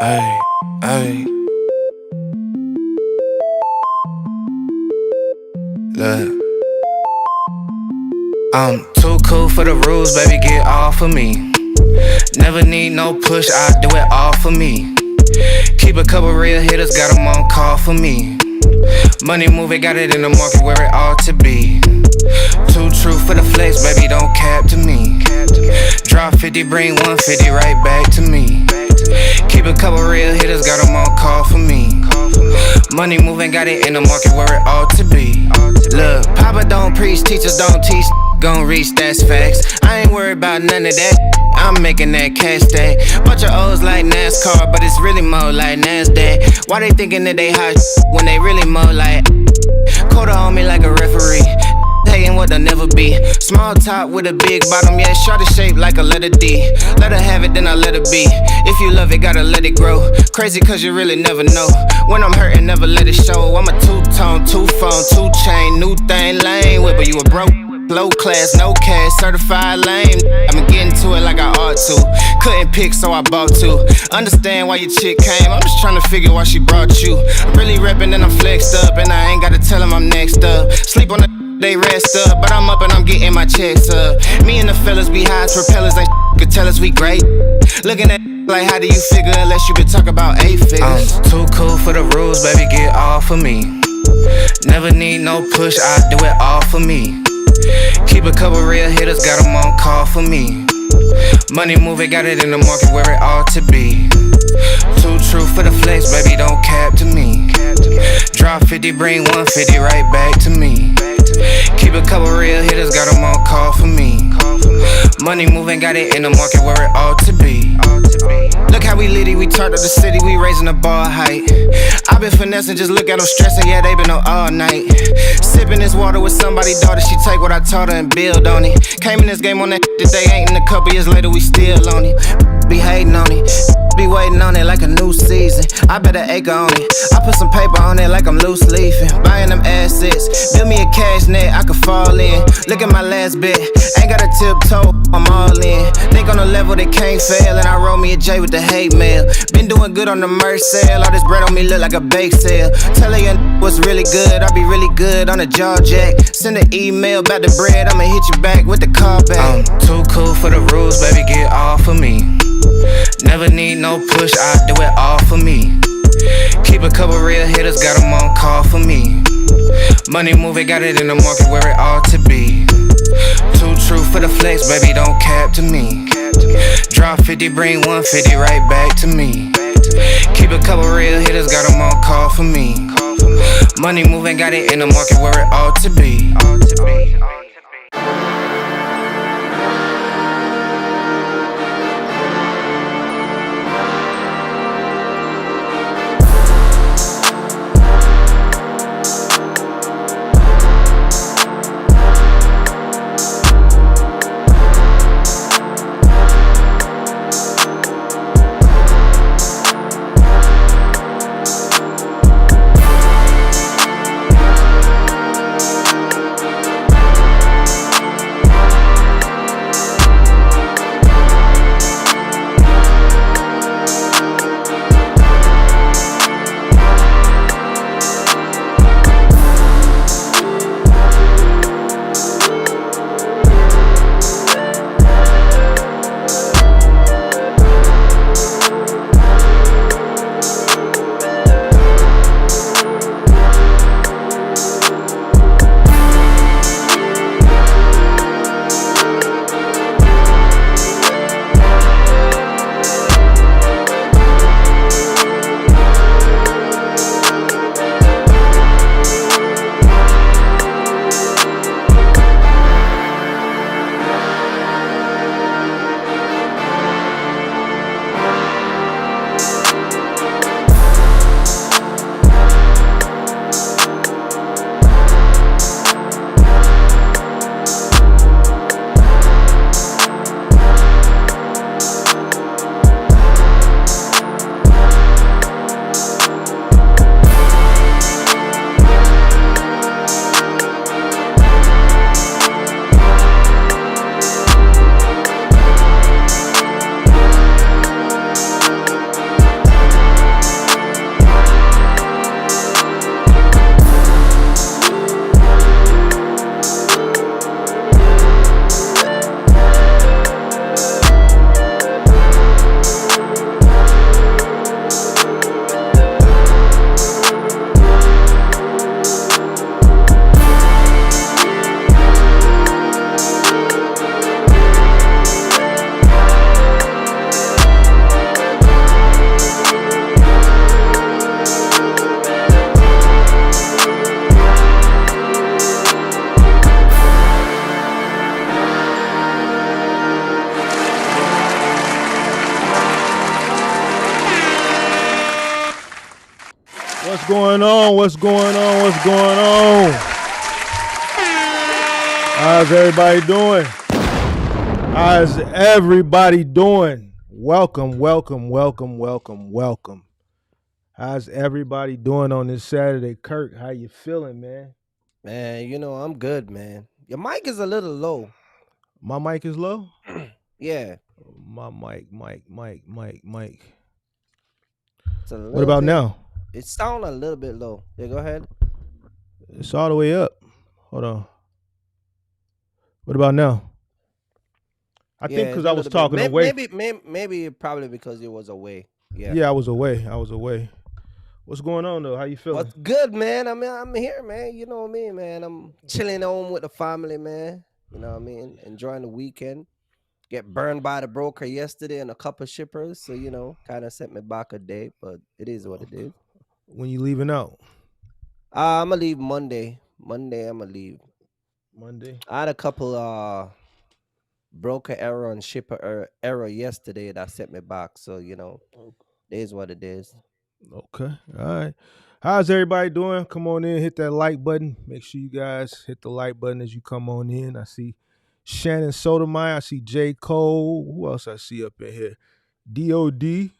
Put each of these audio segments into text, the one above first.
Ay, ay. Look. I'm too cool for the rules, baby, get off of me. Never need no push, I do it all for me. Keep a couple real hitters, got them on call for me. Money moving, got it in the market where it ought to be. Too true for the flex, baby, don't cap to me. Drop 50, bring 150 right back to me. Keep a couple real hitters, got them on call for me. Money moving, got it in the market where it ought to be. Look, Papa don't preach, teachers don't teach. Gon' reach, that's facts. I ain't worried about none of that. I'm making that cash day. Bunch of O's like NASCAR, but it's really more like NASDAQ. Why they thinking that they hot when they really more like Coda on me like a referee. Hating what they'll never be. Small top with a big bottom, yeah, shorter shape like a letter D. Let her have it, then I let her be. If you love it, gotta let it grow. Crazy cause you really never know. When I'm hurting, never let it show. I'm a two-tone, two-phone, two-chain, new thing, lane whipper, you a broke. Low class, no cash, certified lame. I've been getting to it like I ought to. Couldn't pick, so I bought two. Understand why your chick came, I'm just trying to figure why she brought you. I'm really reppin' and I'm flexed up, and I ain't gotta tell him I'm next up. Sleep on the they rest up, but I'm up and I'm getting my checks up. Me and the fellas be high as propellers, ain't could tell us we great. Looking at like how do you figure unless you been talk about 8 figures. I'm too cool for the rules, baby, get off of me. Never need no push, I do it all for me. Keep a couple real hitters, got them on call for me. Money moving, got it in the market where it ought to be. Too true for the flex, baby, don't cap to me. Drop 50, bring 150 right back to me. Keep a couple real hitters, got them on call for me. Money moving, got it in the market where it ought to be. Look how we litty, we turned up the city, we raising the bar height. I been finessing, just look at them stressing, yeah, they been up all night. Sipping this water with somebody's daughter, she take what I taught her and build on it. Came in this game on that today, ain't in a couple years later, we still on it. Be hating on it, be waiting on it like a new season. I bet an acre on it, I put some paper on it like I'm loose leafing. Buying them assets, build me a cash net I could fall in. Look at my last bet, ain't got a tiptoe, I'm all in. Think on the level that can't fail, and I roll me a J with the hate mail. Been doing good on the merch sale, all this bread on me look like a bake sale. Tell her your what's really good, I be really good on the jaw jack. Send an email about the bread, I'ma hit you back with the call back. I'm too cool for the rules, baby, get off of me. Never need no push, I do it all for me. Keep a couple real hitters, got them on call for me. Money moving, got it in the market where it ought to be. Too true for the flex, baby, don't cap to me. Drop 50, bring 150 right back to me. Keep a couple real hitters, got them on call for me. Money moving, got it in the market where it ought to be. going on? What's going on? What's going on? How's everybody doing? How's everybody doing? Welcome, welcome, welcome, welcome, welcome. How's everybody doing on this Saturday? Kirk, how you feeling, man? Man, I'm good, man. Your mic is a little low. My mic is low? Yeah, My mic. it's a What little about bit. now? It sounds a little bit low. Yeah, go ahead. It's all the way up. Hold on. What about now? I think Yeah, because it's I a was little bit. talking away. Maybe probably because it was away. Yeah. Yeah, I was away. I was away. What's going on though? How you feeling? What's good, man? I'm here, man. You know me, man. I'm chilling home with the family, man. You know what I mean? Enjoying the weekend. Get burned by the broker yesterday and a couple shippers, so kind of sent me back a day, but it is what it is. When you leaving out? I'm gonna leave Monday. Monday, I'm gonna leave. Monday. I had a couple broker error and shipper error yesterday that sent me back. So it is what it is. Okay. All right. How's everybody doing? Come on in, hit that like button. Make sure you guys hit the like button as you come on in. I see Shannon Sotomayor. I see J. Cole. Who else I see up in here? DOD.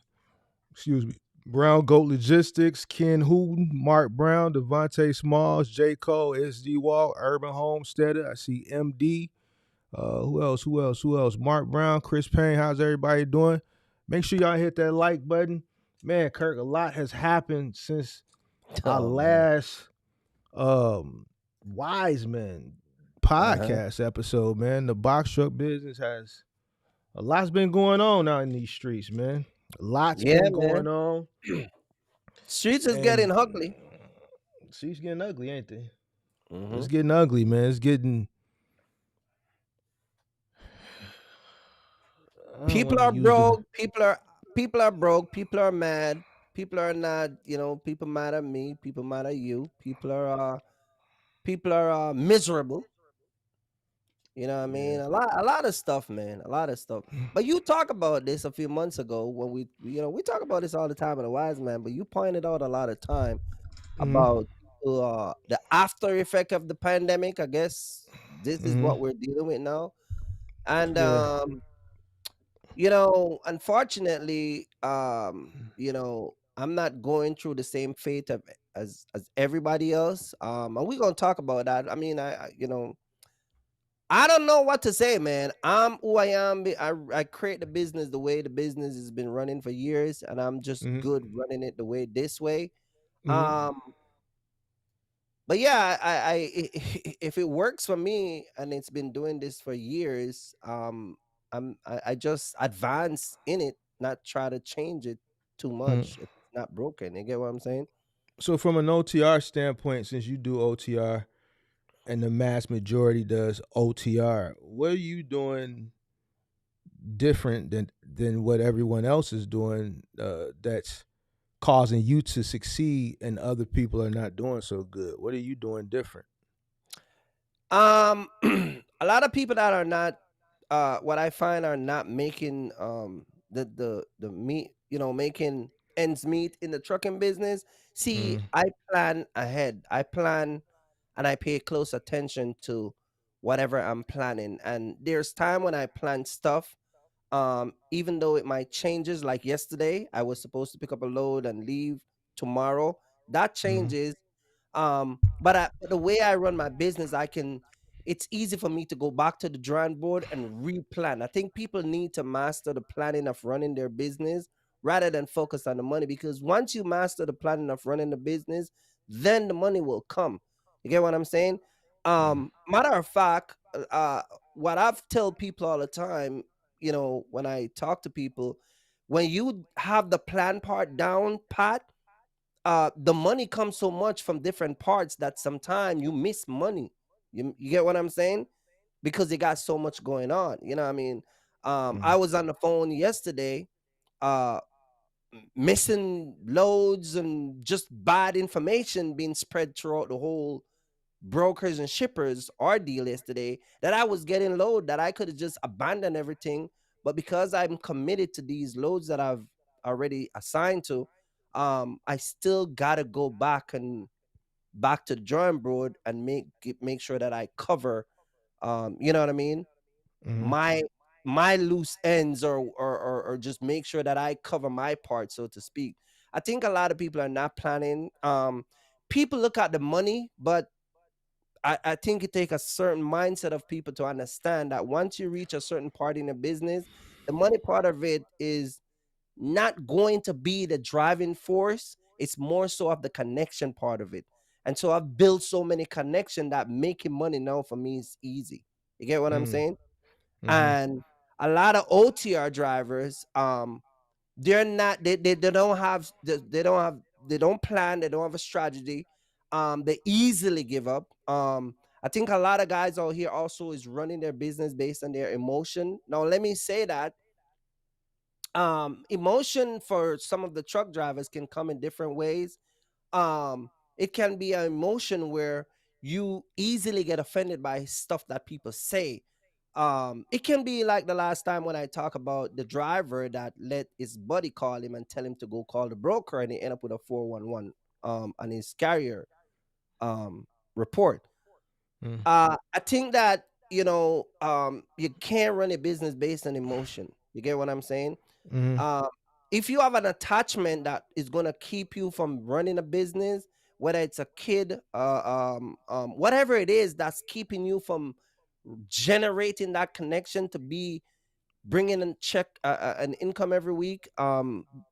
Excuse me. Brown Goat Logistics, Ken Hooten, Mark Brown, Devontae Smalls, J. Cole, SD Wall, Urban Homesteader. I see MD. Who else? Who else? Who else? Mark Brown, Chris Payne. How's everybody doing? Make sure y'all hit that like button. Man, Kirk, a lot has happened since our Oh man. last Wise Men Uh-huh. podcast episode, man. The box truck business has a lot's been going on out in these streets, man. A lot's Yeah, been going man. on. Streets is getting And ugly. she's getting ugly, ain't they? Hmm. It's getting ugly, man. It's getting I don't want People to are use the broke. People are broke. People are mad. People are not. People mad at me. People mad at you. People are miserable. You know what I yeah. mean? A lot of stuff, man. A lot of stuff. But you talk about this a few months ago when we talk about this all the time in the Wise Man, but you pointed out a lot of time Hmm. about the after effect of the pandemic. I guess this is Hmm. what we're dealing with now. And Yeah. unfortunately, I'm not going through the same fate as everybody else. And we're gonna talk about that. I mean, I don't know what to say, man. I'm who I am. I create the business the way the business has been running for years, and I'm just Hmm. good running it the way this way. Hmm. Um, but yeah, if it works for me and it's been doing this for years, I just advance in it, not try to change it too much if it's not broken. You get what I'm saying? So from an OTR standpoint, since you do OTR and the mass majority does OTR, what are you doing different than what everyone else is doing that's causing you to succeed and other people are not doing so good? What are you doing different? A lot of people that are not, what I find are not making the meat, making ends meet in the trucking business. See, Mm, I plan ahead. I plan and I pay close attention to whatever I'm planning. And there's time when I plan stuff, even though it might changes. Like yesterday, I was supposed to pick up a load and leave tomorrow. That mm, changes. But the way I run my business, it's easy for me to go back to the drawing board and replan. I think people need to master the planning of running their business rather than focus on the money, because once you master the planning of running the business, then the money will come. You get what I'm saying? mm, Matter of fact, what I've tell people all the time, when I talk to people, when you have the plan part down pat, the money comes so much from different parts that sometimes you miss money. You get what I'm saying? Because they got so much going on. You know what I mean? mm, I was on the phone yesterday, uh, missing loads and just bad information being spread throughout the whole brokers and shippers our deal yesterday, that I was getting load that I could have just abandoned everything. But because I'm committed to these loads that I've already assigned to, I still gotta go back to the drawing board and make sure that I cover, you know what I mean, Mm-hmm. my my loose ends, or just make sure that I cover my part, so to speak. I think a lot of people are not planning. People look at the money, but I think it takes a certain mindset of people to understand that once you reach a certain part in a business, the money part of it is not going to be the driving force. It's more so of the connection part of it. And so I've built so many connections that making money now for me is easy. You get what I'm saying? Mm-hmm. And a lot of OTR drivers, they're not they don't have they don't plan, they don't have a strategy. They easily give up. I think a lot of guys out here also is running their business based on their emotion. Now let me say that emotion for some of the truck drivers can come in different ways. It can be an emotion where you easily get offended by stuff that people say. It can be like the last time when I talk about the driver that let his buddy call him and tell him to go call the broker, and he end up with a 411 on his carrier um report. Mm-hmm. I think that, you can't run a business based on emotion. You get what I'm saying? Mm-hmm. um, if you have an attachment that is going to keep you from running a business, whether it's a kid, whatever it is that's keeping you from generating that connection to be bringing in check an income every week,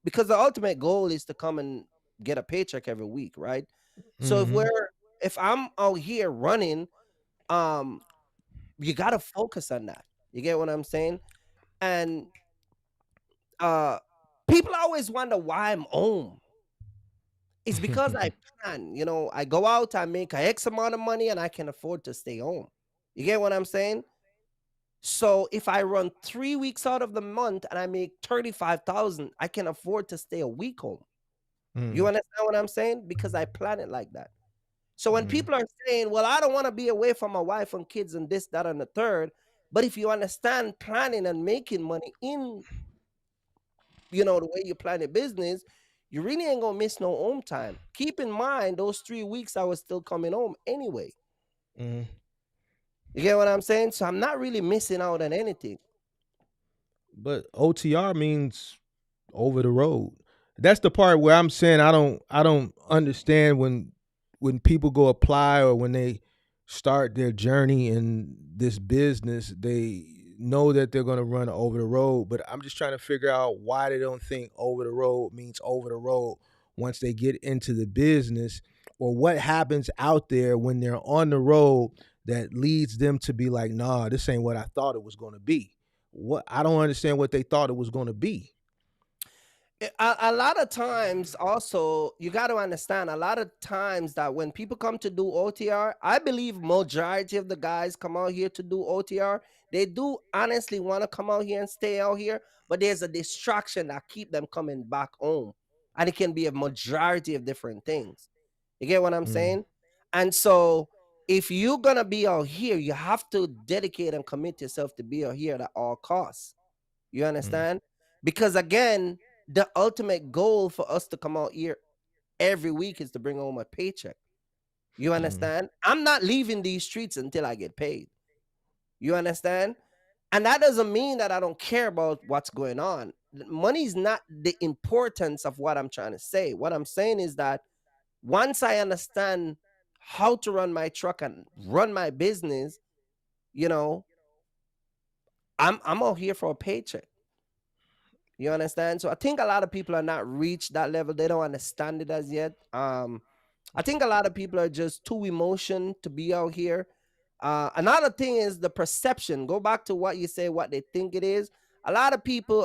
because the ultimate goal is to come and get a paycheck every week, right? So Mm-hmm. if I'm out here running, um, you got to focus on that. You get what I'm saying? And uh people always wonder why I'm home. It's because I plan. I go out, I make a X amount of money, and I can afford to stay home. You get what I'm saying? So if I run 3 weeks out of the month and I make 35,000, I can afford to stay a week home. You Mm-hmm. understand what I'm saying? Because I plan it like that. So when Mm-hmm. people are saying, "Well, I don't want to be away from my wife and kids and this, that, and the third," but if you understand planning and making money in, the way you plan a business, you really ain't gonna miss no home time. Keep in mind those 3 weeks I was still coming home anyway. Mm-hmm. You get what I'm saying? So I'm not really missing out on anything. But OTR means over the road. That's the part where I'm saying I don't understand when people go apply or when they start their journey in this business, they know that they're going to run over the road, but I'm just trying to figure out why they don't think over the road means over the road once they get into the business, or what happens out there when they're on the road that leads them to be like, "Nah, this ain't what I thought it was going to be." What I don't understand what they thought it was going to be. A lot of times also you got to understand, a lot of times that when people come to do OTR, I believe majority of the guys come out here to do OTR, they do honestly want to come out here and stay out here, but there's a distraction that keep them coming back home, and it can be a majority of different things. You get what I'm Mm, saying? And so if you're gonna be out here, you have to dedicate and commit yourself to be out here at all costs. You mm, understand? Because again, the ultimate goal for us to come out here every week is to bring home a paycheck. You mm, understand? I'm not leaving these streets until I get paid. You understand? And that doesn't mean that I don't care about what's going on. Money is not the importance of what I'm trying to say. What I'm saying is that once I understand how to run my truck and run my business, you know, I'm out here for a paycheck. You understand? So I think a lot of people are not reached that level. They don't understand it as yet. I think a lot of people are just too emotion to be out here. Another thing is the perception. Go back to what you say, what they think it is. A lot of people,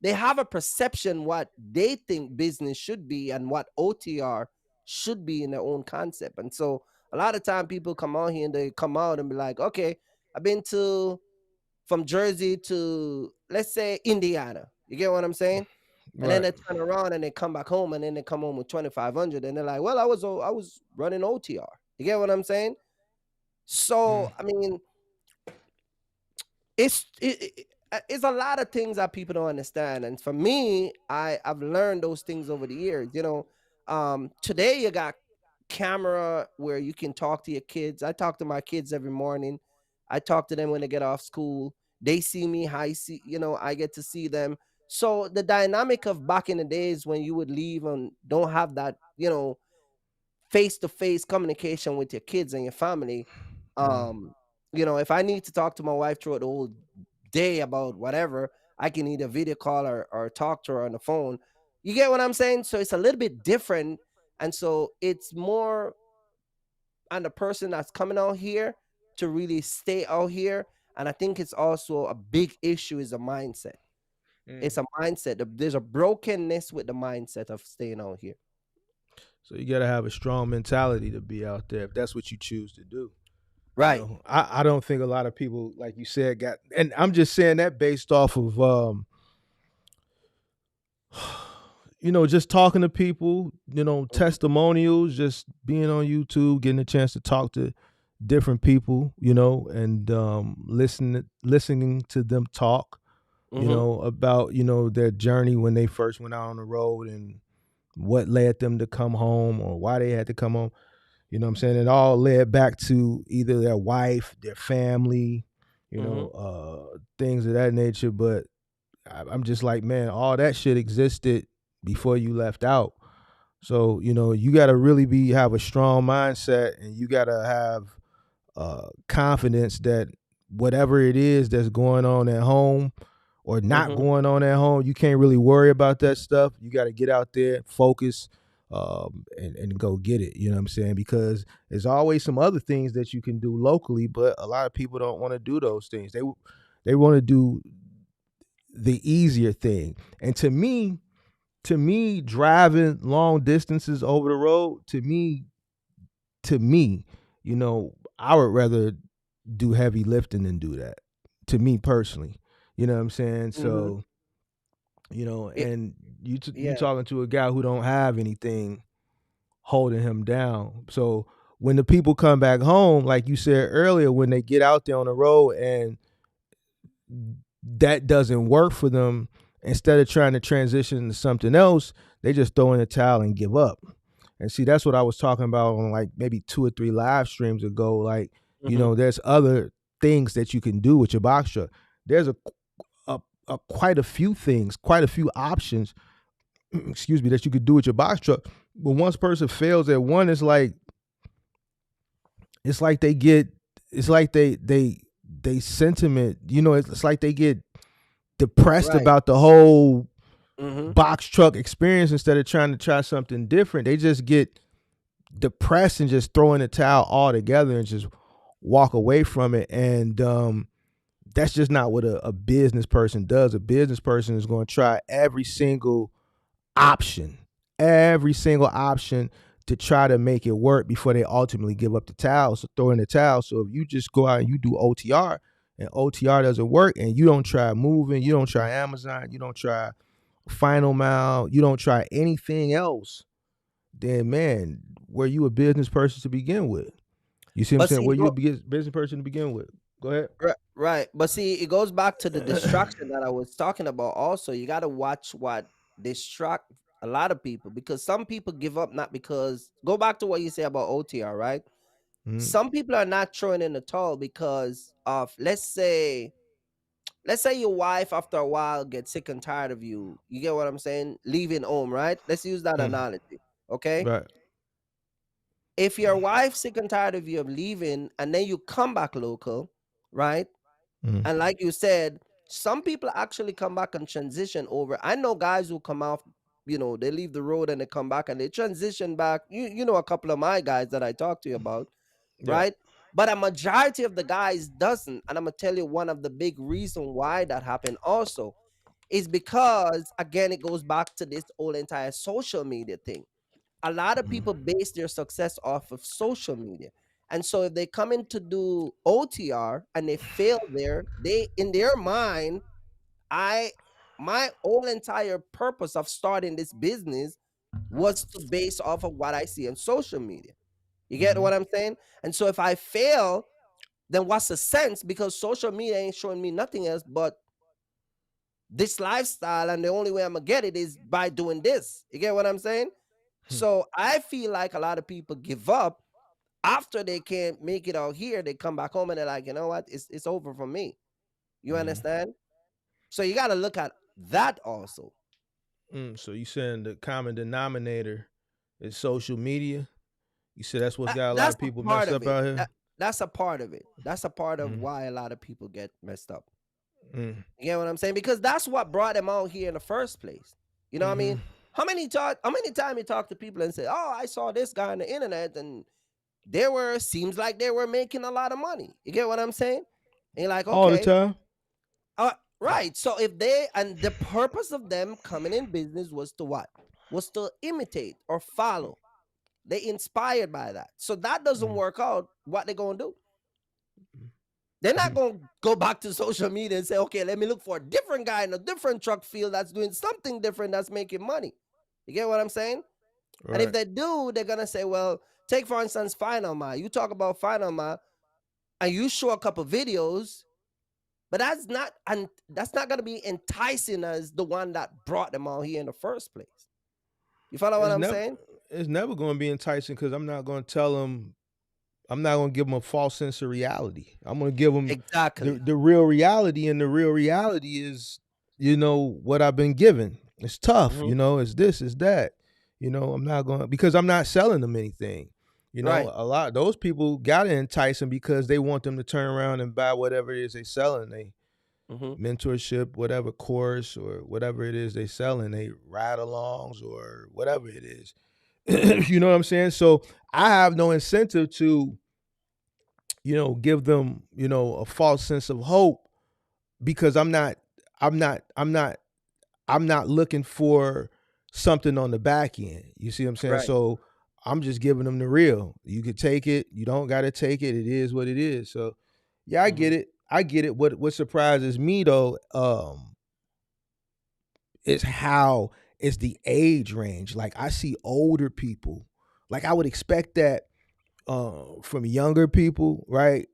they have a perception what they think business should be and what OTR should be in their own concept. And so a lot of time people come out here and they come out and be like, okay, I've been to from Jersey to, let's say, Indiana. You get what I'm saying? And then right. they turn around and they come back home, and then they come home with 2,500, and they're like, "Well, I was running OTR." You get what I'm saying? Mm, So I mean, it's it, it's a lot of things that people don't understand. And for me, I've learned those things over the years. Today you got camera where you can talk to your kids. I talk to my kids every morning. I talk to them when they get off school. They see me, I get to see them. So the dynamic of back in the days when you would leave and don't have that, face to face communication with your kids and your family. Mm. Um, if I need to talk to my wife throughout the whole day about whatever, I can either video call or talk to her on the phone. You get what I'm saying? So it's a little bit different. And so it's more on the person that's coming out here to really stay out here. And I think it's also a big issue is a mindset. It's Mm. a mindset. There's a brokenness with the mindset of staying out here. So you got to have a strong mentality to be out there if that's what you choose to do. Right. I don't think a lot of people, like you said, got, and I'm just saying that based off of, just talking to people, Mhm. testimonials, just being on YouTube, getting a chance to talk to different people, and listening to them talk, Mhm. about their journey when they first went out on the road and what led them to come home or why they had to come home. You know what I'm saying? It all led back to either their wife, their family, Mhm. things of that nature. But I'm just like, man, all that shit existed before you left out. So, you got to really have a strong mindset, and you got to have confidence that whatever it is that's going on at home or not Mhm. going on at home, you can't really worry about that stuff. You got to get out there, focus, and go get it. You know what I'm saying? Because there's always some other things that you can do locally, but a lot of people don't want to do those things. They want to do the easier thing. And to me, driving long distances over the road, to me, I would rather do heavy lifting than do that. To me personally, you know what I'm saying? Mhm. So, It, and you yeah. talking to a guy who don't have anything holding him down. So when the people come back home, like you said earlier, when they get out there on the road and that doesn't work for them, instead of trying to transition to something else, they just throw in the towel and give up. And see, that's what I was talking about on like maybe 2 or 3 live streams ago. Like, Mhm. there's other things that you can do with your box truck. There's a quite a few things, quite a few options, excuse me, that you could do with your box truck. But once person fails at one, it's like they get, it's like they sentiment, it's like they get depressed Right. about the whole Mhm. box truck experience instead of trying to try something different. They just get depressed and just throw in the towel altogether and just walk away from it. And that's just not what a business person does. A business person is going to try option, every single option to try to make it work before they ultimately give up the towel. So throw in the towel. So if you just go out and you do OTR and OTR doesn't work and you don't try moving, you don't try Amazon, you don't try Final Mile, you don't try anything else, then man, were you a business person to begin with? You see what I'm But saying? see, Were you a business person to begin with? Go ahead. right. But see, it goes back to the distraction that I was talking about. Also, you got to watch what distract a lot of people because some people give up not because go back to what you say about OTR, right? Mhm. Some people are not throwing in the towel because of let's say your wife after a while gets sick and tired of you. You get what I'm saying? Leaving home, right? Let's use that Mhm. analogy. Okay. Right. If your wife sick and tired of you of leaving and then you come back local, right? Mhm. And like you said, some people actually come back and transition over. I know guys who come off, they leave the road and they come back and they transition back. You know a couple of my guys that I talked to you about, Yeah. right? But a majority of the guys doesn't. And I'm gonna tell you one of the big reason why that happened also is because again it goes back to this whole entire social media thing. A lot of Mhm. people base their success off of social media. And so if they come in to do OTR and they fail there, they in their mind, I my whole entire purpose of starting this business was to base off of what I see on social media. You get Mhm. what I'm saying? And so if I fail, then what's the sense? Because social media ain't showing me nothing else but this lifestyle, and the only way I'm gonna get it is by doing this. You get what I'm saying? So I feel like a lot of people give up after they can't make it out here. They come back home and they're like, you know what? It's over for me. You understand? So you got to look at that also. So you saying the common denominator is social media? You said that's what's got a lot That's of a people part messed of up it. out here. That's a part of it. That's a part of Mm, why a lot of people get messed up. mm, You get what I'm saying? Because that's what brought them out here in the first place. You know what I mean? mm-hmm. How many times you talk to people and say, "Oh, I saw this guy on the internet and they were seems like they were making a lot of money." You get what I'm saying? And you're like, All the okay, time. right. So if they and the purpose of them coming in business was to what? Was to imitate or follow. They inspired by that. So that doesn't Mm, work out. What they gonna do? They're not mm. gonna go back to social media and say, okay, let me look for a different guy in a different truck field that's doing something different that's making money. You get what I'm saying? And if Right. they do, they're gonna say, well, take for instance Final Mile. You talk about Final Mile and you show a couple videos, but that's not gonna be enticing as the one that brought them out here in the first place. You follow what It's I'm never saying? it's never going to be enticing because I'm not going to tell them. I'm not going to give them a false sense of reality. I'm going to give them Exactly. the real reality, and the real reality is, what I've been given. It's tough, Hmm. it's this, it's that. I'm not going to, because I'm not selling them anything. Right. A lot of those people got to entice them because they want them to turn around and buy whatever it is they selling. They Hmm. mentorship, whatever course or whatever it is they selling, they ride alongs or whatever it is. You know what I'm saying? So I have no incentive to, give them, a false sense of hope because I'm not, I'm not, I'm not looking for something on the back end. You see what I'm saying? Right. So I'm just giving them the real. You could take it. You don't got to take it. It is what it is. So yeah, I Hmm. get it. I get it. What surprises me though, is how it's the age range. Like I see older people. Like I would expect that from younger people, right?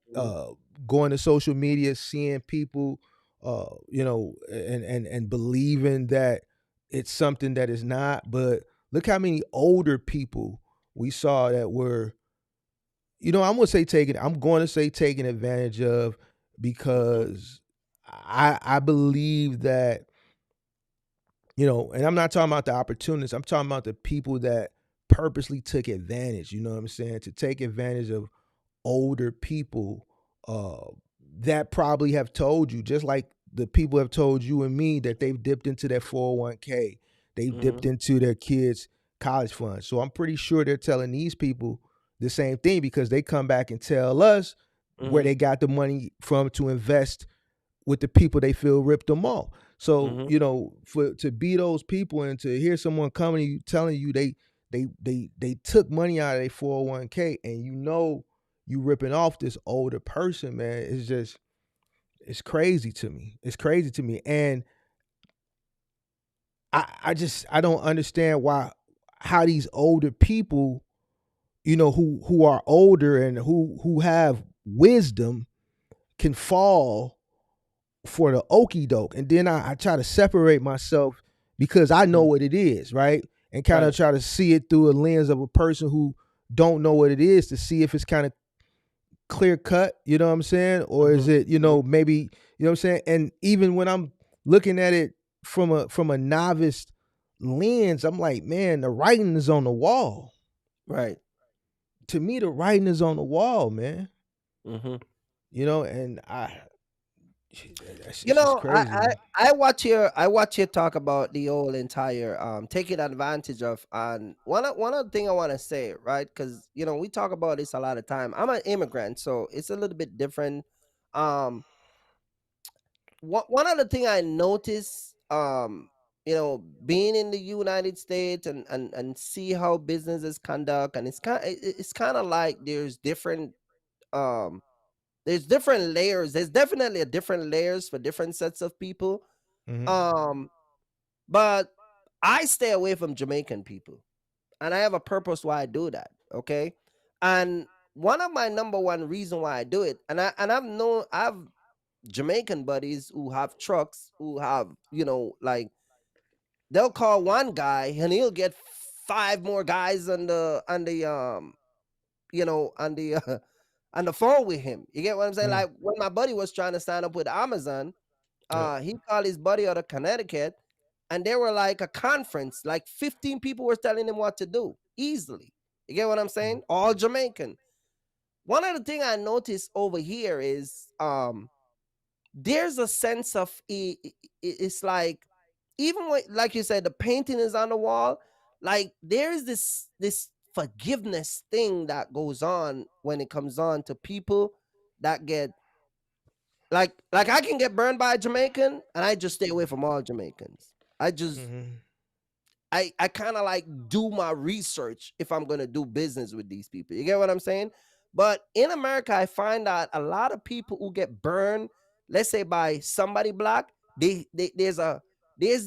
Going to social media, seeing people, and believing that it's something that is not. But look how many older people we saw that were, I'm going to say taken advantage of Hmm. because I believe that, and I'm not talking about the opportunists. I'm talking about the people that purposely took advantage. You know what I'm saying? To take advantage of older people uh, that probably have told you, just like the people have told you and me, that they've dipped into their 401k, they've Hmm. dipped into their kids' college fund. So I'm pretty sure they're telling these people the same thing because they come back and tell us where Hmm. they got the money from to invest with the people they feel ripped them off. So, Hmm. for to be those people and to hear someone coming to you telling you they took money out of their 401k and you ripping off this older person, man, it's crazy to me. It's crazy to me. And I don't understand why how these older people, who are older and who have wisdom can fall for the okey doke. And then I try to separate myself because I know Hmm. what it is, right? And kind of Right. try to see it through a lens of a person who don't know what it is to see if it's kind of clear cut, you know what I'm saying? Or is Hmm. it, Hmm. maybe, what I'm saying? And even when I'm looking at it from a novice lens, I'm like, man, the writing is on the wall. Right. To me, the writing is on the wall, man. Hmm. And You it's just know, crazy, man. I watch you talk about the whole entire taking advantage of, and one other thing I want to say, right? Because we talk about this a lot of time. I'm an immigrant, so it's a little bit different. Um, one other thing I notice, being in the United States and see how businesses conduct, and it's kind of like um there's different layers. There's definitely a different layers for different sets of people. Hmm. Um, but I stay away from Jamaican people, and I have a purpose why I do that. Okay, and one of my number one reason why I do it, and I've Jamaican buddies who have trucks, who have, like, they'll call one guy and he'll get five more guys on the on the phone with him. You get what I'm saying? Mm. Like when my buddy was trying to sign up with Amazon, Yep. he called his buddy out of Connecticut, and they were like a conference. Like 15 people were telling him what to do easily. You get what I'm Mm. saying? All Jamaican. One of the thing I noticed over here is there's a sense of it's like, even when, like you said, the painting is on the wall, like there's this forgiveness thing that goes on when it comes on to people that get, like I can get burned by a Jamaican and I just stay away from all Jamaicans. I just Mhm. I kind of like do my research if I'm going to do business with these people. You get what I'm saying? But in America, I find that a lot of people who get burned, let's say by somebody black, there's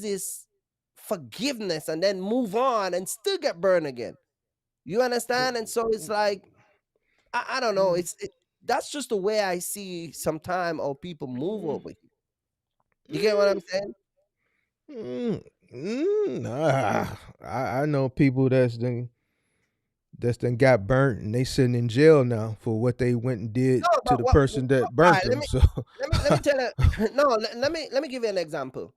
this forgiveness and then move on and still get burned again. You understand? And so it's like, I don't know. That's just the way I see sometime how people move Mm. over here. You get what I'm saying? Mm. I know people that's done got burnt and they sitting in jail now for what they went and did No, to but the what? person that All burnt right, them. So let me tell you. No, let me give you an example.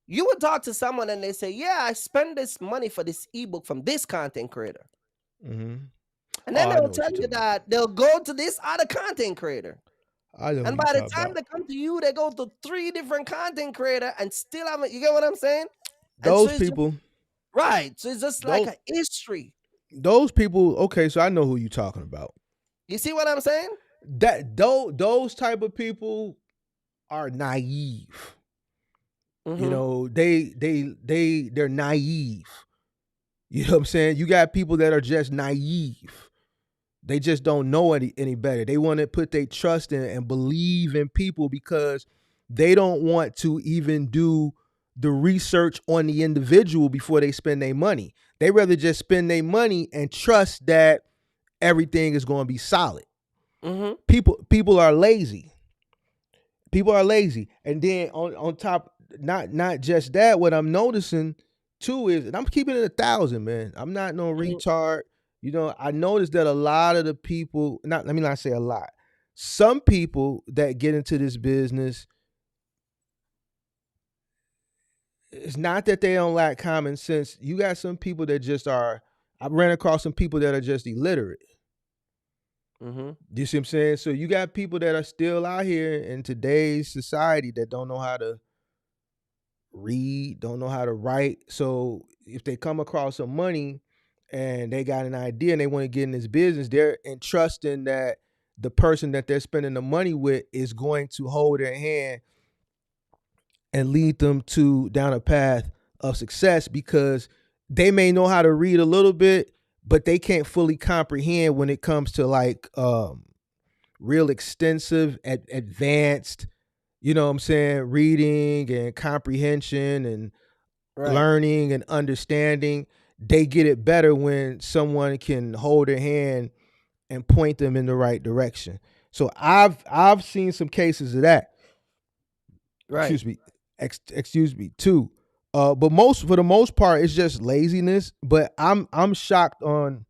You would talk to someone and they say, "Yeah, I spend this money for this ebook from this content creator," Mhm. and Oh, then I they'll know what tell you're you talking about. that they'll go to this other content creator, I know who and you by the talking time about. they come to you, they go to three different content creator and still haven't. You get what I'm saying? And so Those it's just people, right. So it's just like those a history. those people. Okay, so I know who you talking about. You see what I'm saying? Those type of people are naive. You Mm-hmm. know, they're naive. You know what I'm saying? You got people that are just naive. They just don't know any better. They want to put their trust in and believe in people because they don't want to even do the research on the individual before they spend their money. They rather just spend their money and trust that everything is going to be solid. Mm-hmm. People are lazy. People are lazy. And then on top, not just that, what I'm noticing too is, and I'm keeping it 1,000, man. I'm not no Mm-hmm. retard. You know, I noticed that a lot of the people, not let me not say a lot, some people that get into this business, it's not that they don't lack common sense. You got some people that just are. I ran across some people that are just illiterate. Mm-hmm. You see what I'm saying? So you got people that are still out here in today's society that don't know how to read, don't know how to write. So if they come across some money and they got an idea and they want to get in this business, they're entrusting that the person that they're spending the money with is going to hold their hand and lead them to down a path of success, because they may know how to read a little bit, but they can't fully comprehend when it comes to like real extensive advanced, you know what I'm saying, reading and comprehension and Right. learning and understanding. They get it better when someone can hold their hand and point them in the right direction. So I've seen some cases of that. Right. Excuse me. Excuse me too. But for the most part, it's just laziness. But I'm shocked on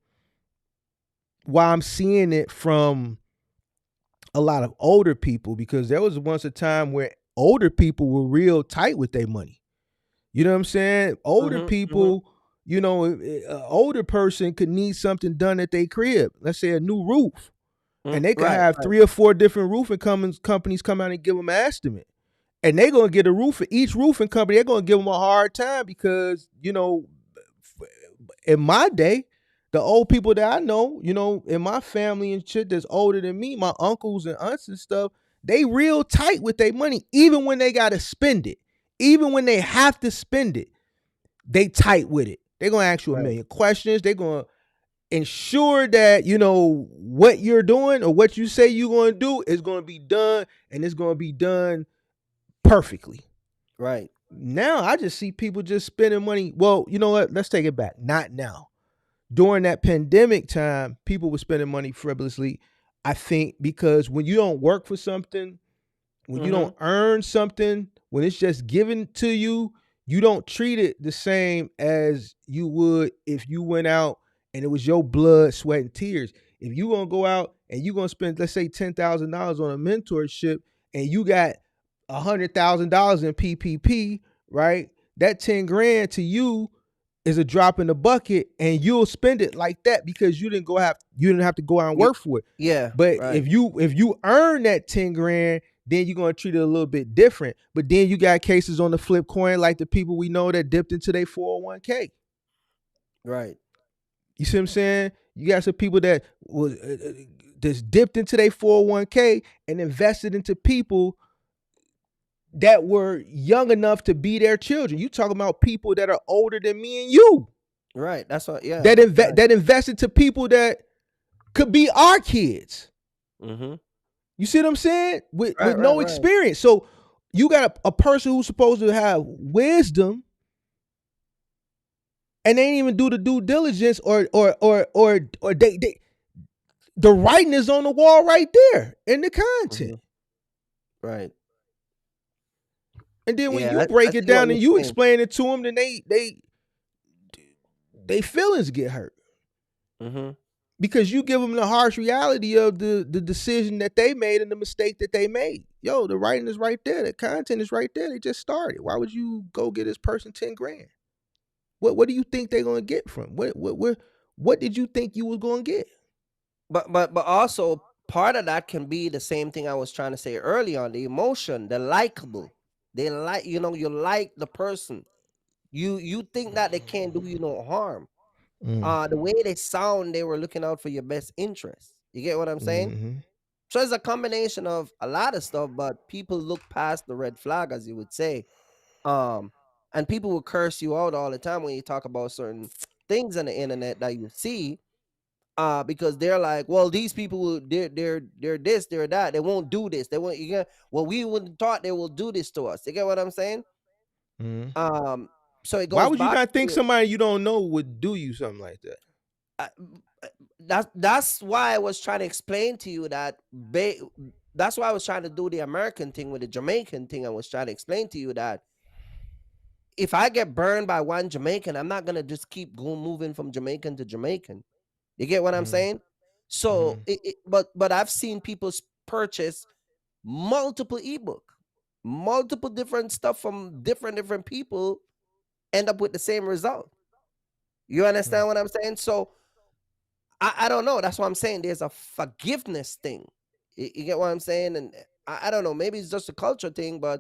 why I'm seeing it from a lot of older people, because there was once a time where older people were real tight with their money. You know what I'm saying? Older Mm-hmm. Mm-hmm. people, you know, an older person could need something done at their crib. Let's say a new roof, and they could Right. have Right. 3 or 4 different roofing companies come out and give them an estimate. And they're gonna get a roof for each roofing company. They're gonna give them a hard time because, you know, in my day, the old people that I know, you know, in my family and shit that's older than me, my uncles and aunts and stuff, they real tight with their money, even when they gotta spend it. Even when they have to spend it, they tight with it. They're gonna ask you a Right. million questions. They're gonna ensure that, you know, what you're doing or what you say you're gonna do is gonna be done, and it's gonna be done perfectly. Right. Now I just see people just spending money. Well, you know what? Let's take it back. Not now. During that pandemic time, people were spending money frivolously. I think because when you don't work for something, When you Mm-hmm. don't earn something, when it's just given to you don't treat it the same as you would if you went out and it was your blood, sweat, and tears. If you gonna go out and you gonna spend, let's say, $10,000 on a mentorship, and you got $100,000 in PPP, right? That 10 grand to you is a drop in the bucket, and you'll spend it like that because you didn't have to go out and work for it. Yeah. But Right. if you earn that 10 grand, then you're gonna treat it a little bit different. But then you got cases on the flip coin, like the people we know that dipped into their 401k. Right. You see what I'm saying? You got some people that was just dipped into their 401k and invested into people that were young enough to be their children. You talking about people that are older than me and you, Right. That's what. Yeah. that invested to people that could be our kids. Mm-hmm. You see what I'm saying? With Right. Right. no Right. experience. So you got a person who's supposed to have wisdom, and they ain't even do the due diligence, or they the writing is on the wall right there in the content. Mm-hmm. Right. And then when Yeah. you I break see it what down you're and you saying. explain it to them, then they feelings get hurt. Mm-hmm. Because you give them the harsh reality of the decision that they made and the mistake that they made. Yo, the writing is right there. The content is right there. They just started. Why would you go get this person 10 grand? What do you think they're gonna get from? What did you think you was gonna get? But also part of that can be the same thing I was trying to say early on, the emotion, the likable. They like, you like the person. You think that they can't do you no harm. The way they sound, they were looking out for your best interest. You get what I'm saying? Mm-hmm. So it's a combination of a lot of stuff, but people look past the red flag, as you would say. Um, and people will curse you out all the time when you talk about certain things on the internet that you see. Because they're like, well, these people, they're this, they're that. They won't do this. They won't. Well, we wouldn't thought they will do this to us. You get what I'm saying? Mm-hmm. Um, so it Why goes would you back not think to somebody you don't know would do you something like that? uh, that's why I was trying to explain to you that that's why I was trying to do the American thing with the Jamaican thing. I was trying to explain to you that if I get burned by one Jamaican, I'm not gonna just keep going moving from Jamaican to Jamaican. You get what I'm Mm-hmm. saying? So, but I've seen people purchase multiple ebook, multiple different stuff from different people, end up with the same result. You understand what I'm saying? So I don't know. That's what I'm saying. There's a forgiveness thing. You get what I'm saying? And I don't know. Maybe it's just a culture thing, but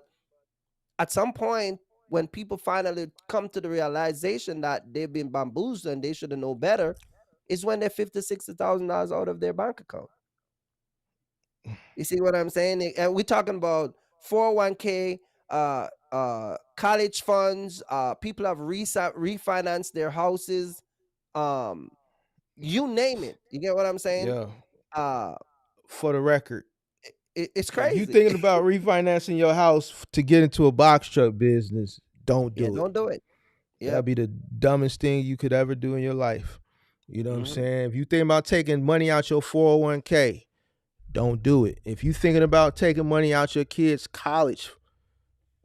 at some point, when people finally come to the realization that they've been bamboozled and they should have known better, is when they're $50,000-$60,000 out of their bank account. You see what I'm saying? And we're talking about 401k, college funds. People have refinanced their houses. Um, you name it. You get what I'm saying? Yeah. Uh, For the record, it's if you crazy. thinking about refinancing your house to get into a box truck business, don't Yeah, do it. don't do it. Yeah. That'd be the dumbest thing you could ever do in your life. You know what I'm Mhm. saying? If you think about taking money out your 401k, don't do it. If you thinking about taking money out your kids' college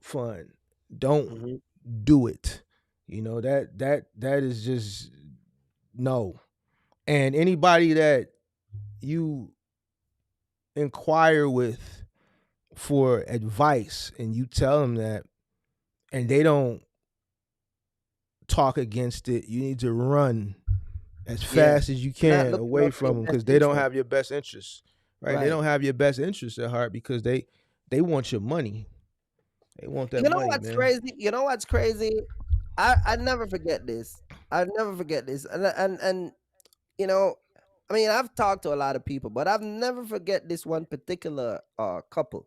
fund, don't Mhm. do it. You know, that is just no. And anybody that you inquire with for advice and you tell them that and they don't talk against it, you need to run as Yeah. fast as you They're not can looking away out for your from them, best because they don't interest. have your best interests, right? They Right. don't have your best interests at heart because they want your money. They want that You know money, what's man. crazy? You know what's crazy? I never forget this. I never forget this. And you know, I mean, I've talked to a lot of people, but I've never forget this one particular couple.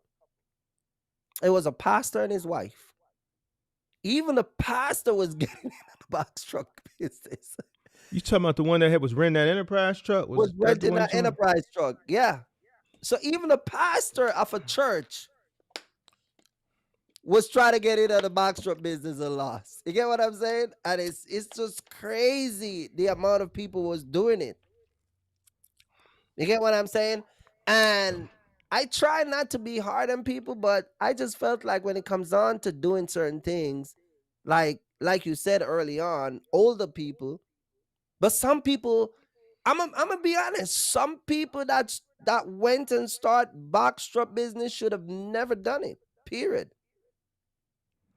It was a pastor and his wife. Even the pastor was getting in the box truck business. You talking about the one that was renting that enterprise truck? Was Was that the renting one you an talking about? enterprise truck. Yeah. So even the pastor of a church was trying to get into the box truck business and lost. You get what I'm saying? And it's just crazy the amount of people was doing it. You get what I'm saying? And I try not to be hard on people, but I just felt like when it comes on to doing certain things, like you said early on, older people, but some people, I'm gonna be honest, some people that went and start boxstrap business should have never done it. Period.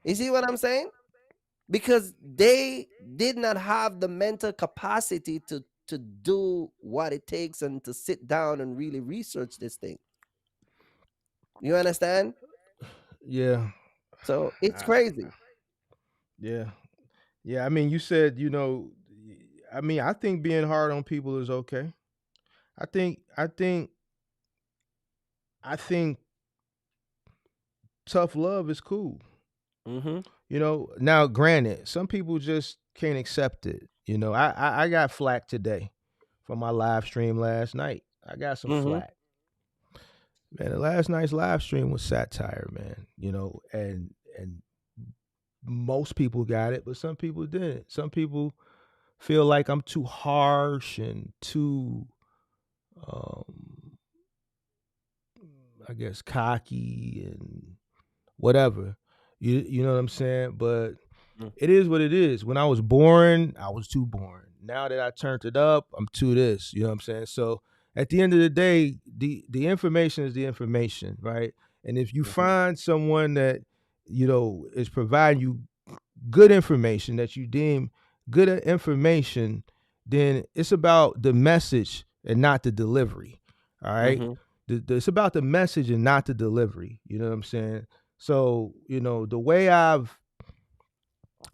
You see what I'm saying? Because they did not have the mental capacity to do what it takes and to sit down and really research this thing. You understand? Yeah. So it's I, crazy. yeah. Yeah. I mean, you said, I mean, I think being hard on people is okay. I think, I think, I think tough love is cool. Mm-hmm. Now granted, some people just can't accept it. I got flack today from my live stream last night. I got some Mm-hmm. flack. Man, the last night's live stream was satire, man. And most people got it, but some people didn't. Some people feel like I'm too harsh and too um I guess cocky and whatever. You know what I'm saying? But it is what it is. When I was born, I was too boring. Now that I turned it up, I'm too this. You know what I'm saying? So at the end of the day, the information is the information, right? And if you Mm-hmm. find someone that is providing you good information that you deem good information, then it's about the message and not the delivery. All right. Mm-hmm. It's about the message and not the delivery. You know what I'm saying? So, the way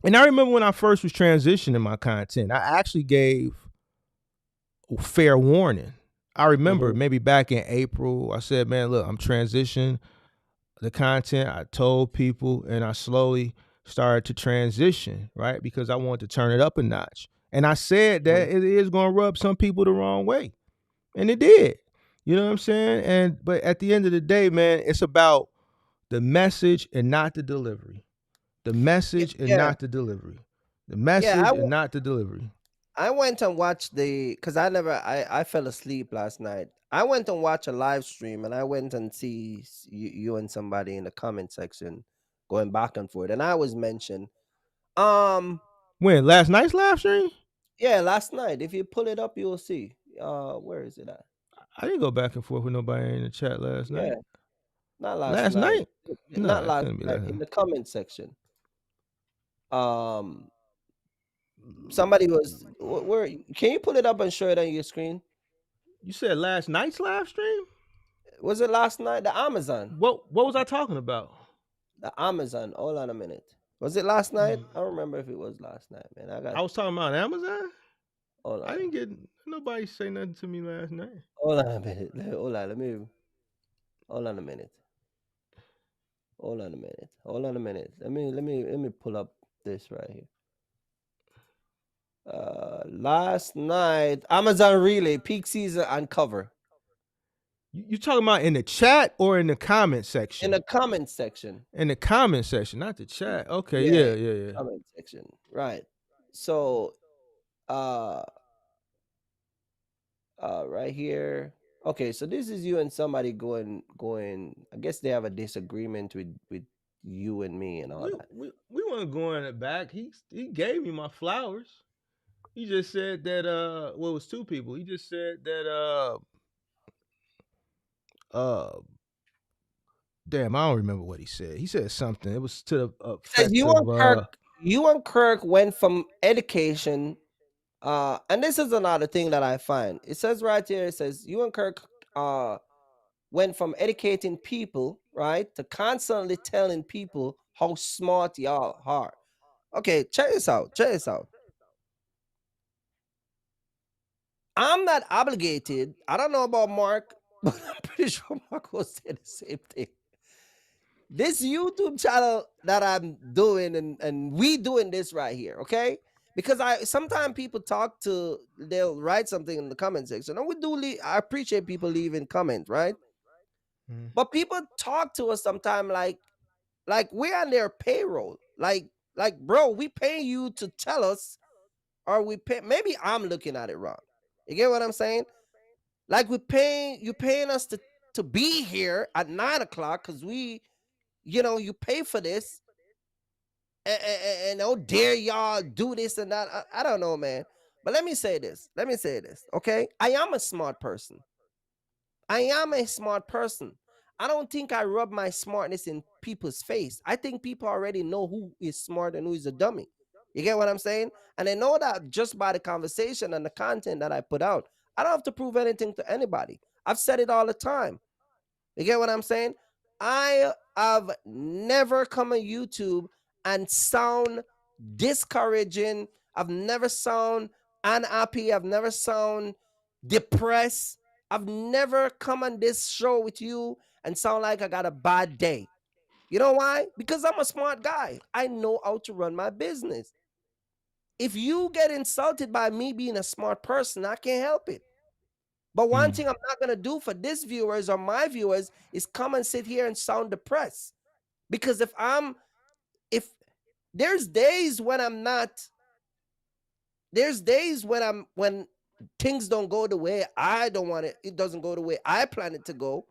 and I remember when I first was transitioning my content, I actually gave fair warning. I remember Mm-hmm. maybe back in April, I said, man, look, I'm transitioning the content. I told people and I slowly started to transition, right? Because I wanted to turn it up a notch. And I said that it is going to rub some people the wrong way. And it did. You know what I'm saying? But at the end of the day, man, it's about the message and not the delivery. The message and Yeah. not the delivery. The Yeah. message and not the delivery. I went and watched because I fell asleep last night. I went and watched a live stream and I went and see you and somebody in the comment section going back and forth. And I was mentioned, um, When? Last night's live stream? yeah, last night. If you pull it up, you'll see. Where is it at? I didn't go back and forth with nobody in the chat last Yeah, night. not last Last night. night? Not Nah, it last couldn't be night. last In night. the comment section. Um, somebody was where? Can you pull it up and show it on your screen? You said last night's live stream? Was it last night? The Amazon. What was I talking about? The Amazon. Hold on a minute. Was it last night? I don't remember if it was last night, man. I was talking about Amazon? Hold I on. didn't get nobody say nothing to me last night. Hold on a minute. Hold on. Hold on a minute. Hold on a minute. Hold on a minute. Let me pull up this right here. Last night, Amazon Relay peak season uncover You talking about in the chat or in the comment in section? the comment section. In the comment section, not the chat. Okay, Yeah, yeah. comment section. Right. So, uh, right here. Okay, so this is you and somebody going. I guess they have a disagreement with you and me and all We that. we weren't going it back. He gave me my flowers. He just said that well, it was two people. He just said that uh damn, I don't remember what he said. He said something. It was to the It says effect of You and Kirk went from education. And this is another thing that I find. It says right here. It says you and Kirk went from educating people, right, to constantly telling people how smart y'all are. Okay, check this out. Check this out. I'm not obligated. I don't know about Mark, but I'm pretty sure Mark will say the same thing. This YouTube channel that I'm doing and we doing this right here, okay? Because sometimes people they'll write something in the comment section, and I appreciate people leaving comments, right? Mhm. But people talk to us sometimes like we're on their payroll, like bro, we pay you to tell us, or we pay. Maybe I'm looking at it wrong. You get what I'm saying? Like you paying us to be here at 9 o'clock because you pay for this, and oh dare y'all do this and that. I don't know, man. But let me say this. Okay, I am a smart person. I am a smart person. I don't think I rub my smartness in people's face. I think people already know who is smart and who is a dummy. You get what I'm saying? And I know that just by the conversation and the content that I put out, I don't have to prove anything to anybody. I've said it all the time. You get what I'm saying? I have never come on YouTube and sound discouraging. I've never sound unhappy. I've never sound depressed. I've never come on this show with you and sound like I got a bad day. You know why? Because I'm a smart guy. I know how to run my business. If you get insulted by me being a smart person, I can't help it. But one thing I'm not going to do for this viewers or my viewers is come and sit here and sound depressed. Because if there's days when I'm not, there's days when things don't go the way I don't want it doesn't go the way I plan it to go.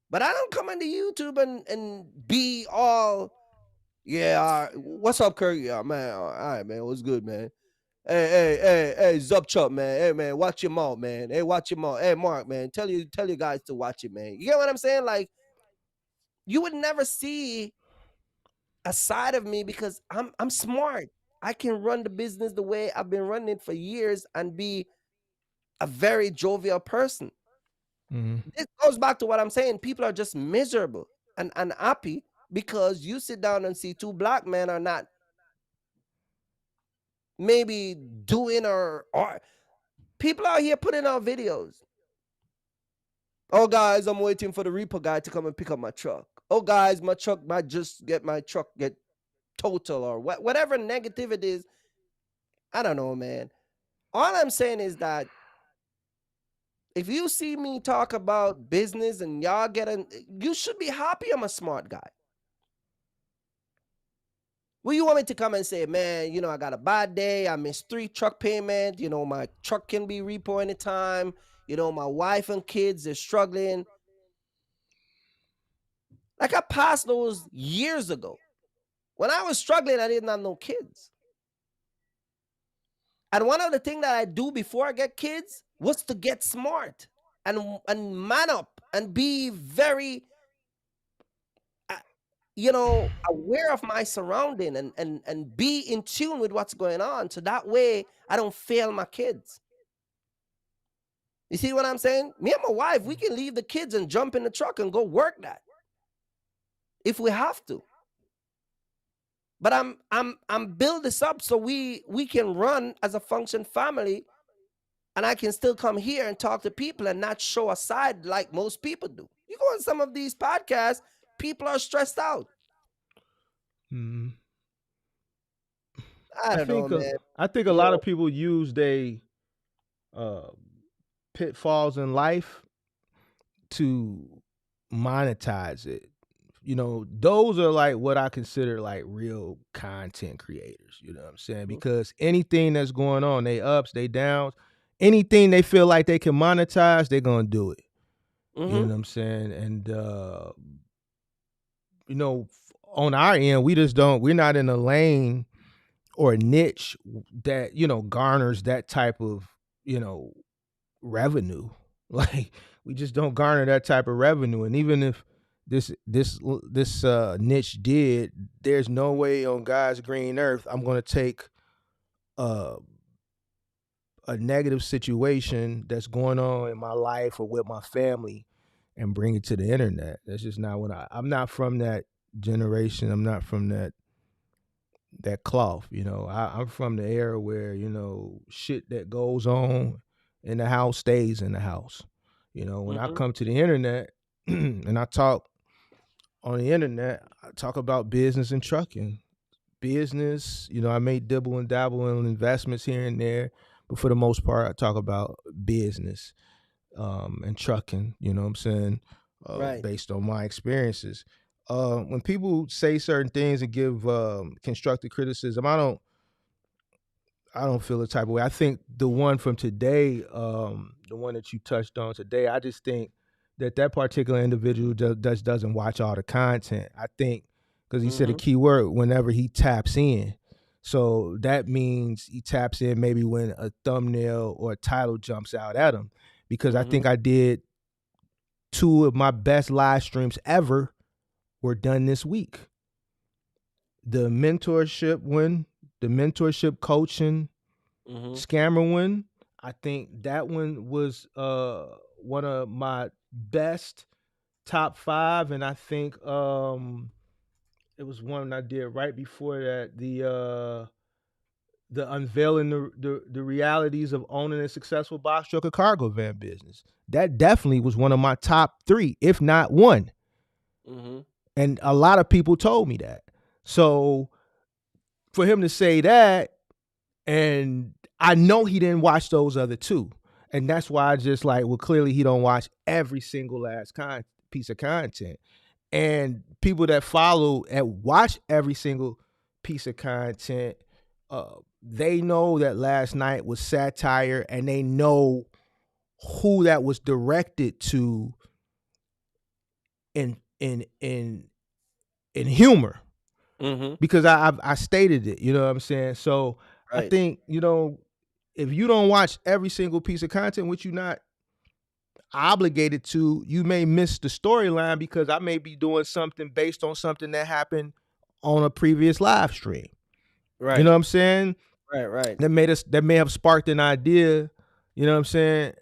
But I don't come into YouTube and be all, yeah, what's up, Kirk? Yeah, man. All right, man. What's good, man? Hey, Zup Chup, man. Hey, man, watch your mouth, man. Hey, watch your mouth. Hey, Mark, man, tell you guys to watch it, man. You get what I'm saying? Like, you would never see a side of me because I'm smart. I can run the business the way I've been running it for years and be a very jovial person. This goes back to what I'm saying. People are just miserable and unhappy because you sit down and see two black men are not maybe doing or people out here putting out videos. Oh, guys, I'm waiting for the Reaper guy to come and pick up my truck. Oh, guys, my truck might just get total or whatever negative it is. I don't know, man. All I'm saying is that if you see me talk about business and y'all you should be happy I'm a smart guy. Well, you want me to come and say, man, I got a bad day. I missed 3 truck payments. My truck can be repo anytime. My wife and kids are struggling. Like I passed those years ago. When I was struggling, I didn't have no kids. And one of the things that I do before I get kids was to get smart and man up and be very aware of my surrounding and be in tune with what's going on. So that way I don't fail my kids. You see what I'm saying? Me and my wife, we can leave the kids and jump in the truck and go work that if we have to. But I'm build this up so we can run as a function family, and I can still come here and talk to people and not show a side like most people do. You go on some of these podcasts, people are stressed out. I don't know, man. I think a lot of people use their pitfalls in life to monetize it. Those are like what I consider like real content creators. You know what I'm saying? Because anything that's going on, they ups, they downs, anything they feel like they can monetize, they're gonna do it. You know what I'm saying? And on our end, we're not in a lane or a niche that garners that type of revenue. Like we just don't garner that type of revenue. And even if this niche did, there's no way on God's green earth I'm going to take a negative situation that's going on in my life or with my family and bring it to the internet. That's just not what I'm not from that generation. I'm not from that cloth. I'm from the era where shit that goes on in the house stays in the house. When I come to the internet and I talk on the internet, I talk about business and trucking. Business, I may dibble and dabble in investments here and there, but for the most part, I talk about business and trucking. You know what I'm saying? Right. Based on my experiences. When people say certain things and give constructive criticism, I don't feel the type of way. I think the one from today, the one that you touched on today, I just think that particular individual doesn't watch all the content. I think because he said a Mm-hmm. key word whenever he taps in. So that means he taps in maybe when a thumbnail or a title jumps out at him. Because I Mm-hmm. think I did 2 of my best live streams ever were done this week. The mentorship one, the mentorship coaching Mm-hmm. scammer one. I think that one was one of my best top 5, and I think it was one I did right before that. The unveiling the realities of owning a successful box truck or cargo van business. That definitely was one of my top 3, if not one. Mm-hmm. And a lot of people told me that. So for him to say that, and I know he didn't watch those other 2. And that's why I just like, well, clearly he don't watch every single last piece of content. And people that follow and watch every single piece of content, they know that last night was satire, and they know who that was directed to in humor, Mm-hmm. because I stated it. You know what I'm saying? So I Right. think, if you don't watch every single piece of content, which you're not obligated to, you may miss the storyline because I may be doing something based on something that happened on a previous live stream. You know Right. what I'm saying? Right. Right. That may have sparked an idea, you know what I'm saying,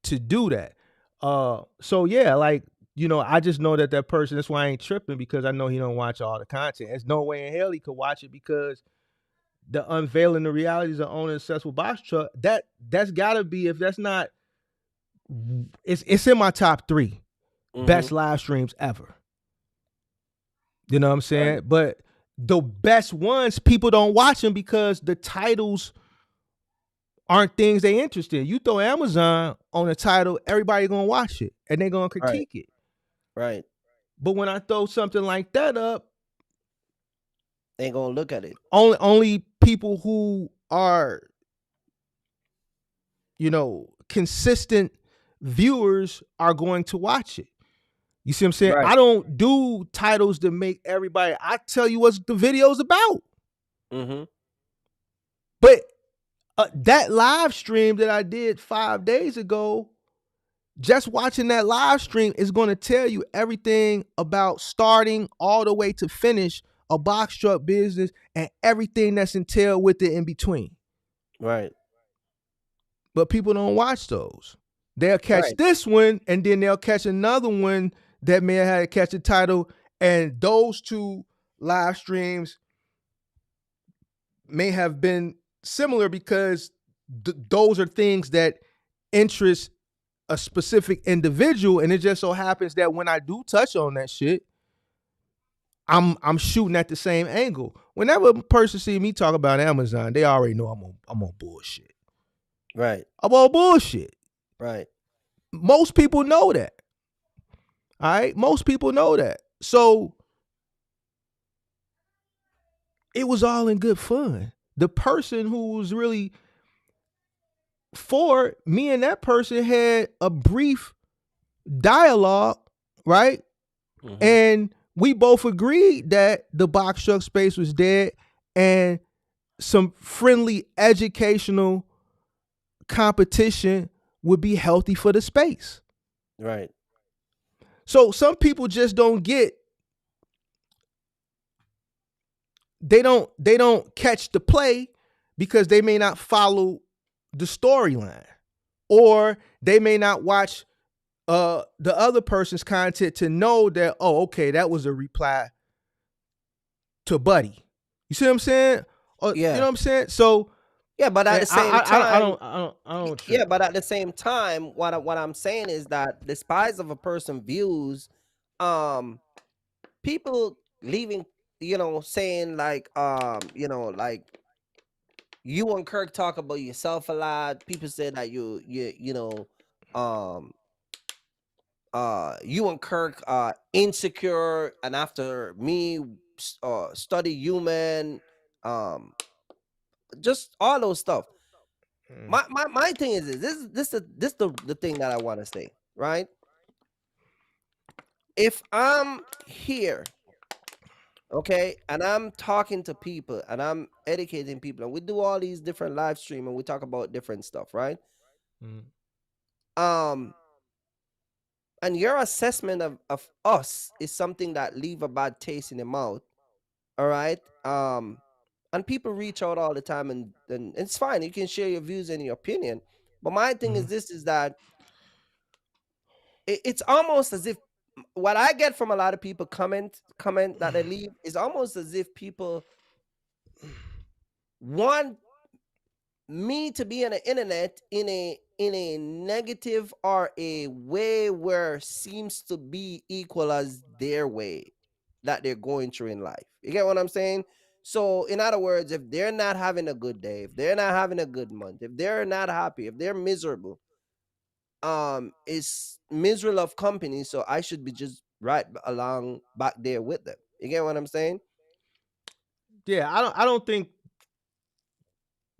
to do that. So yeah, like, I just know that person, that's why I ain't tripping, because I know he don't watch all the content. There's no way in hell he could watch it, because the unveiling the realities of owning a successful box truck, that's gotta be, if that's not, it's in my top 3 Mm-hmm. best live streams ever. You know what I'm Right. saying? But the best ones, people don't watch them because the titles aren't things they interested in. You throw Amazon on a title, everybody gonna watch it and they gonna Right. critique it. Right. But when I throw something like that up, Ain't gonna look at it. only people who are, consistent viewers are going to watch it. You see what I'm saying? Right. I don't do titles to make everybody. I tell you what the video's about. Mm-hmm. But that live stream that I did 5 days ago, just watching that live stream is going to tell you everything about starting all the way to finish a box truck business and everything that's entailed with it in between. Right. But people don't watch those. They'll catch Right. this one, and then they'll catch another one that may have had to catch the title. And those 2 live streams may have been similar because those are things that interest a specific individual. And it just so happens that when I do touch on that shit, I'm shooting at the same angle. Whenever a person see me talk about Amazon, they already know I'm on bullshit. Right. I'm on bullshit. Right. Most people know that. All right? Most people know that. So it was all in good fun. The person who was really for me and that person had a brief dialogue, right? Mm-hmm. And we both agreed that the box truck space was dead, and some friendly educational competition would be healthy for the space. Right. So some people just don't get, they don't catch the play because they may not follow the storyline, or they may not watch the other person's content to know that, oh, okay, that was a reply to Buddy. You see what I'm saying? Or, you know Yeah. what I'm saying? So Yeah, but at the same I time, don't yeah, trip. but at the same time, what I'm saying is that despite of a person views, um, people leaving, saying like, like you and Kirk talk about yourself a lot. People say that um, you and Kirk are insecure, and after me, study human, um, just all those stuff. Mm. My thing is this the thing that I want to say. right? If I'm here, okay, and I'm talking to people and I'm educating people, and we do all these different live stream and we talk about different stuff, right? Mm. Um, and your assessment of us is something that leave a bad taste in the mouth, all right? And people reach out all the time, and it's fine. You can share your views and your opinion. But my thing is Mhm. this: is that it's almost as if what I get from a lot of people comment that they leave is almost as if people want me to be on the internet in a negative or a way where seems to be equal as their way that they're going through in life. You get what I'm saying? So in other words, if they're not having a good day, if they're not having a good month, if they're not happy, if they're miserable, it's miserable of company, so I should be just right along back there with them. You get what I'm saying? Yeah, I don't think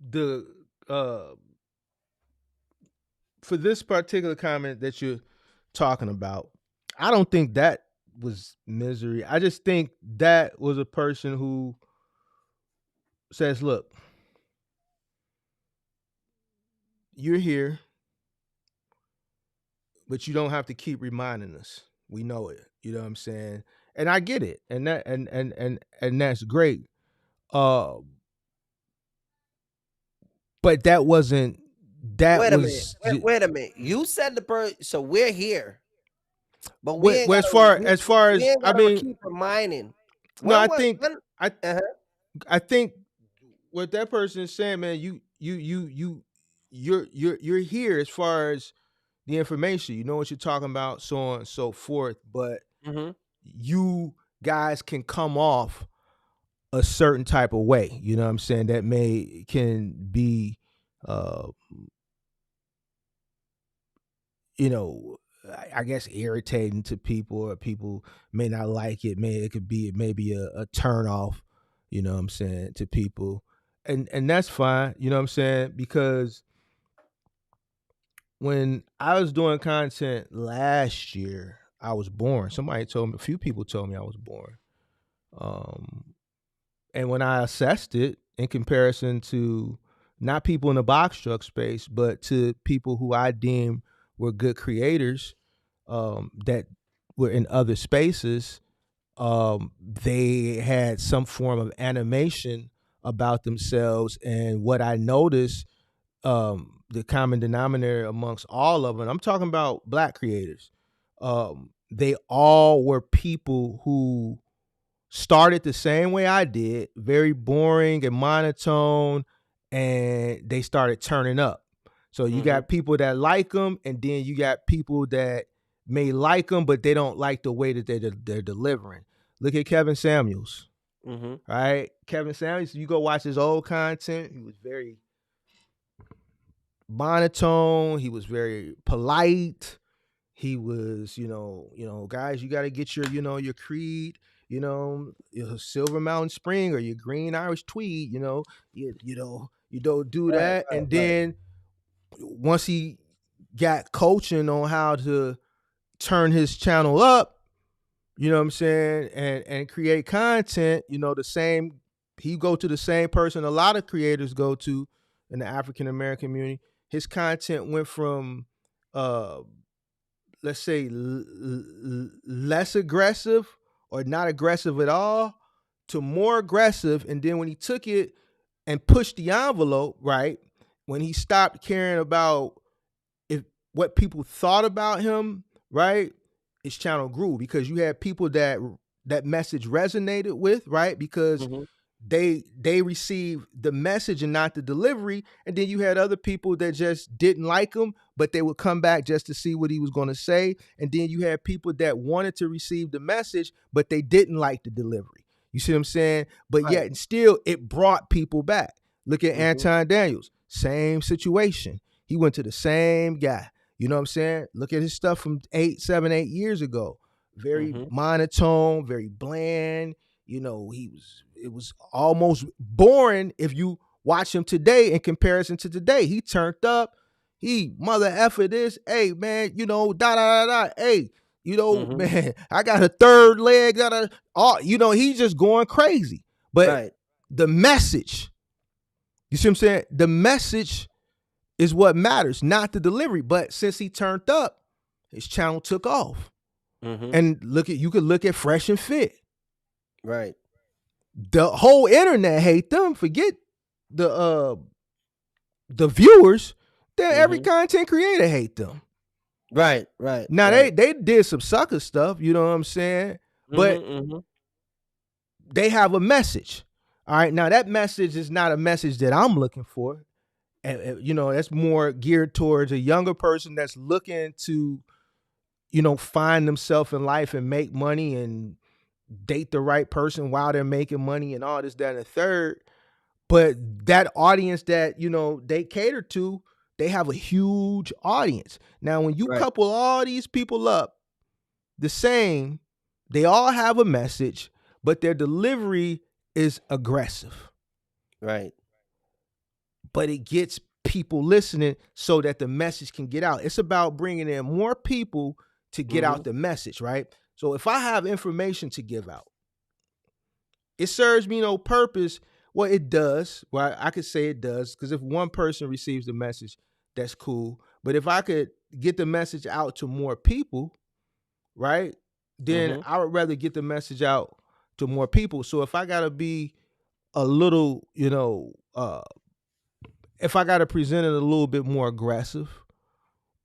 the uh for this particular comment that you're talking about, I don't think that was misery. I just think that was a person who says, "Look, you're here, but you don't have to keep reminding us. We know it." You know what I'm saying? And I get it, and that and that's great. Uh, but that wasn't. That Wait a minute. was Wait a minute. You said so we're here, but we ain't well, gotta as far we as ain't I gotta mean, keep reminding. no, When what when I uh-huh. I think what that person is saying, man, you're here as far as the information. You know what you're talking about, so on and so forth. But Mm-hmm. you guys can come off a certain type of way. You know what I'm saying? That can be, uh, you know, I guess irritating to people, or people may not like it. It could be maybe a turn off. You know what I'm saying, to people, and that's fine. You know what I'm saying, because when I was doing content last year, I was born. Somebody told me, a few people told me I was born. Um, and when I assessed it in comparison to not people in the box truck space, but to people who I deem were good creators, that were in other spaces, they had some form of animation about themselves. And what I noticed, the common denominator amongst all of them, I'm talking about black creators, they all were people who started the same way I did, very boring and monotone, and they started turning up. So you Mm-hmm. got people that like them, and then you got people that may like them, but they don't like the way that they're delivering. Look at Kevin Samuels, Mm-hmm. right? Kevin Samuels, you go watch his old content. He was very monotone. He was very polite. He was, guys, you got to get your, your creed, your Silver Mountain Spring or your Green Irish Tweed, you don't do Right, that. right, And right. then once he got coaching on how to turn his channel up, you know what I'm saying, and create content, the same, he go to the same person a lot of creators go to in the African American community. His content went from, uh let's say, less aggressive or not aggressive at all to more aggressive. And then when he took it and pushed the envelope, right, when he stopped caring about if what people thought about him, right, his channel grew because you had people that message resonated with, right, because Mm-hmm. they received the message and not the delivery. And then you had other people that just didn't like him, but they would come back just to see what he was going to say. And then you had people that wanted to receive the message, but they didn't like the delivery. You see what I'm saying? But Right. yet and still it brought people back. Look at Mm-hmm. Anton Daniels, same situation. He went to the same guy. You know what I'm saying? Look at his stuff from 8 years ago. Very Mm-hmm. monotone, very bland. It was almost boring if you watch him today in comparison to today. He turned up. he mother effer this. Hey man, da da da da. Hey, Mm-hmm. man, I got a third leg. He's just going crazy. But Right. the message, you see what I'm saying? The message is what matters, not the delivery. But since he turned up, his channel took off. Mm-hmm. And you could look at Fresh and Fit. Right. The whole internet hate them. Forget the viewers. Every Mm-hmm. content creator hate them. Right. Right. Now Right. they did some sucker stuff, you know what I'm saying? But Mm-hmm. Mm-hmm. they have a message. All right. Now that message is not a message that I'm looking for. And that's more geared towards a younger person that's looking to, find themselves in life and make money and date the right person while they're making money and all this, that, and the third. But that audience that, they cater to, they have a huge audience. Now, when you Right. couple all these people up the same, they all have a message, but their delivery is aggressive. Right. But it gets people listening so that the message can get out. It's about bringing in more people to get Mm-hmm. out the message, right? So if I have information to give out, it serves me no purpose. Well, it does. Well, I could say it does, because if one person receives the message, that's cool. But if I could get the message out to more people, right, then Mm-hmm. I would rather get the message out to more people. So if I gotta be a little, if I gotta present it a little bit more aggressive,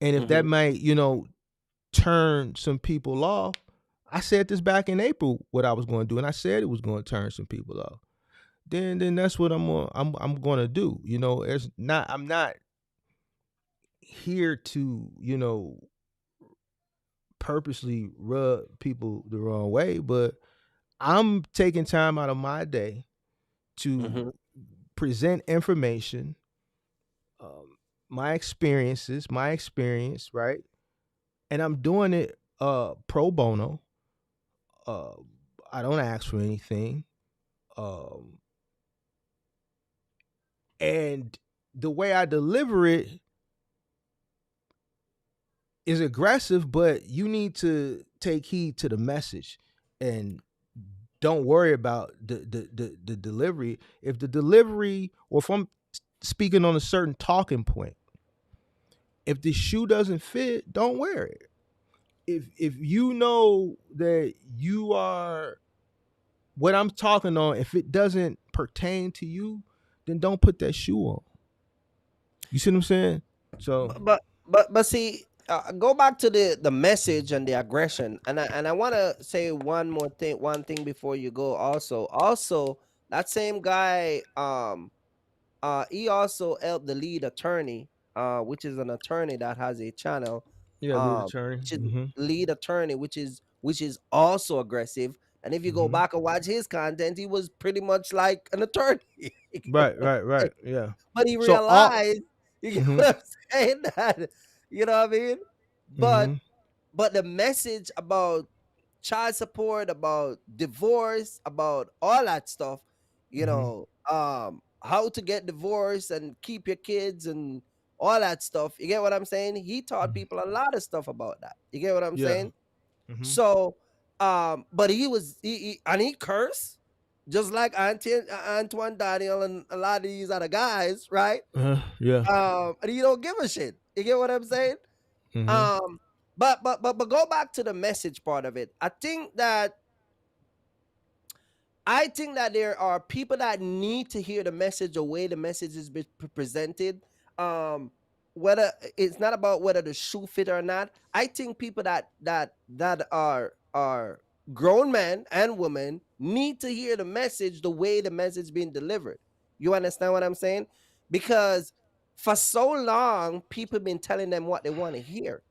and if that Mm-hmm. might, turn some people off, I said this back in April what I was going to do, and I said it was going to turn some people off. Then that's what I'm going to do. I'm not here to, purposely rub people the wrong way, but I'm taking time out of my day to Mm-hmm. present information, my experiences, my experience, right? And I'm doing it pro bono. Uh, I don't ask for anything. Um, and the way I deliver it is aggressive, but you need to take heed to the message and don't worry about the delivery. If the delivery, or if I'm speaking on a certain talking point, if the shoe doesn't fit, don't wear it. If you know that you are what I'm talking on, if it doesn't pertain to you, then don't put that shoe on. You see what I'm saying? So But see, go back to the message and the aggression, and I want to say one thing before you go. Also, that same guy, he also helped the lead attorney, which is an attorney that has a channel, yeah, lead attorney. which is Mm-hmm. lead attorney, which is also aggressive. And if you go Mm-hmm. back and watch his content, he was pretty much like an attorney. You get Right, what I'm right, saying? right. Yeah. But he So all realized, you get mm-hmm. what I'm saying? That, you know what I mean? But Mm-hmm. but the message about child support, about divorce, about all that stuff, Mm-hmm. how to get divorced and keep your kids and all that stuff. You get what I'm saying? He taught Mm-hmm. people a lot of stuff about that. You get what I'm Yeah. saying? Mm-hmm. So, but he cursed just like Antoine Daniel and a lot of these other guys, right? Yeah. And he don't give a shit. You get what I'm saying? Mm-hmm. Um, but go back to the message part of it. I think that there are people that need to hear the message the way the message is presented. Um, whether it's not about whether the shoe fit or not. I think people that are grown men and women need to hear the message the way the message being delivered. You understand what I'm saying? Because for so long, people been telling them what they want to hear.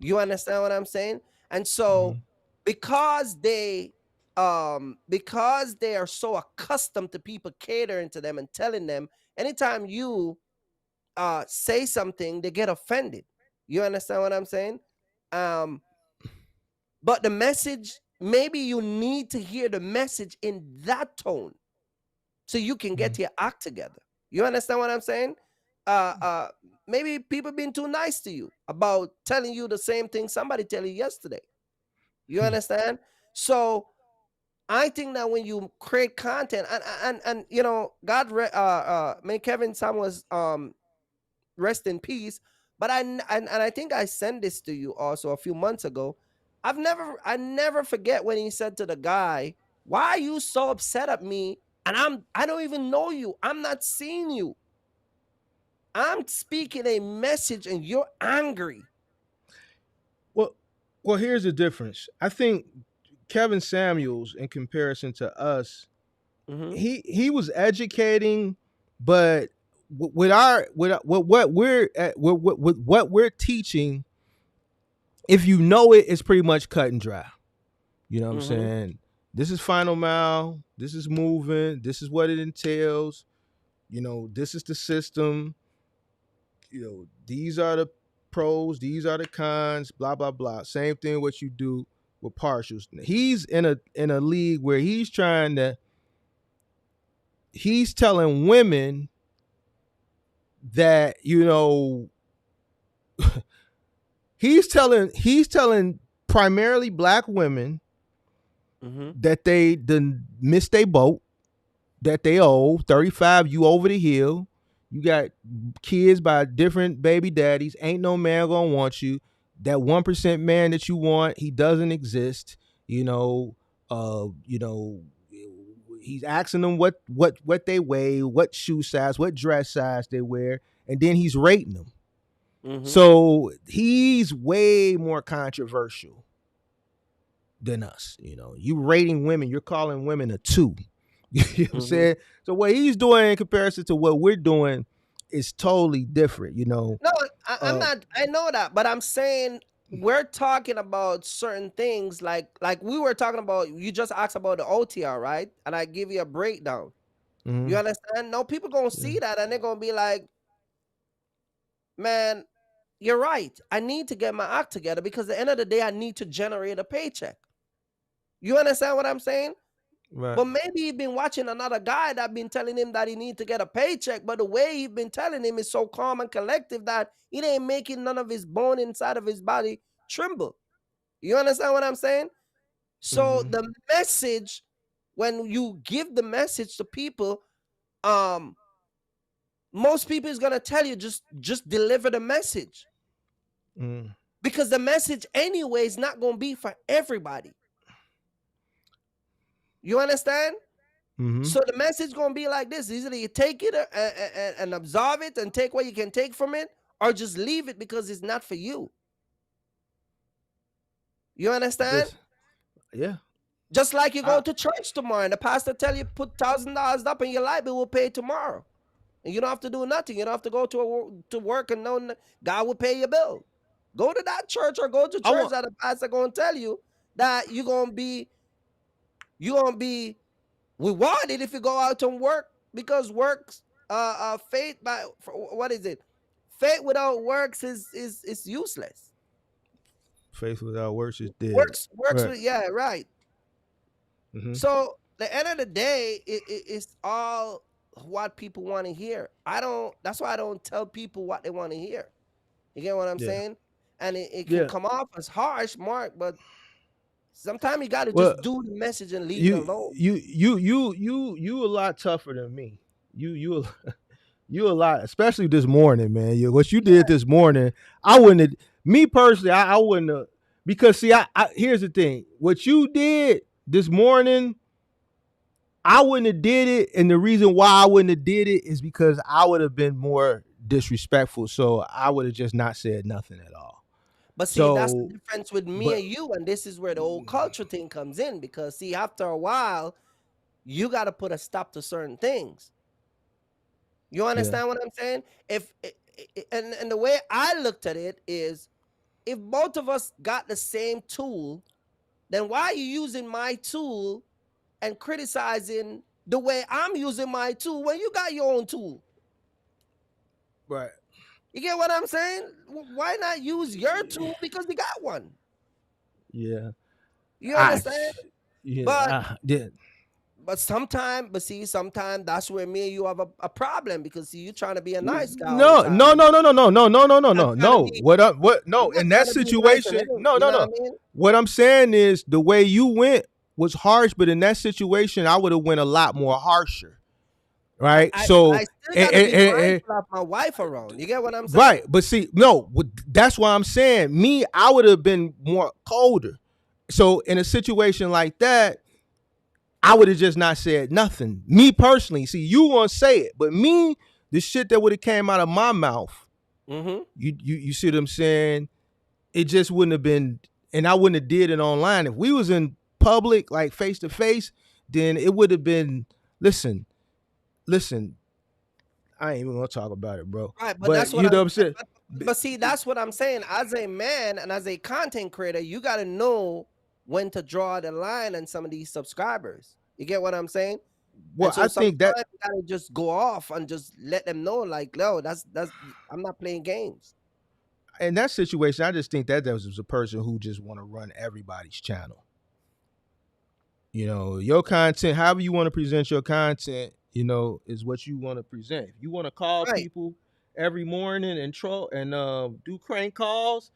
You understand what I'm saying? And Mm-hmm. so because they are so accustomed to people catering to them and telling them anytime you say something, they get offended. You understand what I'm saying? Um, but the message, maybe you need to hear the message in that tone so you can get your act together. You understand what I'm saying? Uh, uh, maybe people been too nice to you about telling you the same thing somebody tell you yesterday. You understand? So I think that when you create content, and you know, may Kevin Samuels rest in peace. But and I think I sent this to you also a few months ago. I never forget when he said to the guy, "Why are you so upset at me? And I don't even know you. I'm not seeing you. I'm speaking a message, and you're angry." Well, well, here's the difference. I think Kevin Samuels, in comparison to us, Mm-hmm. he was educating, but with our with what we're at, with what we're teaching, if you know it, it's pretty much cut and dry. You know what I'm Mm-hmm. saying? This is final mile. This is moving. This is what it entails. You know, this is the system. You know, these are the pros. These are the cons. Blah blah blah. Same thing what you do with partials. He's in a league where he's telling women that, you know, he's telling primarily black women Mm-hmm. that they done missed their boat, that they owe 35, you over the hill, you got kids by different baby daddies, ain't no man gonna want you, that 1% man that you want, he doesn't exist, you know. You know, he's asking them what they weigh, what shoe size, what dress size they wear, and then he's rating them. Mm-hmm. So he's way more controversial than us. You know, you rating women, you're calling women a 2. You know what I'm Mm-hmm. saying? So what he's doing in comparison to what we're doing is totally different. You know, No, I'm uh, not. I know that, but I'm saying we're talking about certain things like we were talking about. You just asked about the OTR, right? And I give you a breakdown. You mhm, understand? No, people gonna yeah, see that and they're gonna be like, "Man, you're right. I need to get my act together because at the end of the day, I need to generate a paycheck." You understand what I'm saying? right. But maybe he's been watching another guy that been telling him that he need to get a paycheck, but the way he's been telling him is so calm and collective that it ain't making none of his bone inside of his body tremble. You understand what I'm saying? So Hmm. the message, when you give the message to people, um, most people is gonna tell you just deliver the message Mm, because the message anyway is not gonna be for everybody. You understand? hmm. So the message gonna be like this: either you take it and absorb it and take what you can take from it, or just leave it because it's not for you. You understand? This, yeah. Just like you go I, to church tomorrow and the pastor tell you put $1,000 up in your life, it will pay tomorrow, and you don't have to do nothing. You don't have to go to work and know God will pay your bill. Go to that church or go to I church want. that the pastor gonna tell you that you gonna be rewarded if you go out and work because works faith by what is it, faith without works is useless. Faith without works is dead. Works Right. with, yeah, right. Hmm. So the end of the day, it's all what people want to hear. I don't That's why I don't tell people what they want to hear. You get what I'm Yeah. saying? And it can Yeah. come off as harsh, Mark, but sometimes you got to Well, just do the message and leave it you alone. you a lot tougher than me. You you a lot, especially this morning, man. What you did this morning, I wouldn't have, me personally, I wouldn't have, because see, I here's the thing. What you did this morning, I wouldn't have did it, and the reason why I wouldn't have did it is because I would have been more disrespectful. So I would have just not said nothing at all. But see, that's the So, difference with me but and you, and this is where the old culture thing comes in. Because see, after a while, you got to put a stop to certain things. You yeah, understand what I'm saying? And the way I looked at it is, if both of us got the same tool, then why are you using my tool and criticizing the way I'm using my tool when you got your own tool? right, You get what I'm saying? Why not use your tool because you got one? yeah, You I, understand? yeah, But yeah, But sometimes that's where me and you have a problem, because see, you trying to be a nice guy all the No, time. no, no, no, no, no, no, no, no, no, I'm no, trying to no. be. What? I'm No, not in trying that to be nice and situation, everything. no, You no, know what no. I mean? What I'm saying is the way you went was harsh, but in that situation, I would have went a lot more harsher, right? I So, still and, gotta and, be and, and- mindful of my wife around. You get what I'm saying? right, but see, no, that's why I'm saying me, I would have been more colder. So, in a situation like that, I would have just not said nothing. Me personally, see, you want to say it, but me, the shit that would have came out of my mouth, Mm-hmm. you see what I'm saying? It just wouldn't have been, and I wouldn't have did it online. If we was in public, like face to face, then it would have been. Listen. I ain't even gonna talk about it, bro. Right, but But that's what you I'm. know what I'm saying? But see, that's what I'm saying. As a man and as a content creator, you got to know when to draw the line on some of these subscribers. You get what I'm saying? And Well, so I sometimes think that you gotta just go off and just let them know, like, no, that's I'm not playing games. in that situation, I just think that there was a person who just want to run everybody's channel. You know, your content, however you want to present your content, you know, is what you want to present. If you want to call Right. people every morning and troll and do crank calls,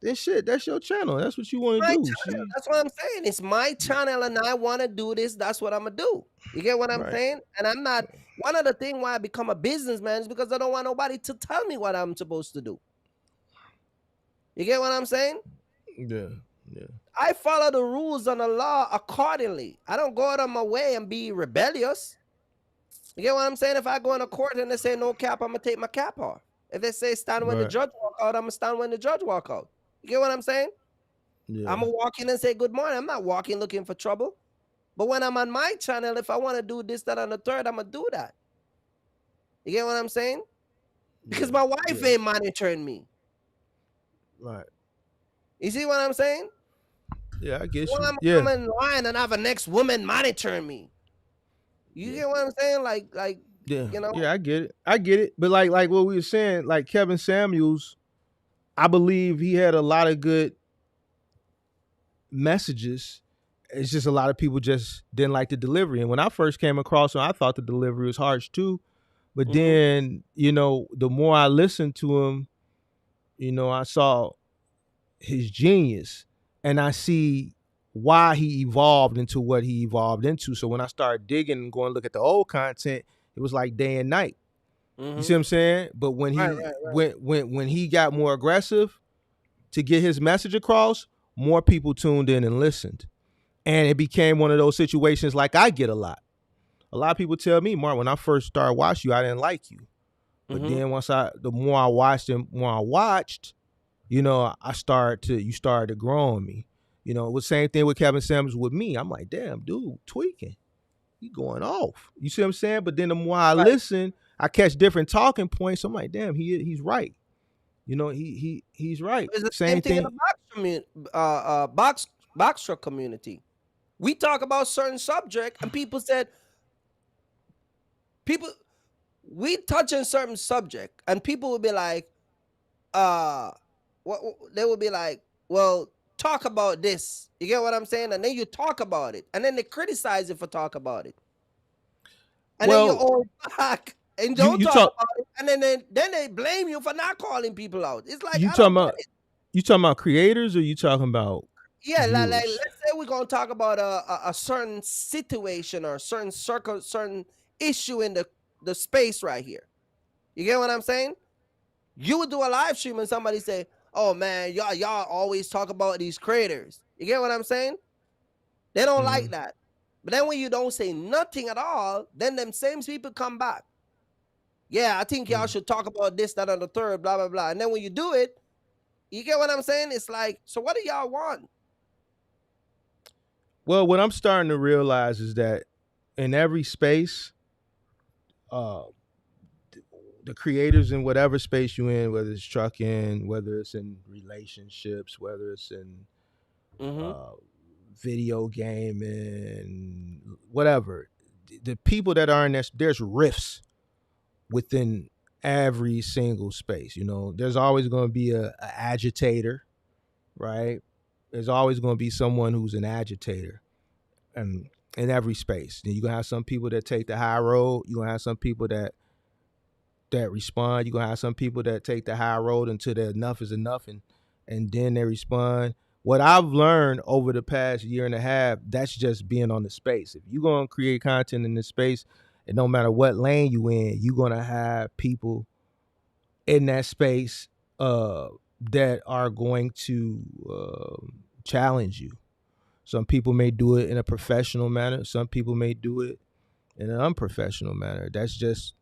then shit, that's your channel. That's what you want to My do. channel. See, That's what I'm saying. It's my channel and I want to do this. That's what I'm gonna do. You get what I'm right? saying? And I'm not one of the things why I become a businessman is because I don't want nobody to tell me what I'm supposed to do. You get what I'm saying? Yeah, yeah. I follow the rules and the law accordingly. I don't go out of my way and be rebellious. You get what I'm saying? If I go in a court and they say no cap, I'm gonna take my cap off. If they say stand when the Right. judge walk out, I'm gonna stand when the judge walk out. You get what I'm saying? Yeah. I'm gonna walk in and say good morning. I'm not walking looking for trouble. But when I'm on my channel, if I want to do this, that, and the third, I'm gonna do that. You get what I'm saying? Because my wife ain't monitoring me. Right. You see what I'm saying? Yeah, I get When you. I'm Yeah. coming in line and have a next woman monitoring me. You get what I'm saying? Like Yeah. you know. Yeah, I get it. I get it. But like what we were saying, like Kevin Samuels, I believe he had a lot of good messages. It's just a lot of people just didn't like the delivery. And when I first came across him, I thought the delivery was harsh too. But then, you know, the more I listened to him, you know, I saw his genius and I see why he evolved into what he evolved into. So when I started digging and going to look at the old content, it was like day and night. You see what I'm saying? But when he Right. when he got more aggressive to get his message across, more people tuned in and listened. And it became one of those situations like I get a lot. A lot of people tell me, Mark, when I first started watching you, I didn't like you. But then the more I watched and more I watched, you know, you started to grow on me. You know, it was the same thing with Kevin Samuels with me. I'm like, damn, dude, tweaking. He going off. You see what I'm saying? But then the more I listen, I catch different talking points. I'm like, damn, he's right. You know, he's right. It's the Same same thing in thing. the box truck community. We talk about certain subject and we touch on certain subject and people will be like, what they will be like, well, talk about this. You get what I'm saying? And then you talk about it, and then they criticize you for talk about it, and then you Well, all back and you don't you talk talk about it, and then they blame you for not calling people out. It's like you I talking don't get about it. you talking about creators or you talking about Yeah, like viewers? let's say we're gonna talk about a certain situation or a certain circle, certain issue in the space right here. You get what I'm saying? You would do a live stream and somebody say, "Oh man, y'all always talk about these creators." You get what I'm saying? They don't like that. But then when you don't say nothing at all, then them same people come back. Yeah, I think y'all should talk about this, that, and the third, blah blah blah. And then when you do it, you get what I'm saying? It's like, so what do y'all want? Well, what I'm starting to realize is that in every space, uh, the creators in whatever space you're in, whether it's trucking, whether it's in relationships, whether it's in uh, video gaming, whatever, the people that are in this, there's rifts within every single space. You know, there's always going to be a agitator, right? There's always going to be someone who's an agitator, and in every space. Then you're gonna have some people that take the high road. You're gonna have some people that respond. You're gonna have some people that take the high road until the enough is enough, and then they respond. What I've learned over the past year and a half, that's just being on the space. If you're gonna create content in this space, and no matter what lane you in, you're gonna have people in that space that are going to challenge you. Some people may do it in a professional manner. Some people may do it in an unprofessional manner. That's just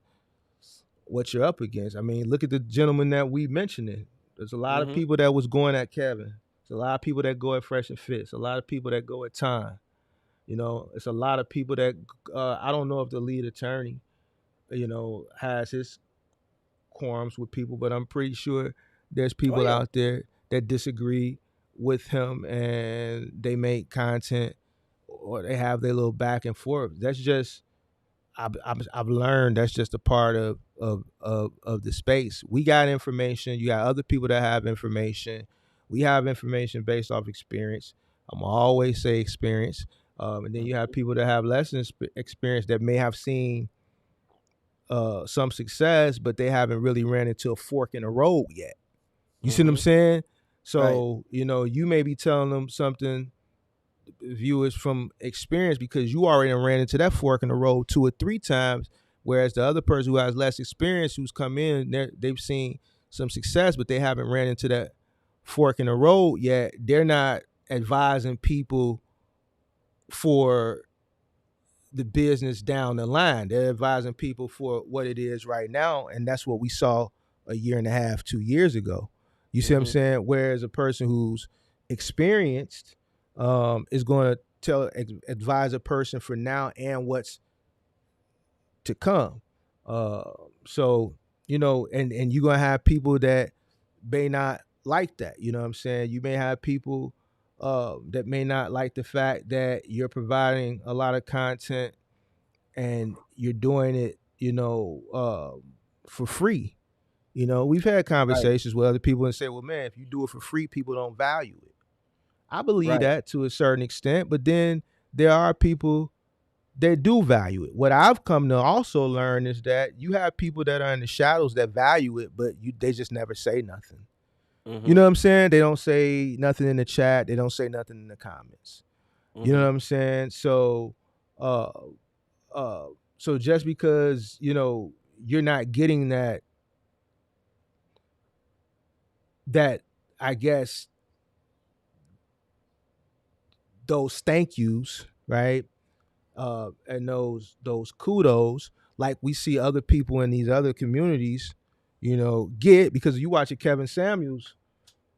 what you're up against. I mean, look at the gentleman that we mentioned. There's a lot of Mm-hmm. people that was going at Kevin. There's a lot of people that go at Fresh and Fits. A lot of people that go at Time. You know, it's a lot of people that I don't know if the lead attorney, has his quorums with people, but I'm pretty sure there's Oh people yeah. out there that disagree with him and they make content or they have their little back and forth. That's just I've learned that's just a part of the space. We got information. You got other people that have information. We have information based off experience. I'm always say experience. And then you have people that have less experience that may have seen some success, but they haven't really ran into a fork in the road yet. You see what I'm Mm-hmm. saying? Right. So, you may be telling them something, viewers, from experience because you already ran into that fork in the road 2 or 3 times, whereas the other person who has less experience, who's come in, they've seen some success, but they haven't ran into that fork in the road yet. They're not advising people for the business down the line. They're advising people for what it is right now, and that's what we saw a year and a half, 2 years ago. You see what I'm Mm-hmm. saying? Whereas a person who's experienced is going to advise a person for now and what's to come. Uh, so and you're gonna have people that may not like that. You know what I'm saying? You may have people that may not like the fact that you're providing a lot of content and you're doing it, for free. We've had Right. conversations with other people and say, well, man, if you do it for free, people don't value it. I believe Right. that to a certain extent, but then there are people that do value it. What I've come to also learn is that you have people that are in the shadows that value it, but they just never say nothing. You Mm-hmm. know what I'm saying? They don't say nothing in the chat. They don't say nothing in the comments. You know Mm-hmm. what I'm saying? Uh, uh, so just because you're not getting that I guess those thank yous, right? And those kudos, like we see other people in these other communities, get, because you watch a Kevin Samuels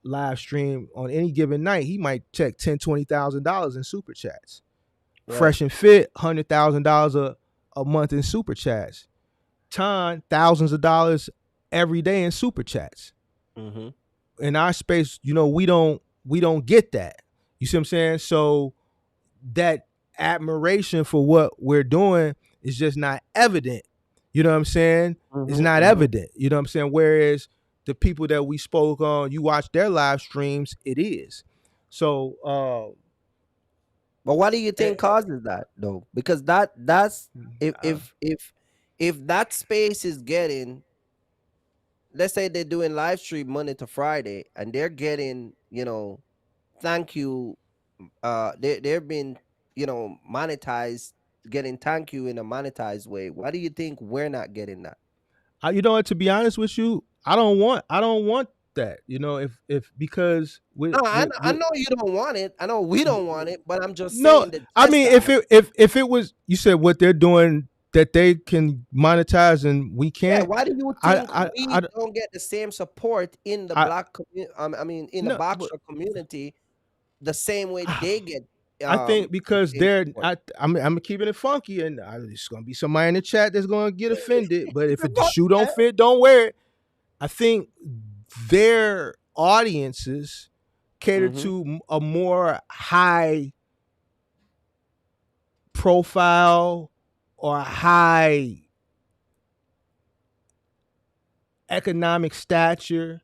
live stream on any given night, he might check $10,000-$20,000 in super chats. Right. Fresh and Fit, $100,000 a month in super chats. Ton, thousands of dollars every day in super chats. Mm-hmm. In our space, we don't get that. You see what I'm saying? So that admiration for what we're doing is just not evident. You know what I'm saying? It's Mm-hmm. not Mm-hmm. evident. You know what I'm saying? Whereas the people that we spoke on, you watch their live streams, it is. So But what do you eh, think causes that though? Because that's if uh, if if if that space is getting, let's say they're doing live stream Monday to Friday and they're getting, thank you, they're being, monetized, getting thank you in a monetized way. Why do you think we're not getting that? you know what? To be honest with you, I don't want that. If because No, I know you don't want it. I know we don't want it, but I'm just no, saying the I gist mean, of it. if it was, you said what they're doing that they can monetize and we Yeah, can't. why do you I think I we I don't get the same support in the I black community? I mean, in the no, but boxer community, the same way they get I think the because same support. I'm keeping it funky, and it's gonna be somebody in the chat that's gonna get offended. But if the Fuck shoe don't that. fit, don't wear it. I think their audiences cater Mm-hmm. to a more high profile or high economic stature,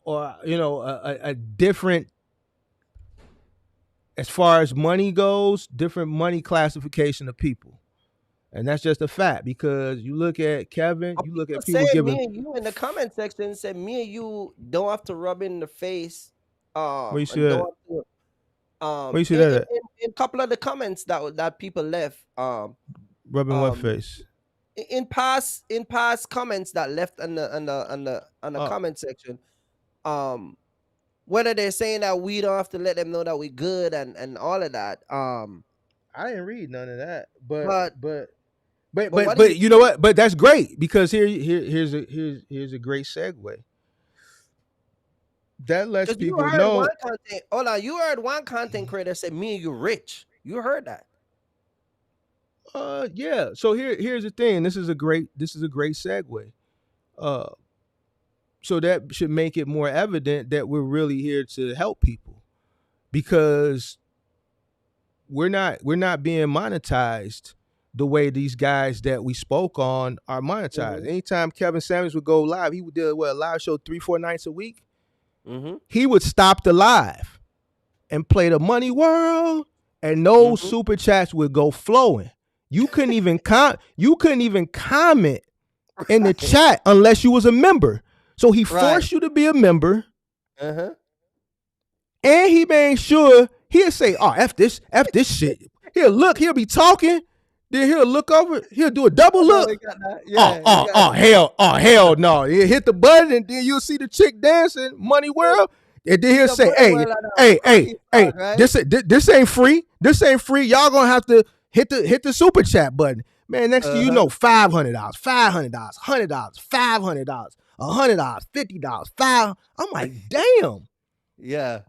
or a different as far as money goes, different money classification of people. And that's just a fact, because you look at Kevin, you look People at people say giving. me and you in the comment section said me and you don't have to rub in the face, Where you see and don't that? have to, Where you see that at? in a couple of the comments that people left, Rubbing what um, face? in past comments that left on the Oh, comment section, whether they're saying that we don't have to let them know that we're good and all of that, I didn't read none of that, but but but but but but what do you but you know think? what? But that's great, because here's a great segue. That lets Because you people heard one know. content, hold on, you heard one content creator say me and you rich. You heard that. Yeah. So here's the thing. This is a great segue. Uh, so that should make it more evident that we're really here to help people, because we're not being monetized the way these guys that we spoke on are monetized. Mm-hmm. Anytime Kevin Samuels would go live, he would do a live show 3-4 nights a week. Mm-hmm. He would stop the live and play the Money World, and those Mm-hmm. super chats would go flowing. You couldn't even comment in the chat unless you was a member. So he Right. forced you to be a member, Uh-huh. and he made sure he'll say, "Oh, f this shit." He'll be talking, then he'll look over, he'll do a double No, look. he got that. Yeah, Hell no. He'll hit the button, and then you'll see the chick dancing, Money World. And then he'll The say, Money "Hey, World and Cookie Spot, right? this ain't free. This ain't free. Y'all gonna have to hit the super chat button." Man, next thing you know, $500, $500, $100, $500, $100, $50, $5. I'm like, damn. Yeah.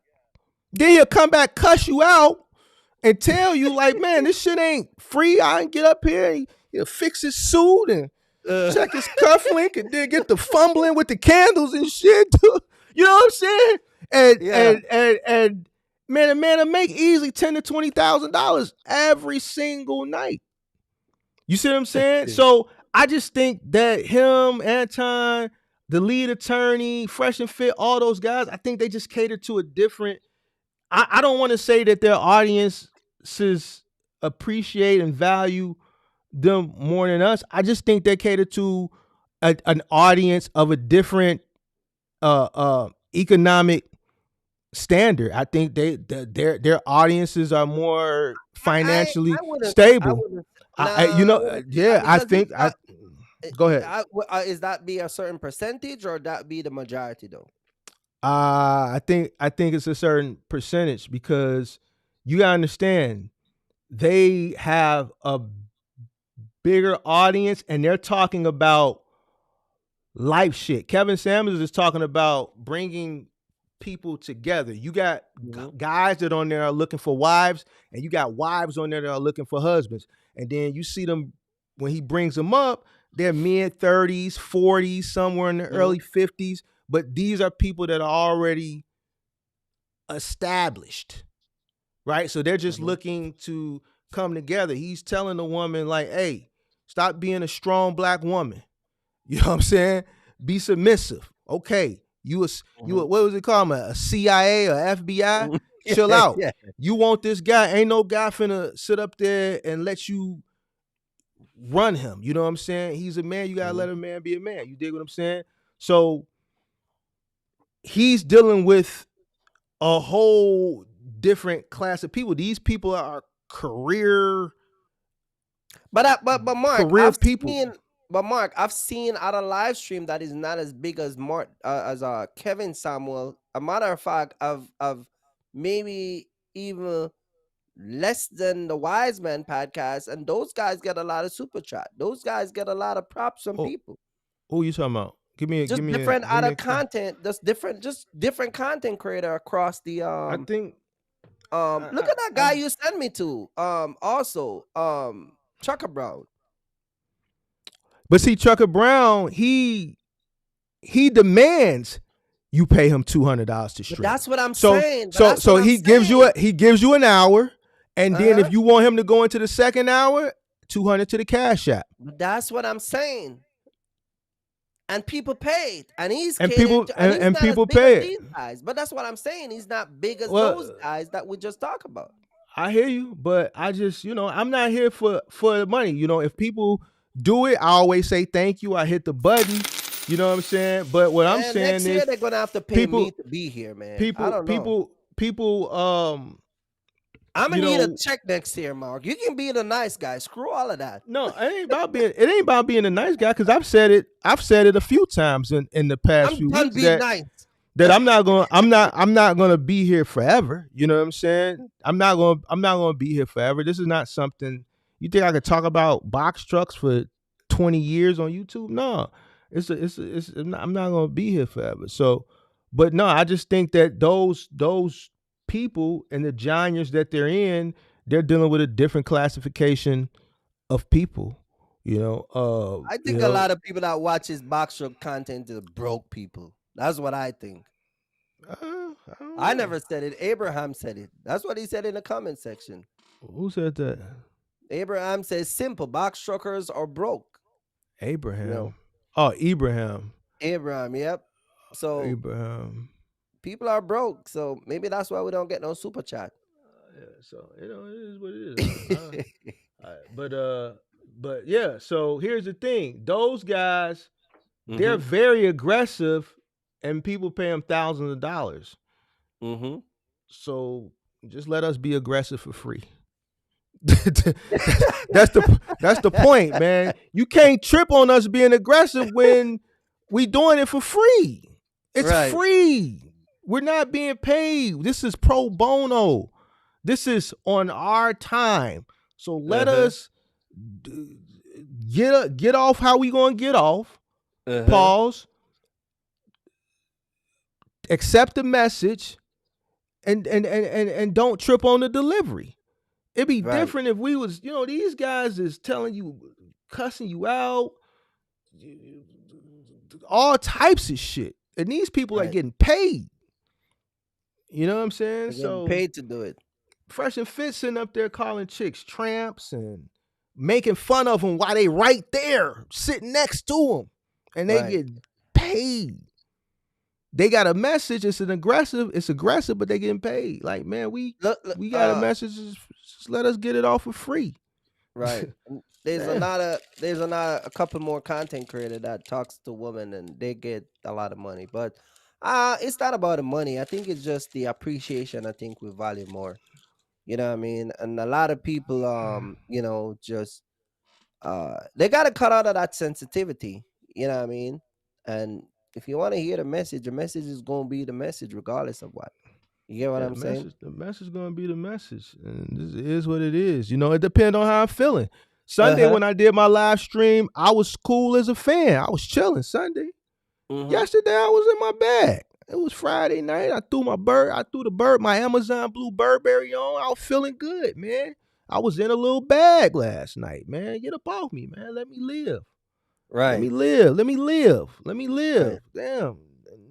Then he'll come back, cuss you out, and tell you like, man, this shit ain't free. I ain't get up here. He'll fix his suit and check his cufflink, and then get the fumbling with the candles and shit. You know what I'm saying? And man, a man will make easily $10,000 to $20,000 every single night. You see what I'm saying? So I just think that him, Anton, the lead attorney, Fresh and Fit, all those guys, I think they just cater to a different. I don't want to say that their audiences appreciate and value them more than us. I just think they cater to an audience of a different economic standard. I think their audiences are more financially stable. Go ahead. Is that be a certain percentage or that be the majority though? I think it's a certain percentage, because you gotta understand they have a bigger audience and they're talking about life shit. Kevin Samuels is talking about bringing people together. You got guys that on there are looking for wives, and you got wives on there that are looking for husbands. And then you see them when he brings them up, they're mid 30s, 40s, somewhere in the early 50s. But these are people that are already established, right? So they're just looking to come together. He's telling the woman like, hey, stop being a strong black woman. You know what I'm saying? Be submissive. Okay. You what was it called? A CIA or FBI? Chill out. Yeah. You want this guy. Ain't no guy finna sit up there and let you run him. You know what I'm saying? He's a man. You gotta let a man be a man. You dig what I'm saying? So he's dealing with a whole different class of people. These people are career, but Mark, career people. Mark, I've seen at a live stream that is not as big as Kevin Samuel. A matter of fact, of maybe even less than the Wise Man podcast, and those guys get a lot of super chat. Those guys get a lot of props from people. Who you talking about? Give me different content. Just different content creator across the. I think. Look at that guy you sent me to. Also, Chucker Brown. But see, Chucker Brown, he demands you pay him $200 to stream. But that's what I'm saying. So he gives you an hour, and then if you want him to go into the second hour, $200 to the Cash App. But that's what I'm saying. and people paid, and he's and catering people to, and he's and not as people big as pay it. these guys. But that's what I'm saying. He's not big as those Well, guys that we just talk about. I hear you, but I just, I'm not here for the money. If people do it, I always say thank you. I hit the button. You know what I'm saying? But what I'm And saying next year is they're gonna have to pay me people to be here, man. I people don't know. people I'm you gonna need a know check next year, Mark. You can be the nice guy. Screw all of that. no, it ain't about being a nice guy, because I've said it a few times in the past I'm few done weeks being nice. that I'm not gonna be here forever. You know what I'm saying? I'm not gonna be here forever. This is not something you think I could talk about box trucks for 20 years on YouTube. No. I'm not gonna be here forever. So, but no, I just think that those people and the genres that they're dealing with a different classification of people. I think a lot of people that watch his box truck content are broke people. That's what I think. I don't I know. never said it. Abraham said it. That's what he said in the comment section. Who said that? Abraham says simple box truckers are broke. Abraham. Oh, Ibrahim. Abraham, yep. So Abraham. people are broke. So maybe that's why we don't get no super chat. Yeah, so it is what it is. But yeah. So here's the thing: those guys, they're very aggressive, and people pay them thousands of dollars. Mm-hmm. So just let us be aggressive for free. that's the point, man. You can't trip on us being aggressive when we doing it for free. It's Right. free. We're not being paid. This is pro bono. This is on our time. So let us get off how we gonna get off. Pause. Accept the message, and don't trip on the delivery. It'd be Right. different if we was, these guys is telling you, cussing you out, all types of shit. And these people are Right. getting paid. You know what I'm saying? They're So getting paid to do it. Fresh and Fit sitting up there calling chicks tramps and making fun of them while they right there sitting next to them, and they Right. get paid. They got a message. It's aggressive, but they getting paid. Like, man, we Look, got a message. Just let us get it off for free. right. There's a couple more content creator that talks to women and they get a lot of money. But it's not about the money. I think it's just the appreciation. I think we value more. You know what I mean? And a lot of people just they gotta cut out of that sensitivity. You know what I mean? And if you want to hear the message is gonna be the message regardless of what. You get what I'm saying? The message is gonna be the message, and this is what it is. It depends on how I'm feeling. Sunday when I did my live stream, I was cool as a fan. I was chilling Sunday. Yesterday I was in my bag. It was Friday night. I threw my Amazon Blue Burberry on. I was feeling good, man. I was in a little bag last night, man. Get up off me, man. Let me live. Right. Let me live. Right. Damn,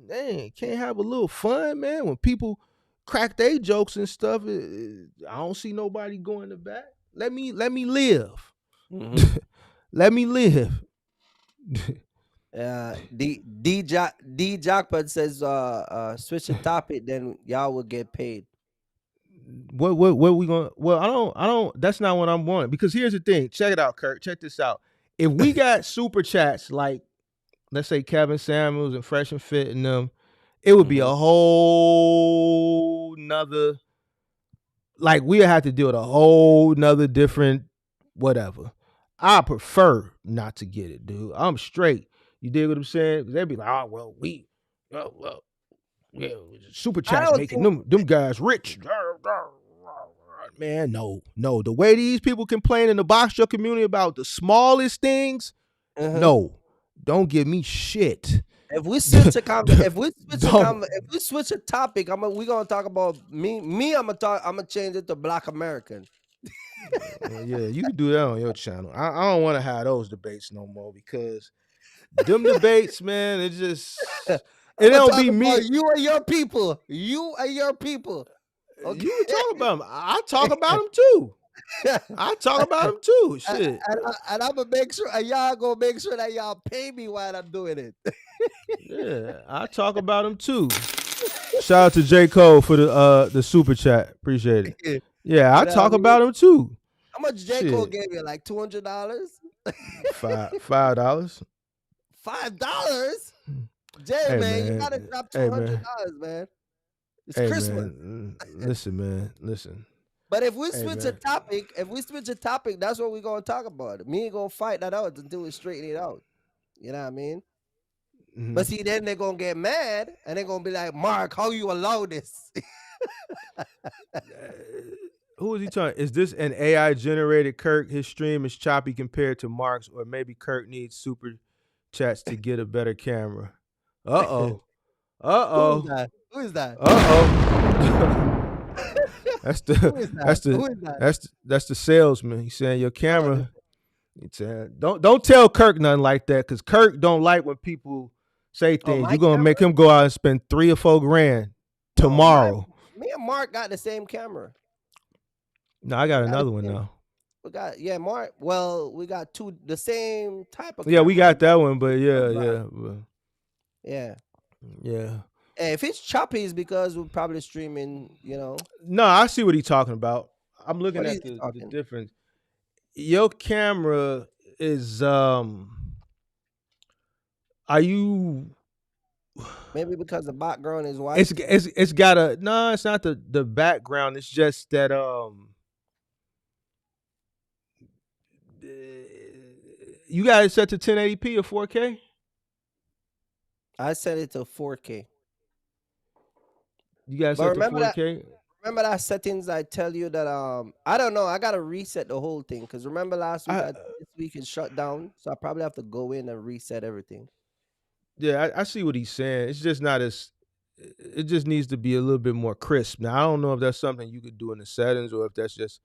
man, can't have a little fun, man. When people crack their jokes and stuff, I don't see nobody going to back. Let me live. Let me live. D Jockpad says switch the topic, then y'all will get paid. What we gonna? Well, I don't. That's not what I'm wanting, because here's the thing. Check it out, Kirk. Check this out. If we got super chats like, let's say, Kevin Samuels and Fresh and Fit and them, it would be a whole nother. Like, we have to deal with a whole nother different whatever. I prefer not to get it, dude. I'm straight. You dig what I'm saying? They'd be like, oh, well, yeah, super chats making them guys rich. Man, no. The way these people complain in the box truck community about the smallest things, no, don't give me shit. If we switch a topic, we gonna talk about me. I'm gonna change it to Black American. Yeah, you can do that on your channel. I don't want to have those debates no more, because them debates, man, it just it don't be me. You and your people. You and your people. Okay. You can talk about them. I talk about them too. I talk about him too. Shit. And I'm gonna make sure, and y'all gonna make sure that y'all pay me while I'm doing it. Yeah, I talk about him too. Shout out to J. Cole for the super chat. Appreciate it. Yeah, I You know what talk I mean? about him too. How much J. Cole Shit. gave you? Like $200? $5. $5? Jay, Hey man, you man. gotta drop Hey $200, man. man. It's Hey Christmas. man. Listen, man. Listen. But if we Hey, switch man. a topic, that's what we're gonna talk about. Me ain't gonna fight that out until we straighten it out. You know what I mean? Mhm. But see, then they're gonna get mad and they're gonna be like, Mark, how you allow this? Who is he talking? Is this an AI generated Kirk? His stream is choppy compared to Mark's, or maybe Kirk needs super chats to get a better camera. Uh-oh. Who is Uh-oh. that? Who is that? Uh-oh. That's Who the is that? that's Who the is that? that's the salesman. He's saying your Oh, camera. He's saying, don't tell Kirk nothing like that, because Kirk don't like when people say things. my You're gonna make him go out and spend $3 or $4 grand No, tomorrow. me and Mark got the same camera. No, I got got another the one same. now. We got Mark. Well, we got the same type of Yeah, we camera. got that one, but yeah. Yeah. Yeah. Hey, if it's choppy, it's because we're probably streaming, No, I see what he's talking about. I'm looking What at is he the talking? difference. Your camera is are you Maybe because the background is white. it's got a no, it's not the background, it's just that you got it set to 1080p or 4K? I set it to 4K. You got it But set to 4K? remember that settings I tell you that I don't know, I gotta reset the whole thing, because remember last week this week it shut down, so I probably have to go in and reset everything. Yeah, I see what he's saying. It's just not as it just needs to be a little bit more crisp. Now I don't know if that's something you could do in the settings, or if that's just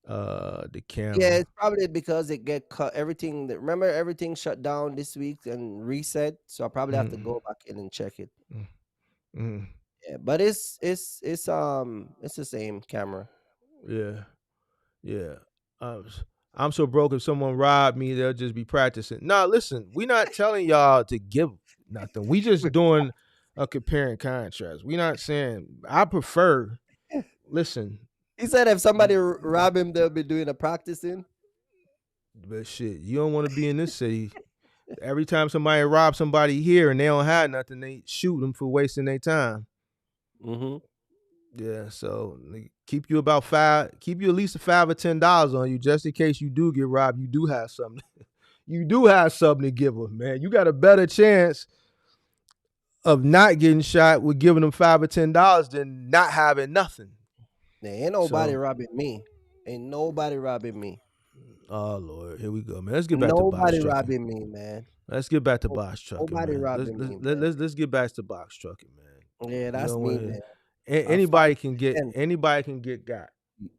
the camera. Yeah, it's probably because it get cut. Remember everything shut down this week and reset, so I probably have to go back in and check it. Mm-hmm. Yeah, but it's the same camera. Yeah. I'm so broke, if someone robbed me, they'll just be practicing. Nah, listen, we not telling y'all to give nothing. We just doing a compare and contrast. We not saying I prefer. Listen, He said if somebody rob him, they'll be doing a practicing. but shit, you don't want to be in this city. Every time somebody robs somebody here and they don't have nothing, they shoot them for wasting their time. Mm-hmm. Yeah, so keep you at least $5 or $10 on you, just in case you do get robbed. You do have something. You do have something to give them, man. You got a better chance of not getting shot with giving them $5 or $10 than not having nothing. Ain't nobody robbing me. Ain't nobody robbing me. Oh Lord, here we go, man. Let's get back to box Nobody trucking. robbing me, man. Let's get back to box trucking. Nobody man. robbing me. Man. Let's get back to box trucking, man. Yeah, that's me, man. Anybody can get got.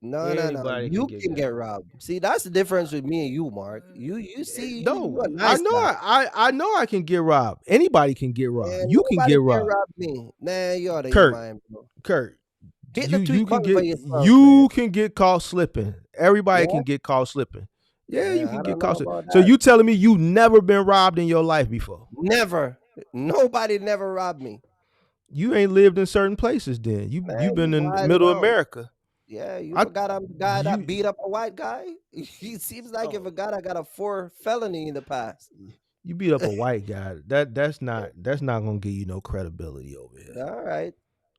No. You can get robbed. See, that's the difference with me and you, Mark. You see, no, a nice I know I can get robbed. Anybody can get robbed. Man, you can get robbed. Me. Nah, you're out of Kurt, your mind, bro. Kurt, Hit you, the tweet you can button for get yourself, you man. can get caught slipping. Everybody Yeah? can get caught slipping. Yeah, you can get caught slipping. about So that. you telling me you never been robbed in your life before? Never. Nobody never robbed me. You ain't lived in certain places then. You've been in middle America. Yeah, you forgot I'm the guy that beat up a white guy? He seems like if a guy that got a 4 felony in the past. You beat up a white guy. That's not gonna give you no credibility over here. All right.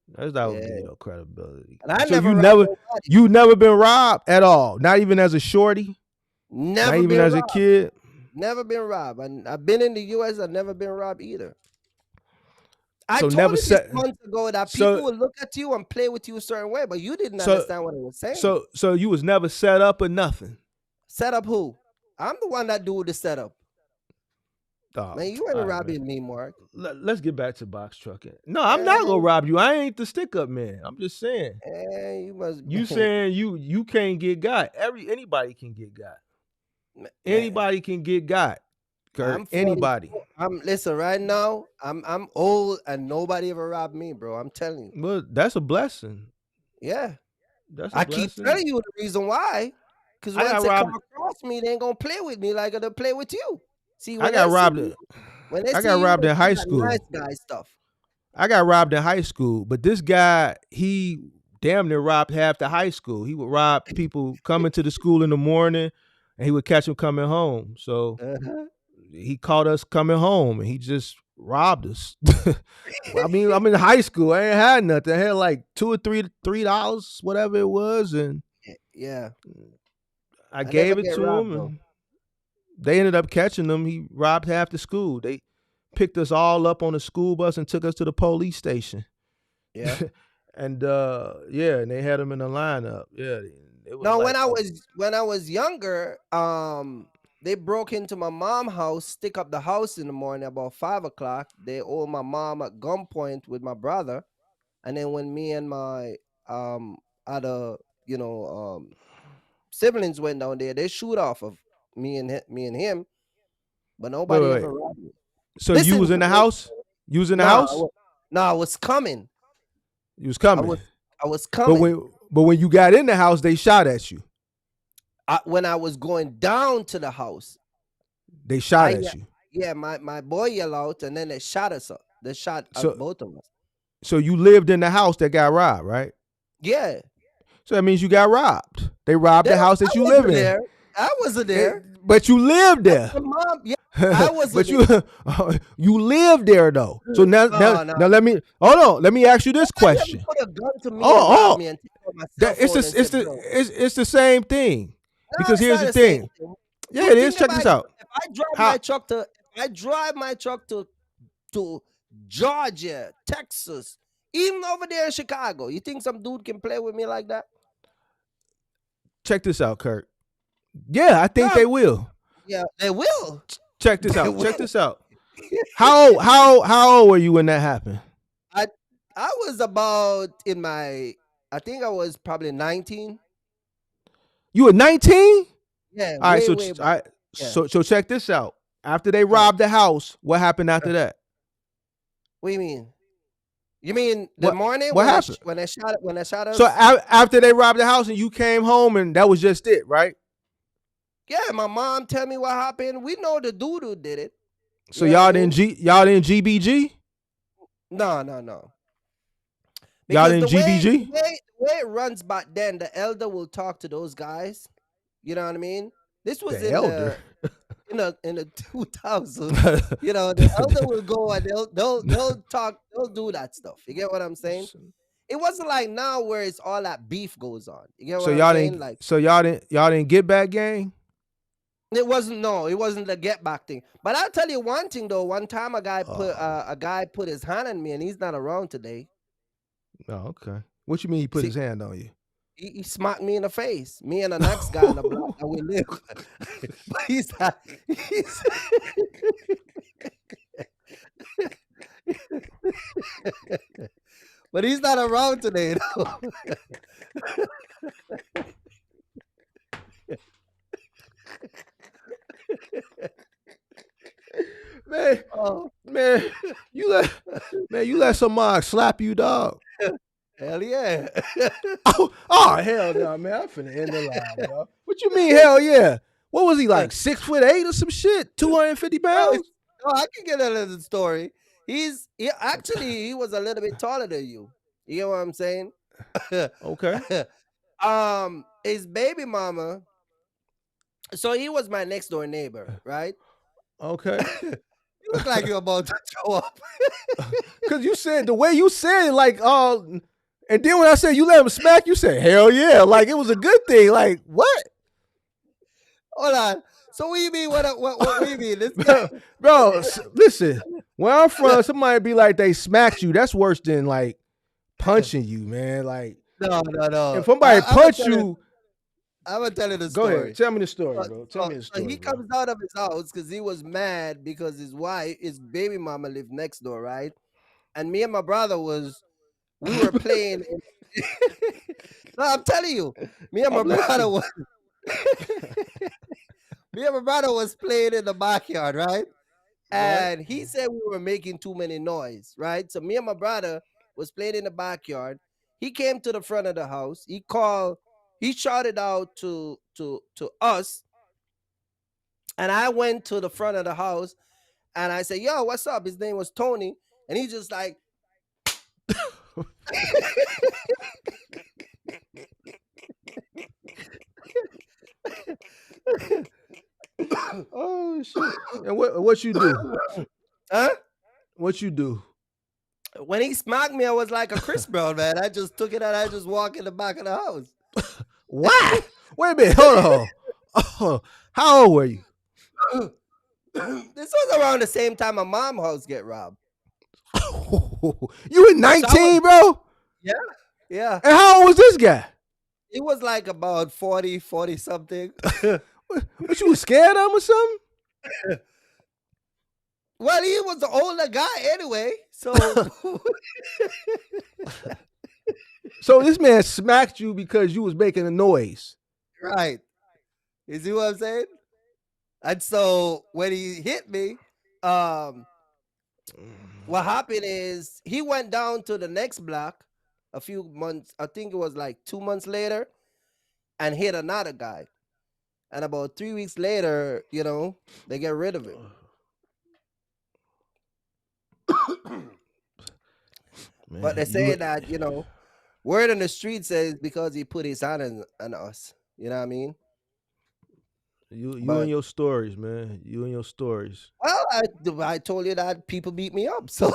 That's not gonna give you no credibility. And I so never you never been robbed at all. Not even as a shorty. Never not even been as robbed. a kid. Never been robbed. And I've been in the US, I've never been robbed either. I So told never you said months ago that people would look at you and play with you a certain way, but you didn't understand what I was saying. So you was never set up or nothing. Set up who? I'm the one that do the setup. Oh, man, you ain't robbing me, Mark. Let's get back to box trucking. No, I'm not gonna rob you. I ain't the stick up man. I'm just saying. You must. You saying you can't get got. Anybody can get got. Anybody can get got. Kirk, anybody. Listen, right now, I'm old and nobody ever robbed me, bro. I'm telling you. Well, that's a blessing. Yeah. That's a I keep blessing. telling you the reason why. Because I once got they come robbed. across me, they ain't gonna play with me like they play with you. See, I got robbed. I got robbed they in see high that nice school. guy stuff. I got robbed in high school, but this guy, he damn near robbed half the high school. He would rob people coming to the school in the morning, and he would catch them coming home. So Uh-huh. he caught us coming home, and he just robbed us. I mean, I'm in high school. I ain't had nothing. I had like $2 or $3, whatever it was, and Yeah, I I never gave it get to him, robbed though. and they ended up catching him. He robbed half the school. They picked us all up on a school bus and took us to the police station. Yeah. And yeah, and they had him in the lineup. Yeah, it was No, like when I was younger, they broke into my mom's house, stick up the house in the morning about 5 o'clock. They hold my mom at gunpoint with my brother, and then when me and my other you know siblings went down there, they shoot off of me and him, but wait, nobody wait, ever wait. robbed me. So you Listen, was in the house? You was in the no, house? no, I was coming. You was I coming. was I was But coming. when you got in the house, they shot at you. When I was going down to the house, They shot I at you. yeah, my boy yelled out, and then they shot us up. They shot at So both of us. so you lived in the house that got robbed, right? Yeah, So that means you got robbed. They robbed the house I that you live wasn't in. there. I wasn't there. But you lived there. The mom, yeah, I wasn't But there. you live there though. So No, no. now let me hold on. Let me ask you this Nobody ever question. put a gun to me and rob Oh, me and take out my cell that it's phone the and it's say, the "Bro, it's the same thing. no, Because it's here's not the the same thing. thing." Yeah, You it is. think Check this out. if I drive How my truck to Georgia, Texas, even over there in Chicago, you think some dude can play with me like that? check this out, Kirk. Yeah, I think No, they will. yeah, they will. Check this They out. Check will. this out. How old were you when that happened? I I was about I think I was probably 19. You were 19? Yeah, All right, way all back. right, Yeah. so check this out. After they Uh, robbed the house, what happened after that? what do you mean? You mean the What morning what happened? when they shot So us? after they robbed the house and you came home and that was just it, right? Yeah, my mom tell me what happened. We know the dude who did it. So You know what I mean? y'all didn't GBG? No. Y'all Because didn't GBG? the way it runs back then, the elder will talk to those guys. You know what I mean? This was The elder. in the 2000s. You know, the elder will go and they'll talk, they'll do that stuff. You get what I'm saying? It wasn't like now where it's all that beef goes on. You get So what I'm saying? Like y'all didn't get back gang? it wasn't the get back thing. But I'll tell you one thing though. One time a guy put his hand on me and he's not around today. Oh, okay. What you mean he put See, his hand on you? he smacked me in the face. Me and the next guy on the block that we live. But he's not. But he's not around today. Though. Man, Oh, man, you let somebody slap you, dog. hell yeah. Oh hell no, man! I'm finna end the line, dog. What you mean, hell yeah? What was he like, 6'8" or some shit? 250 No, pounds? I can get into the story. Actually he was a little bit taller than you. You get what I'm saying? Okay, His baby mama. So he was my next door neighbor, right? okay. You look like you're about to throw up. Cause you said the way you said it, like, and then when I said you let him smack, you said hell yeah, like it was a good thing. Like what, Hold on. So what do you mean? What do you mean? This guy, bro? Listen, where I'm from, somebody be like they smacked you. That's worse than like punching you, man. Like no. if somebody punch you, I'm gonna tell you the go story. ahead, tell me the story, So, bro. Tell me the so story, he bro. comes out of his house because he was mad because his baby mama lived next door, right? And me and my brother we were playing. No, I'm telling you, me and my I'm brother listening. was me and my brother was playing in the backyard, right? Right? And he said we were making too many noise, right? So me and my brother was playing in the backyard. He came to the front of the house. He shouted out to us, and I went to the front of the house and I said, "Yo, what's up?" His name was Tony, and he just like, Oh shit! And what you do? huh? What you do? When he smacked me, I was like a Chris Brown, man. I just took it and I just walked in the back of the house. Why? Wait a minute. Hold on. Oh, how old were you? This was around the same time my mom's house get robbed. You were 19, bro? Yeah. And how old was this guy? He was like about 40 something. What, you was scared of him or something? Well, he was the older guy anyway. So So this man smacked you because you was making a noise. right. You see what I'm saying? And so when he hit me, what happened is he went down to the next block a few months, I think it was like 2 months later, and hit another guy. And about 3 weeks later, they get rid of him. Man, But they say that, word on the street says because he put his hand on us. You know what I mean? You But- and your stories, man. You and your stories. Well, I told you that people beat me up. So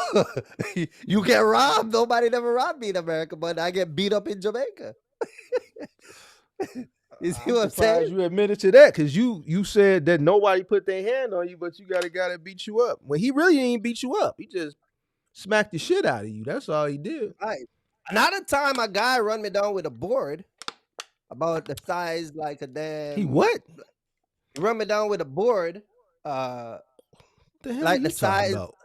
you get robbed. Nobody never robbed me in America, but I get beat up in Jamaica. You see what I'm Surprised saying? you admitted to that because you said that nobody put their hand on you, but you got a guy that beat you up. When he really didn't beat you up. He just smacked the shit out of you. That's all he did. Right. Another time, a guy run me down with a board about the size like a damn. He what? He run me down with a board. The hell Like are the you talking size- about?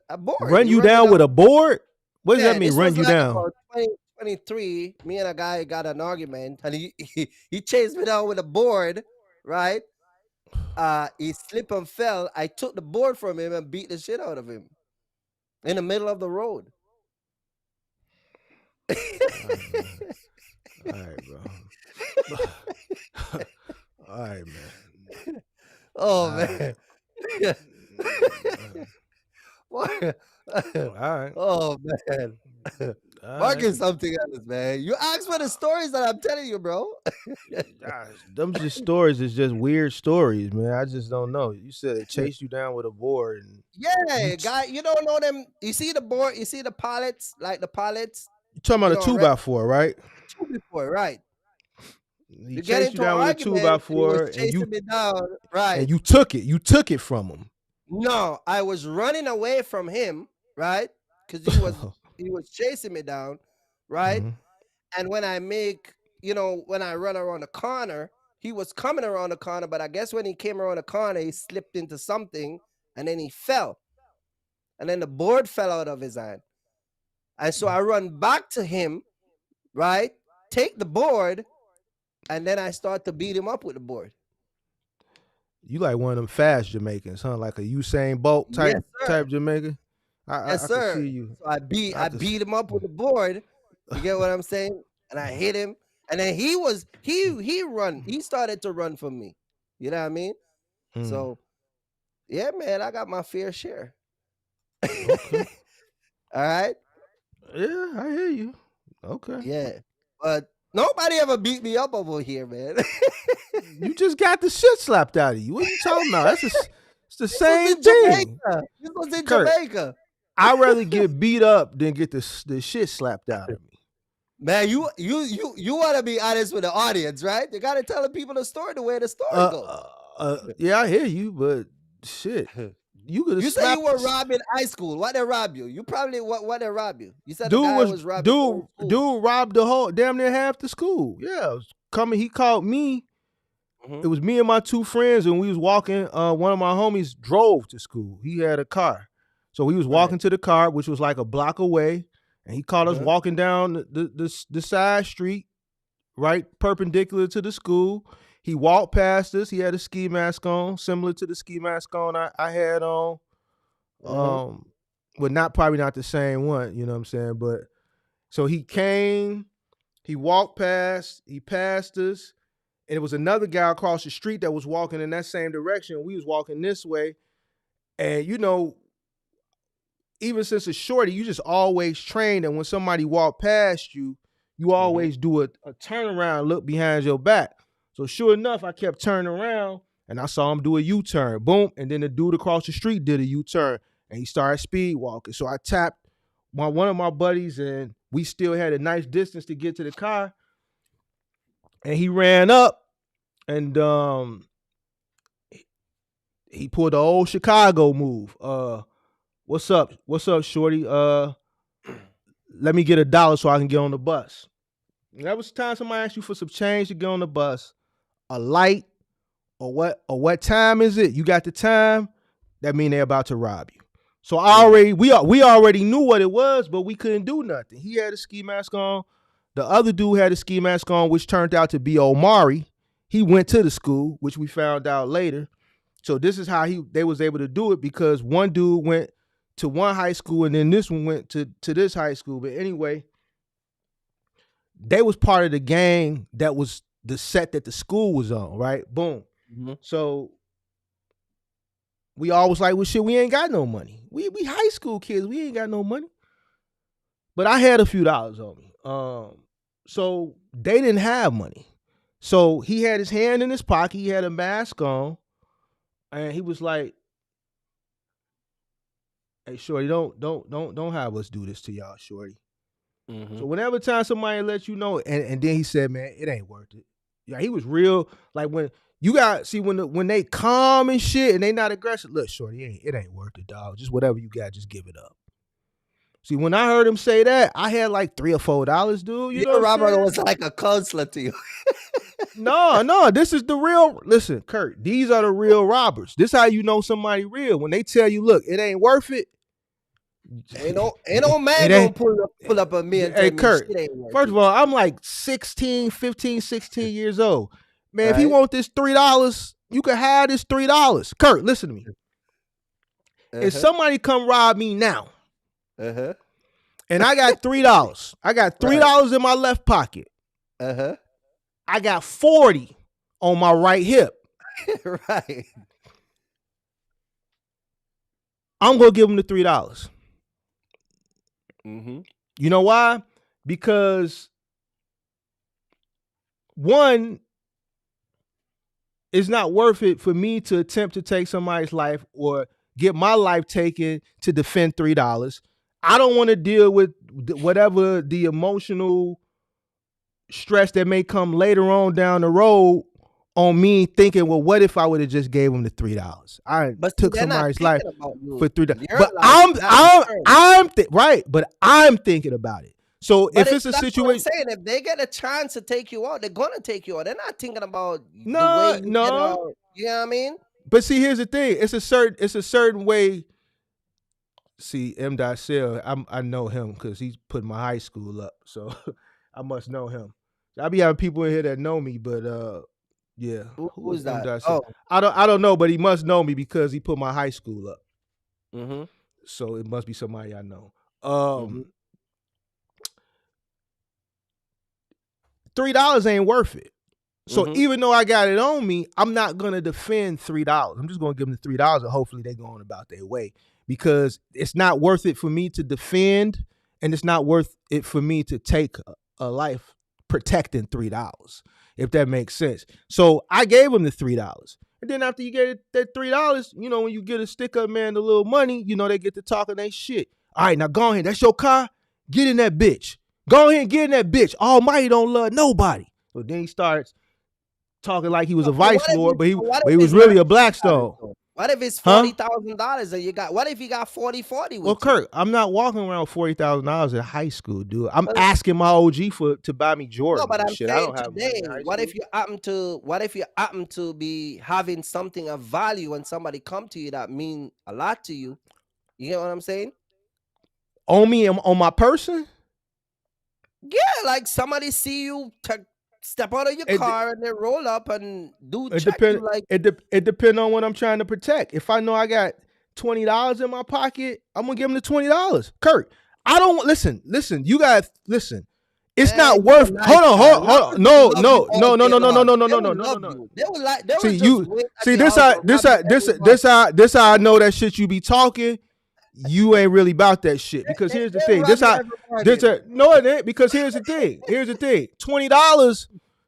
A board. Run He you me down with a board? What does that mean? this Run was you like down? about 2023, me and a guy got an argument, and he chased me down with a board, right? He slipped and fell. I took the board from him and beat the shit out of him in the middle of the road. All right, bro. All right, man. Oh All man. What? All right. Oh man. All Mark right. is something else, man. You asked for the stories that I'm telling you, bro. Gosh, them just stories is just weird stories, man. I just don't know. You said they chased you down with a board, and Yeah, guy, you don't know them. You see the board, you see the pallets, like the pallets you talking about You a know, 2x4, right? before, right? He You get chased you into down an with a argument, and he 2x4, was and chasing me down, right? and you took it. You took it from him. No, I was running away from him, right? Because he was chasing me down, right? Mhm. And when I when I run around the corner, he was coming around the corner, but I guess when he came around the corner, he slipped into something and then he fell. And then the board fell out of his hand. And so I run back to him, right? Take the board, and then I start to beat him up with the board. You like one of them fast Jamaicans, huh? Like a Usain Bolt type Yes, sir. type Jamaican. Yes, I sir. can see you. So I beat I just- him up with the board. You get what I'm saying? And I hit him. And then he started to run from me. You know what I mean? Mm. So yeah, man, I got my fair share. Okay. All right. Yeah, I hear you. Okay. Yeah. But nobody ever beat me up over here, man. You just got the shit slapped out of you. What are you talking about? It's the This was same in thing. Jamaica. This was in Kirk. Jamaica. I'd rather get beat up than get the shit slapped out of me. Man, you want to be honest with the audience, right? You got to tell the people the story the way the story goes. Yeah, I hear you, but shit, you could have. You say you were robbed in high school. What they rob you? You probably what they rob you? You said Dude the guy was was robbing the whole school. dude robbed the whole damn near half the school. Yeah, it was coming. He called me. Mhm. It was me and my two friends, and we was walking. One of my homies drove to school. He had a car, so he was walking to the car, which was like a block away, and he caught us walking down the side street, right perpendicular to the school. He walked past us. He had a ski mask on, similar to the ski mask on I had on. But probably not the same one. You know what I'm saying? But So he came, he walked past, he passed us, and it was another guy across the street that was walking in that same direction. We was walking this way, and even since it's shorty, you just always trained that when somebody walk past you, you always do a turnaround, look behind your back. So sure enough, I kept turning around and I saw him do a U-turn. Boom. And then the dude across the street did a U-turn and he started speed walking. So I tapped one of my buddies and we still had a nice distance to get to the car. And he ran up and he pulled the old Chicago move. What's up, shorty? Let me get $1 so I can get on the bus. And that was the time somebody asked you for some change to get on the bus. A light or what time is it? You got the time? That mean they're about to rob you. So we already knew what it was, but we couldn't do nothing. He had a ski mask on. The other dude had a ski mask on, which turned out to be Omari. He went to the school, which we found out later. So this is how they was able to do it because one dude went to one high school and then this one went to this high school. But anyway, they was part of the gang that was the set that the school was on, right? Boom. Mm-hmm. So we always like, well, shit, we ain't got no money. We high school kids, we ain't got no money. But I had a few dollars on me. So they didn't have money. So he had his hand in his pocket, he had a mask on, and he was like, hey, shorty, don't have us do this to y'all, shorty. Mm-hmm. So whenever time somebody lets you know, and then he said, man, it ain't worth it. Yeah, he was real. Like when you got when they calm and shit and they not aggressive. Look, shorty, it ain't worth it, dog. Just whatever you got, just give it up. See, when I heard him say that, I had like $3 or $4, dude. You know, Robert was like a counselor to you. No, this is the real. Listen, Kirk, these are the real robbers. This how you know somebody real. When they tell you, look, it ain't worth it. Ain't no man gonna pull up on me and tell me Kirk, shit ain't worth first of all, I'm like 15, 16 years old. Man, if you want this $3, you can have this $3. Kirk, listen to me. If somebody come rob me now, and I got $3, I got $3 in my left pocket. I got 40 on my right hip. Right. I'm gonna give them the $3. Mm-hmm. You know why? Because one, it's not worth it for me to attempt to take somebody's life or get my life taken to defend $3. I don't want to deal with whatever the emotional stress that may come later on down the road on me thinking, well, what if I would have just gave him the $3? I took somebody's life for $3. But I'm thinking about it. So if it's a situation, what I'm saying, if they get a chance to take you out, they're gonna take you out. They're not thinking about no. You know what I mean? But see, here's the thing: it's a certain way. See, M. Cell, I know him because he's put my high school up, so I must know him. I be having people in here that know me, but yeah. Who's that? Oh. I don't know, but he must know me because he put my high school up. Mm-hmm. So it must be somebody I know. $3 ain't worth it. So even though I got it on me, I'm not gonna defend $3. I'm just gonna give them the $3 and hopefully they go on about their way. Because it's not worth it for me to defend, and it's not worth it for me to take a life protecting $3, if that makes sense. So I gave him the $3. And then after you get that $3, you know, when you get a stick up man the little money, you know, they get to talking they shit. All right, now go ahead. That's your car. Get in that bitch. Go ahead and get in that bitch. Almighty don't love nobody. So then he starts talking like he was a vice lord, but he was really a Blackstone. What if it's $40,000 and you got? What if you got 40/40? Well, Kirk, I'm not walking around $40,000 in high school, dude. I'm asking my OG to buy me Jordan. No, but I'm saying I don't have today. What if you happen to be having something of value and somebody come to you that mean a lot to you? You get what I'm saying? On me, on my person? Yeah, like somebody see you step out of your car and then roll up and do check you like. It depends on what I'm trying to protect. If I know I got $20 in my pocket, I'm gonna give them the $20. Kirk, I don't listen. You guys listen. It's Man, not you're worth. nice Hold on, guy. hold Rappers on. No, will love no, you no, all no, day no, no, no, long. no, no, They no, will no, no, love no. you. They will See just you. wait at See the this. house How and rob you every month. this how I know that shit you be talking. You ain't really about that shit. Because here's the They'll thing. rob This you how every this morning. no it ain't. Because here's the thing.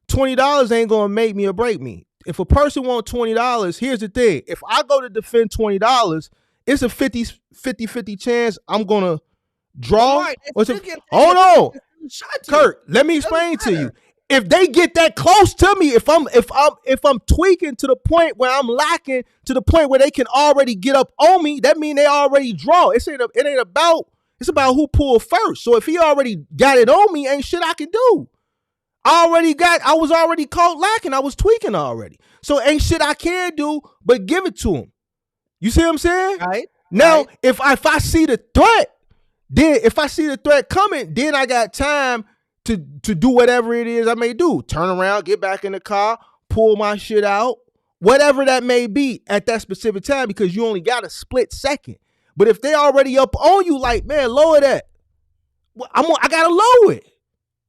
$20 ain't gonna make me or break me. If a person want $20, here's the thing. If I go to defend $20, it's a 50 chance I'm gonna But draw. Mark, they What's still it? can take Hold your thing on. and still shot you. Kurt, let me Doesn't explain to you. matter. If they get that close to me, if I'm tweaking to the point where I'm lacking to the point where they can already get up on me, that mean they already draw. It ain't about it's about who pulled first. So if he already got it on me, ain't shit I can do. I was already caught lacking. I was tweaking already. So ain't shit I can do but give it to him. You see what I'm saying? Right? Now, Right? if I see the threat, then if I see the threat coming, then I got time to do whatever it is I may do. Turn around, get back in the car, pull my shit out, whatever that may be at that specific time, because you only got a split second. But if they already up on you, like, man, lower that. Well, I gotta lower it.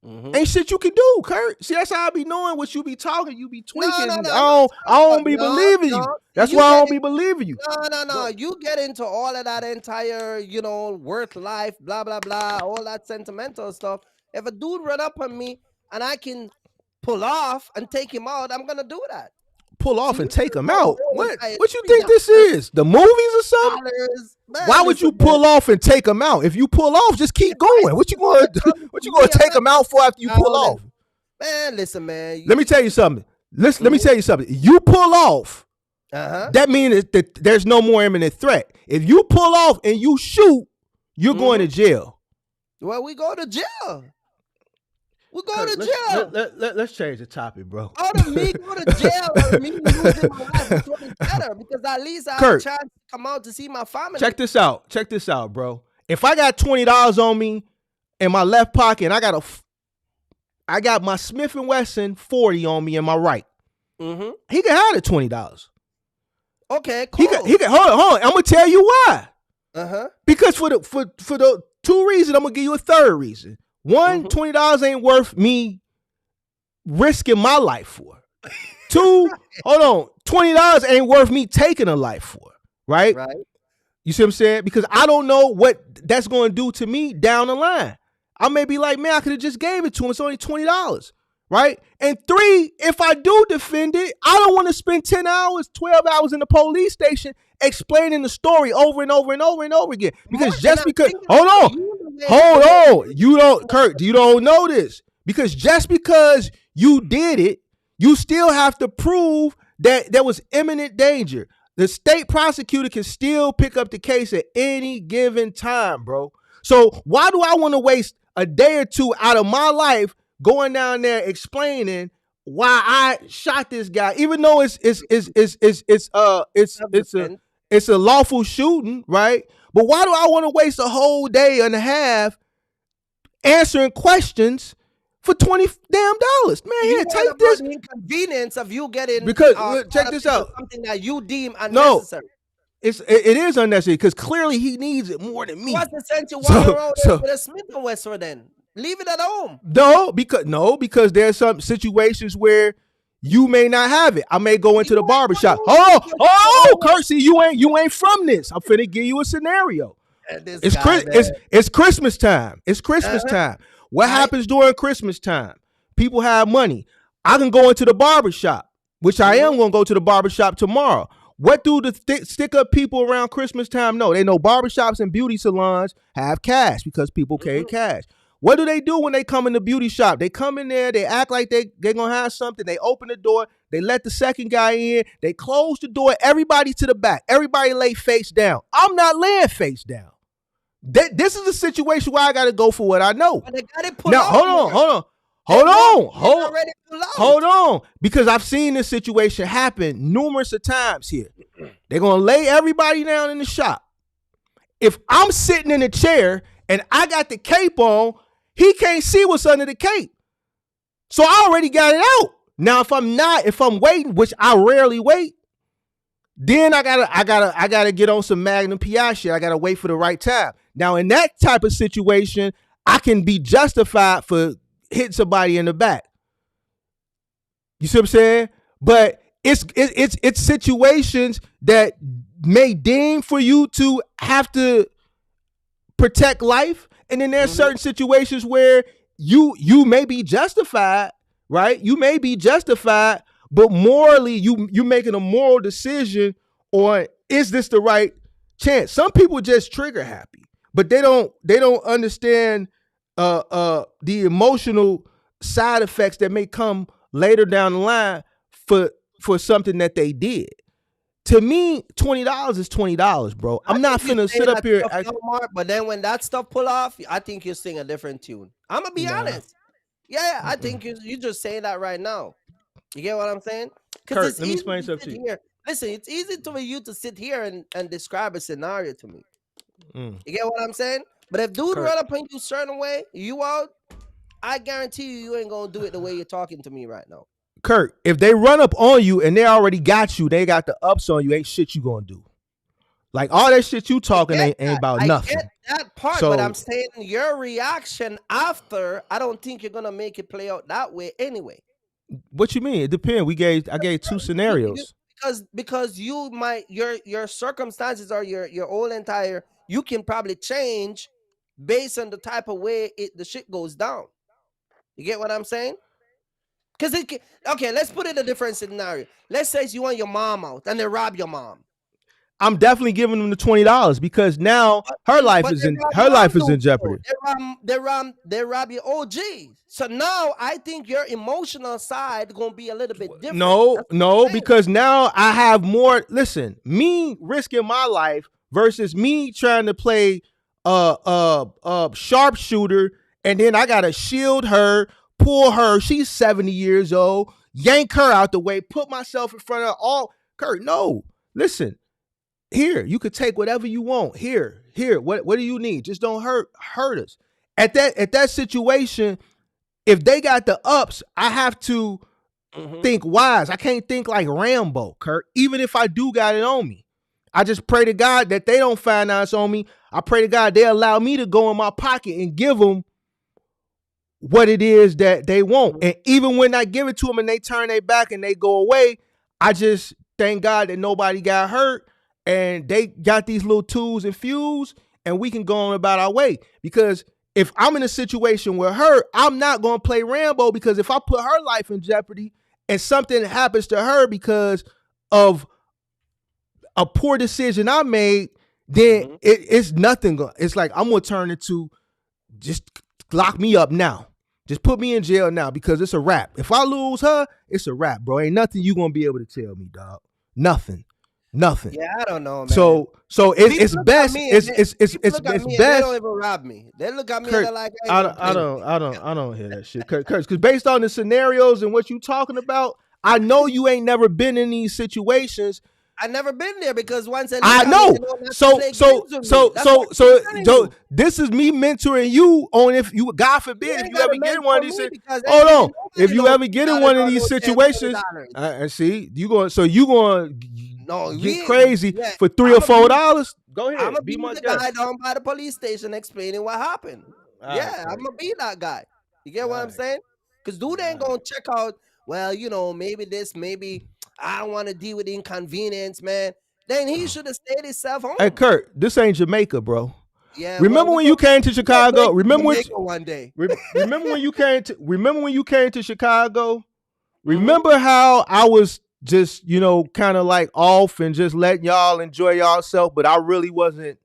Mm-hmm. Ain't shit you can do, Kurt. See, that's how I be knowing what you be talking. You be No, tweaking. no, no, I don't be no, believing you. no. That's You why I get don't be believing you. no. You get into all of that entire, work life, blah blah blah, all that sentimental stuff. If a dude run up on me and I can pull off and take him out, I'm gonna do that. Pull See, off you and take can them go out. home and What? buy What you $3, think this is? The movies or something? Man, Why would you listen, man. pull off and take them out? If you pull off, just keep going. What you going to Come what you to going me, to I'm take them out for after you pull down off? Man, listen, man. Let me tell you something. Let me tell you something. You pull off, Uh-huh. that means that there's no more imminent threat. If you pull off and you shoot, you're going to jail. Well, we go to jail. We go Kurt, to jail. let's change the topic, bro. Out of me go to jail or me losing my life, which one is better? Because at least I have Kurt, a chance to come out to see my family. Check this out, bro. If I got $20 on me in my left pocket, and I got my Smith & Wesson 40 on me in my right. Mm-hmm. He can have the $20. Okay, cool. He can hold on. I'm gonna tell you why. Uh-huh. Because for the two reasons, I'm gonna give you a third reason. One, $20 ain't worth me risking my life for. Two, hold on, $20 ain't worth me taking a life for. Right? Right. You see what I'm saying? Because I don't know what that's going to do to me down the line. I may be like, man, I could have just gave it to him. It's only $20, right? And three, if I do defend it, I don't want to spend 10 hours, 12 hours in the police station explaining the story over and over and over and over again. Because just because, hold on, you don't, Kirk, you don't know this. Because just because you did it, you still have to prove that there was imminent danger. The state prosecutor can still pick up the case at any given time, bro. So why do I want to waste a day or two out of my life going down there explaining why I shot this guy, even though it's a lawful shooting, right? But why do I want to waste a whole day and a half answering questions for $20 damn? Man, here, take this. The inconvenience of you getting Because check this out. Something that you deem unnecessary. No, it is unnecessary because clearly he needs it more than me. What's the sense you walking around with a Smith & Wesson then? Leave it at home. No, because there's some situations where you may not have it. I may go into the barbershop. Kirk, see, you ain't from this. I'm finna give you a scenario. It's Christmas time. It's Christmas time. What happens during Christmas time? People have money. I can go into the barbershop, which I am going to go to the barbershop tomorrow. What do the stick up people around Christmas time know? They know barbershops and beauty salons have cash because people carry cash. What do they do when they come in the beauty shop? They come in there, they act like they're going to have something. They open the door. They let the second guy in. They close the door. Everybody to the back. Everybody lay face down. I'm not laying face down. This is a situation where I got to go for what I know. Now, hold on. Because I've seen this situation happen numerous of times here. They're going to lay everybody down in the shop. If I'm sitting in a chair and I got the cape on, he can't see what's under the cape. So I already got it out. Now, if I'm waiting, which I rarely wait, then I gotta get on some Magnum PI shit. I gotta wait for the right time. Now, in that type of situation, I can be justified for hitting somebody in the back. You see what I'm saying? But it's situations that may deem for you to have to protect life, and then there's certain situations where you may be justified, right? You may be justified, but morally you making a moral decision on, is this the right chance? Some people just trigger happy, but they don't understand the emotional side effects that may come later down the line for something that they did. To me, $20 is $20, bro. I'm not finna sit up here. But then when that stuff pull off, I think you sing a different tune. I'm gonna be honest. Yeah, I think you just saying that right now. You get what I'm saying? Kirk, let me explain something to you. Listen, it's easy for you to sit here and describe a scenario to me. You get what I'm saying? But if dude run up on you a certain way, you out, I guarantee you ain't gonna do it the way you're talking to me right now. Kirk, if they run up on you and they already got you, they got the ups on you, ain't shit you gonna do. Like, all that shit you talking ain't about nothing. I get that part, but I'm saying your reaction after, I don't think you're gonna make it play out that way anyway. What you mean? It depends. I gave two scenarios. Because you might, your circumstances or your whole entire, you can probably change based on the type of way the shit goes down. You get what I'm saying? Because okay, let's put it in a different scenario. Let's say you want your mom out and they rob your mom. I'm definitely giving them the $20 because now her life is in jeopardy. They rob your OG. So now I think your emotional side gonna be a little bit different. No, because now I have more. Listen, me risking my life versus me trying to play sharpshooter, and then I gotta shield her, pull her. She's 70 years old. Yank her out the way. Put myself in front of all. Kirk, no. Listen. Here, you could take whatever you want. Here. What do you need? Just don't hurt us. At that situation, if they got the ups, I have to think wise. I can't think like Rambo, Kirk. Even if I do got it on me, I just pray to God that they don't find out it's on me. I pray to God they allow me to go in my pocket and give them what it is that they want. And even when I give it to them and they turn their back and they go away, I just thank God that nobody got hurt. And they got these little tools and fuse, and we can go on about our way. Because if I'm in a situation with her, I'm not going to play Rambo, because if I put her life in jeopardy and something happens to her because of a poor decision I made, then it's nothing. It's like I'm going to turn it to just lock me up now. Just put me in jail now, because it's a wrap. If I lose her, it's a wrap, bro. Ain't nothing you going to be able to tell me, dog. Nothing. Yeah, I don't know, man. So it's best. It's best. They don't even rob me. They look at me and they're like, hey, I don't hear that shit, Kurt. Because based on the scenarios and what you talking about, I know you ain't never been in these situations. I never been there, because once I know. So this is me mentoring you on, if you, God forbid, if you ever get in one of these, hold on, if you ever get in one of these situations, and see you going, get crazy for $3 or $4. Go ahead. I'm gonna be the guy down by the police station explaining what happened. I'm gonna be that guy. You get what I'm saying? Because dude ain't gonna check out, well, maybe this, maybe I don't want to deal with the inconvenience, man. Then he should have stayed himself home. Hey, Kurt, this ain't Jamaica, bro. Yeah. Remember when you came to Chicago? Remember one day. Remember when you came to Chicago? Remember how I was just, kind of like off and just letting y'all enjoy yourself, but I really wasn't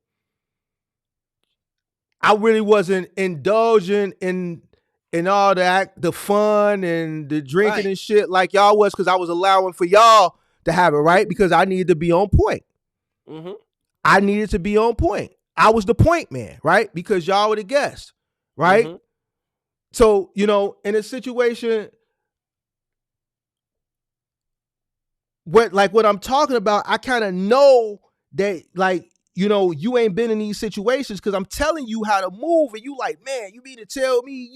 indulging in all the fun and the drinking and shit like y'all was, because I was allowing for y'all to have it, right? Because I needed to be on point. I needed to be on point. I was the point man, right? Because y'all were the guests, right? So, in a situation what I'm talking about, I kind of know that, like, you ain't been in these situations, because I'm telling you how to move, and you like, man, you mean to tell me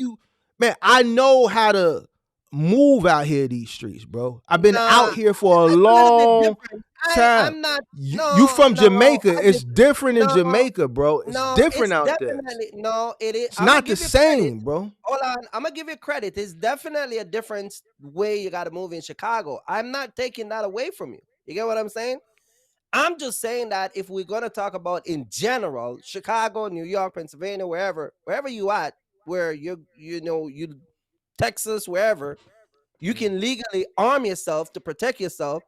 man, I know how to move out here these streets, bro. I've been out here for a long. time. I'm not. You No, from no. Jamaica. I It's give, different in no, Jamaica, bro. It's no. different It's out there. definitely no. It is. It's I'm gonna not the give you credit. same, bro. Hold on. I'm gonna give you credit. It's definitely a different way you got to move in Chicago. I'm not taking that away from you. You get what I'm saying? I'm just saying that if we're gonna talk about in general, Chicago, New York, Pennsylvania, wherever you at, where you Texas, wherever you can legally arm yourself to protect yourself.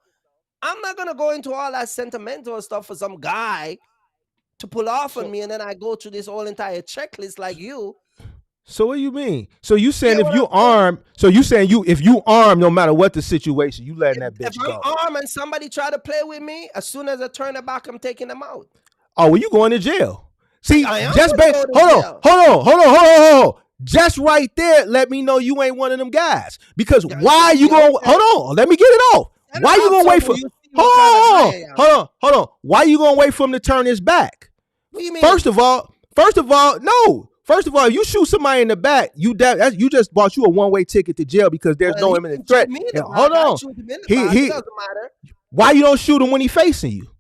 I'm not gonna go into all that sentimental stuff for some guy to pull off on So, me, and then I go through this whole entire checklist like you. so what do you mean? So you You saying get if what you I'm saying? arm, so you saying if you arm, no matter what the situation, you letting that If bitch I'm go. armed and somebody try to play with me, as soon as I turn it back, I'm taking them out. Oh, well, you going to jail. See, I am just gonna go to hold on, jail. hold on. Just right there, let me know you ain't one of them guys. Because why you going? Okay. Hold on, let me get it off. Set Why it you up gonna so wait for? you see what kind of guy I am. Hold on. Why you gonna wait for him to turn his back? What do you mean? First of all, no. First of all, if you shoot somebody in the back, you just bought you a one-way ticket to jail because there's no he imminent can threat. shoot me in the And hold back. I on, shoot him in the back. It doesn't matter. why you don't shoot him when he facing you?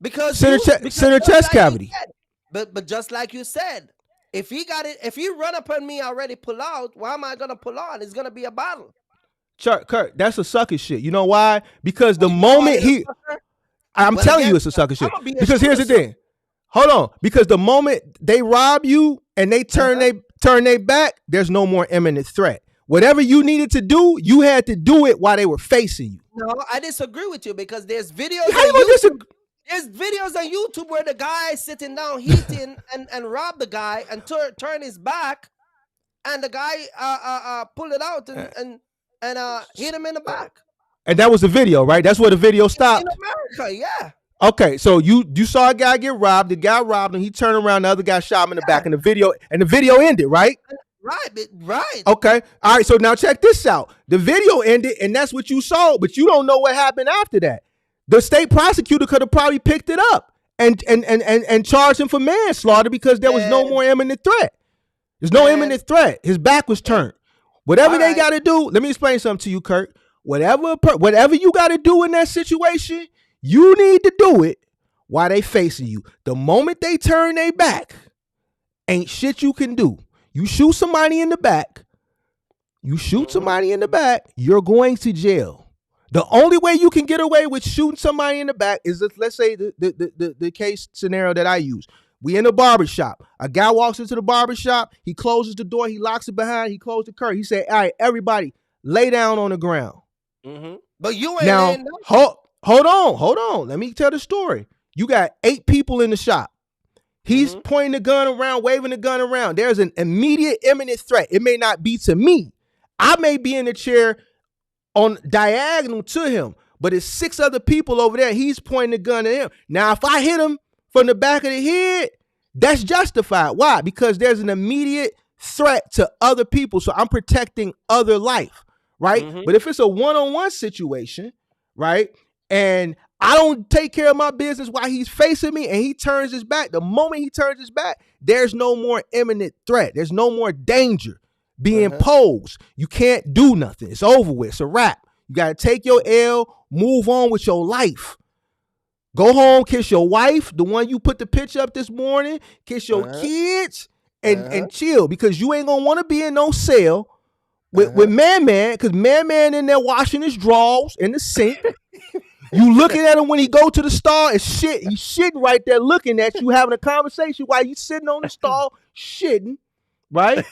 Because Center just chest like cavity. you said, but just like you said, if he run up on me already pull out, why am I gonna pull on? It's gonna be a battle. Kirk, that's a sucker shit. You know why? Because the You know why moment it's a he, sucker? I'm Well, telling again, you, it's a sucker shit. I'ma be a Because here's the shooter, thing. Hold on. Because the moment they rob you and they turn they back, there's no more imminent threat. Whatever you needed to do, you had to do it while they were facing you. No, I disagree with you because there's videos How you on gonna YouTube. disagree? There's videos on YouTube where the guy is sitting down heating and rob the guy and turn his back, and the guy pull it out and hit him in the back. And that was the video, right? That's where the video stopped. In America, yeah. Okay, so you saw a guy get robbed. The guy robbed him. He turned around. The other guy shot him in the back. And the video ended, right? Right. Okay. All right. So now check this out. The video ended, and that's what you saw, but you don't know what happened after that. The state prosecutor could have probably picked it up and charged him for manslaughter because there was no more imminent threat. There's no imminent threat. His back was turned. Whatever they got to do, let me explain something to you, Kirk. Whatever you got to do in that situation, you need to do it while they facing you. The moment they turn their back, ain't shit you can do. You shoot somebody in the back, you're going to jail. The only way you can get away with shooting somebody in the back is if, let's say the case scenario that I use. We in a barbershop. A guy walks into the barbershop, he closes the door, he locks it behind, he closed the curtain. He said, all right, everybody, lay down on the ground. Mm-hmm. But you ain't now, laying down. Hold on. Let me tell the story. You got 8 people in the shop. He's pointing the gun around, waving the gun around. There's an immediate, imminent threat. It may not be to me. I may be in the chair on diagonal to him, but it's 6 other people over there. He's pointing the gun at him. Now, if I hit him from the back of the head, that's justified. Why? Because there's an immediate threat to other people. So I'm protecting other life, right? But if it's a one-on-one situation, right, and I don't take care of my business while he's facing me and he turns his back, the moment he turns his back, there's no more imminent threat. There's no more danger being posed. You can't do nothing. It's over with. It's a wrap. You got to take your L, move on with your life. Go home, kiss your wife, the one you put the picture up this morning, kiss your kids, and chill, because you ain't going to want to be in no cell with Man, because Man in there washing his drawers in the sink. You looking at him when he go to the stall and shit. He's shitting right there looking at you, having a conversation while you sitting on the stall shitting, right?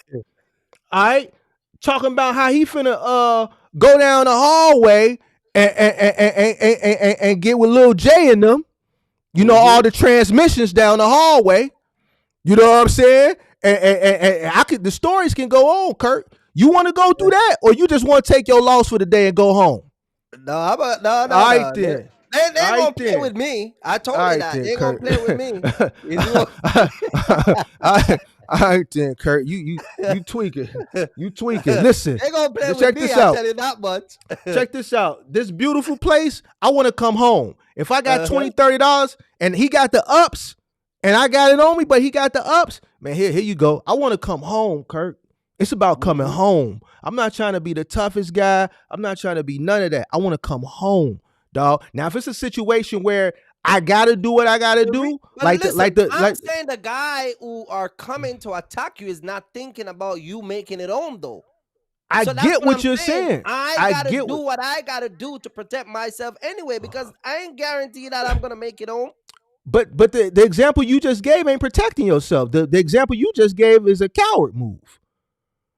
All right? Talking about how he finna go down the hallway and get with Lil J in them. You know, all the transmissions down the hallway. You know what I'm saying? And the stories can go on, Kirk. You want to go through that, or you just want to take your loss for the day and go home? No. All right, then. They ain't gonna play with me. I told you that. They ain't gonna play with me. All right, then, Kurt. You tweaking. You tweaking. Listen. They gonna play check with me. this I'll out. tell you that much. Check this out. This beautiful place, I want to come home. If I got $20, $30 and he got the ups and I got it on me, but he got the ups, man, here you go. I want to come home, Kurt. It's about coming home. I'm not trying to be the toughest guy. I'm not trying to be none of that. I want to come home. dog. Now, if it's a situation where I gotta do what I gotta do, But like listen, I'm like saying the guy who are coming to attack you is not thinking about you making it home though. I So that's get what what I'm you're saying. saying. I I gotta get do what. what I gotta do to protect myself anyway, because I ain't guaranteed that I'm gonna make it home. But the example you just gave ain't protecting yourself. The example you just gave is a coward move.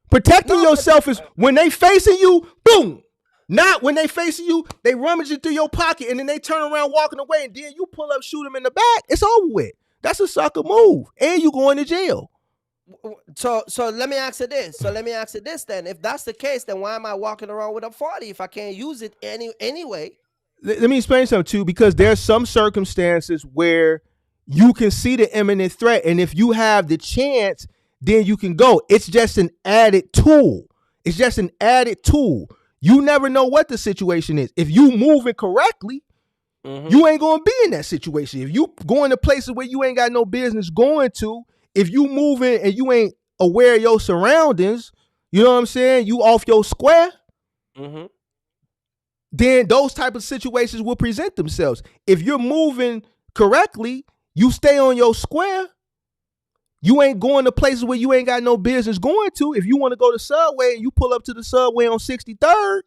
Protecting No, but yourself is when they facing you, boom. Not when they facing you, they rummage it through your pocket and then they turn around walking away and then you pull up, shoot them in the back. It's over with. That's a sucker move, and you going to jail. so let me ask you this. So let me ask you this then. If that's the case, then why am I walking around with a 40 if I can't use it anyway? Let me explain something to you, because there's some circumstances where you can see the imminent threat, and if you have the chance, then you can go. It's just an added tool. It's just an added tool. You never know what the situation is. If you moving correctly, you ain't gonna be in that situation. If you going to places where you ain't got no business going to, if you moving and you ain't aware of your surroundings, you know what I'm saying? You off your square. Then those type of situations will present themselves. If you're moving correctly, you stay on your square. You ain't going to places where you ain't got no business going to. If you want to go to Subway and you pull up to the Subway on 63rd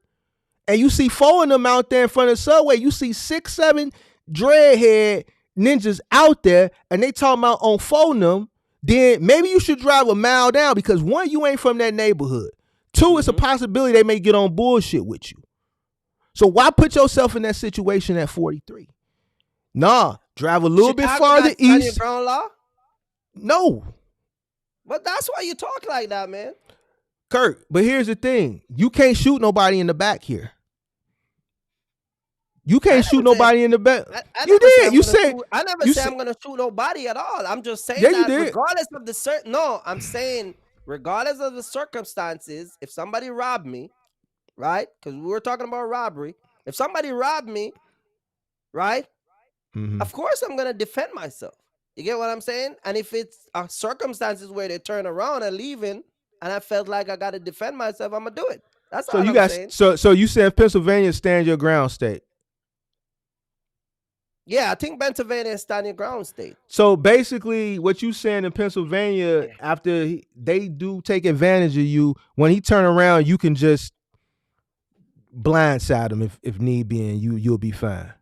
and you see 4 of them out there in front of the Subway, you see 6, 7 dreadhead ninjas out there and they talking about on phone them, then maybe you should drive a mile down, because 1, you ain't from that neighborhood. 2, it's a possibility they may get on bullshit with you. So why put yourself in that situation at 43? Nah, drive a little bit farther east. Ground law? No. But that's why you talk like that, man. Kirk, but here's the thing. You can't shoot nobody in the back here. You can't shoot nobody in the back. You did. You said. I never said I'm going to shoot nobody at all. I'm just saying that regardless of the no, I'm saying regardless of the circumstances, if somebody robbed me, right? Because we were talking about robbery. If somebody robbed me, right? Of course I'm going to defend myself. You get what I'm saying? And if it's circumstances where they turn around and leaving, and I felt like I got to defend myself, I'm going to do it. That's all I'm saying. So you said Pennsylvania stand your ground state. Yeah, I think Pennsylvania is stand your ground state. So basically, what you saying in Pennsylvania, after they do take advantage of you, when he turn around, you can just blindside him if need be, and you'll be fine.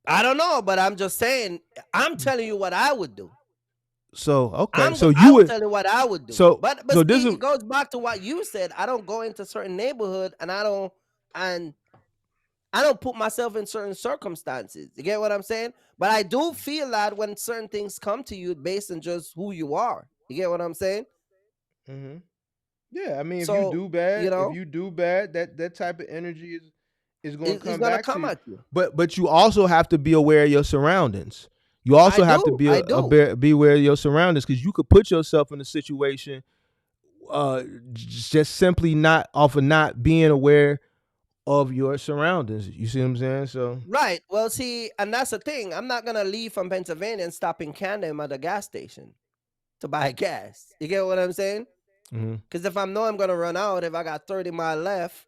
I don't know, but I'm just saying. I'm telling you what I would do. So okay, I'm so telling you what I would do. So but so it goes back to what you said. I don't go into certain neighborhood, and I don't put myself in certain circumstances. You get what I'm saying? But I do feel that when certain things come to you based on just who you are. You get what I'm saying? Yeah, I mean, if you do bad, that type of energy is going to come back to you. At you. But you also have to be aware of your surroundings. You also have to be aware of your surroundings, because you could put yourself in a situation just simply not being aware of your surroundings. You see what I'm saying? So right. Well, see, and that's the thing. I'm not gonna leave from Pennsylvania and stop in Camden at a gas station to buy gas. You get what I'm saying? Because if I know I'm gonna run out, if I got 30 miles left,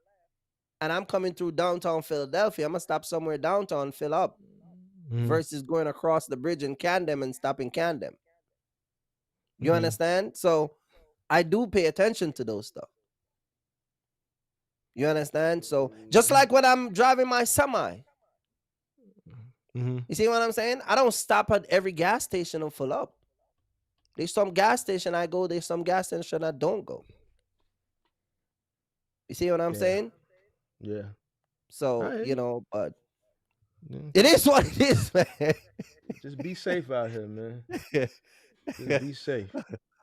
and I'm coming through downtown Philadelphia, I'm gonna stop somewhere downtown, fill up, versus going across the bridge in Camden and stopping Camden. You understand? So I do pay attention to those stuff. You understand? So just like when I'm driving my semi, you see what I'm saying? I don't stop at every gas station and fill up. There's some gas station I go, there's some gas station I don't go. You see what I'm saying? Yeah. So, but it is what it is, man. Just be safe out here, man. Just be safe.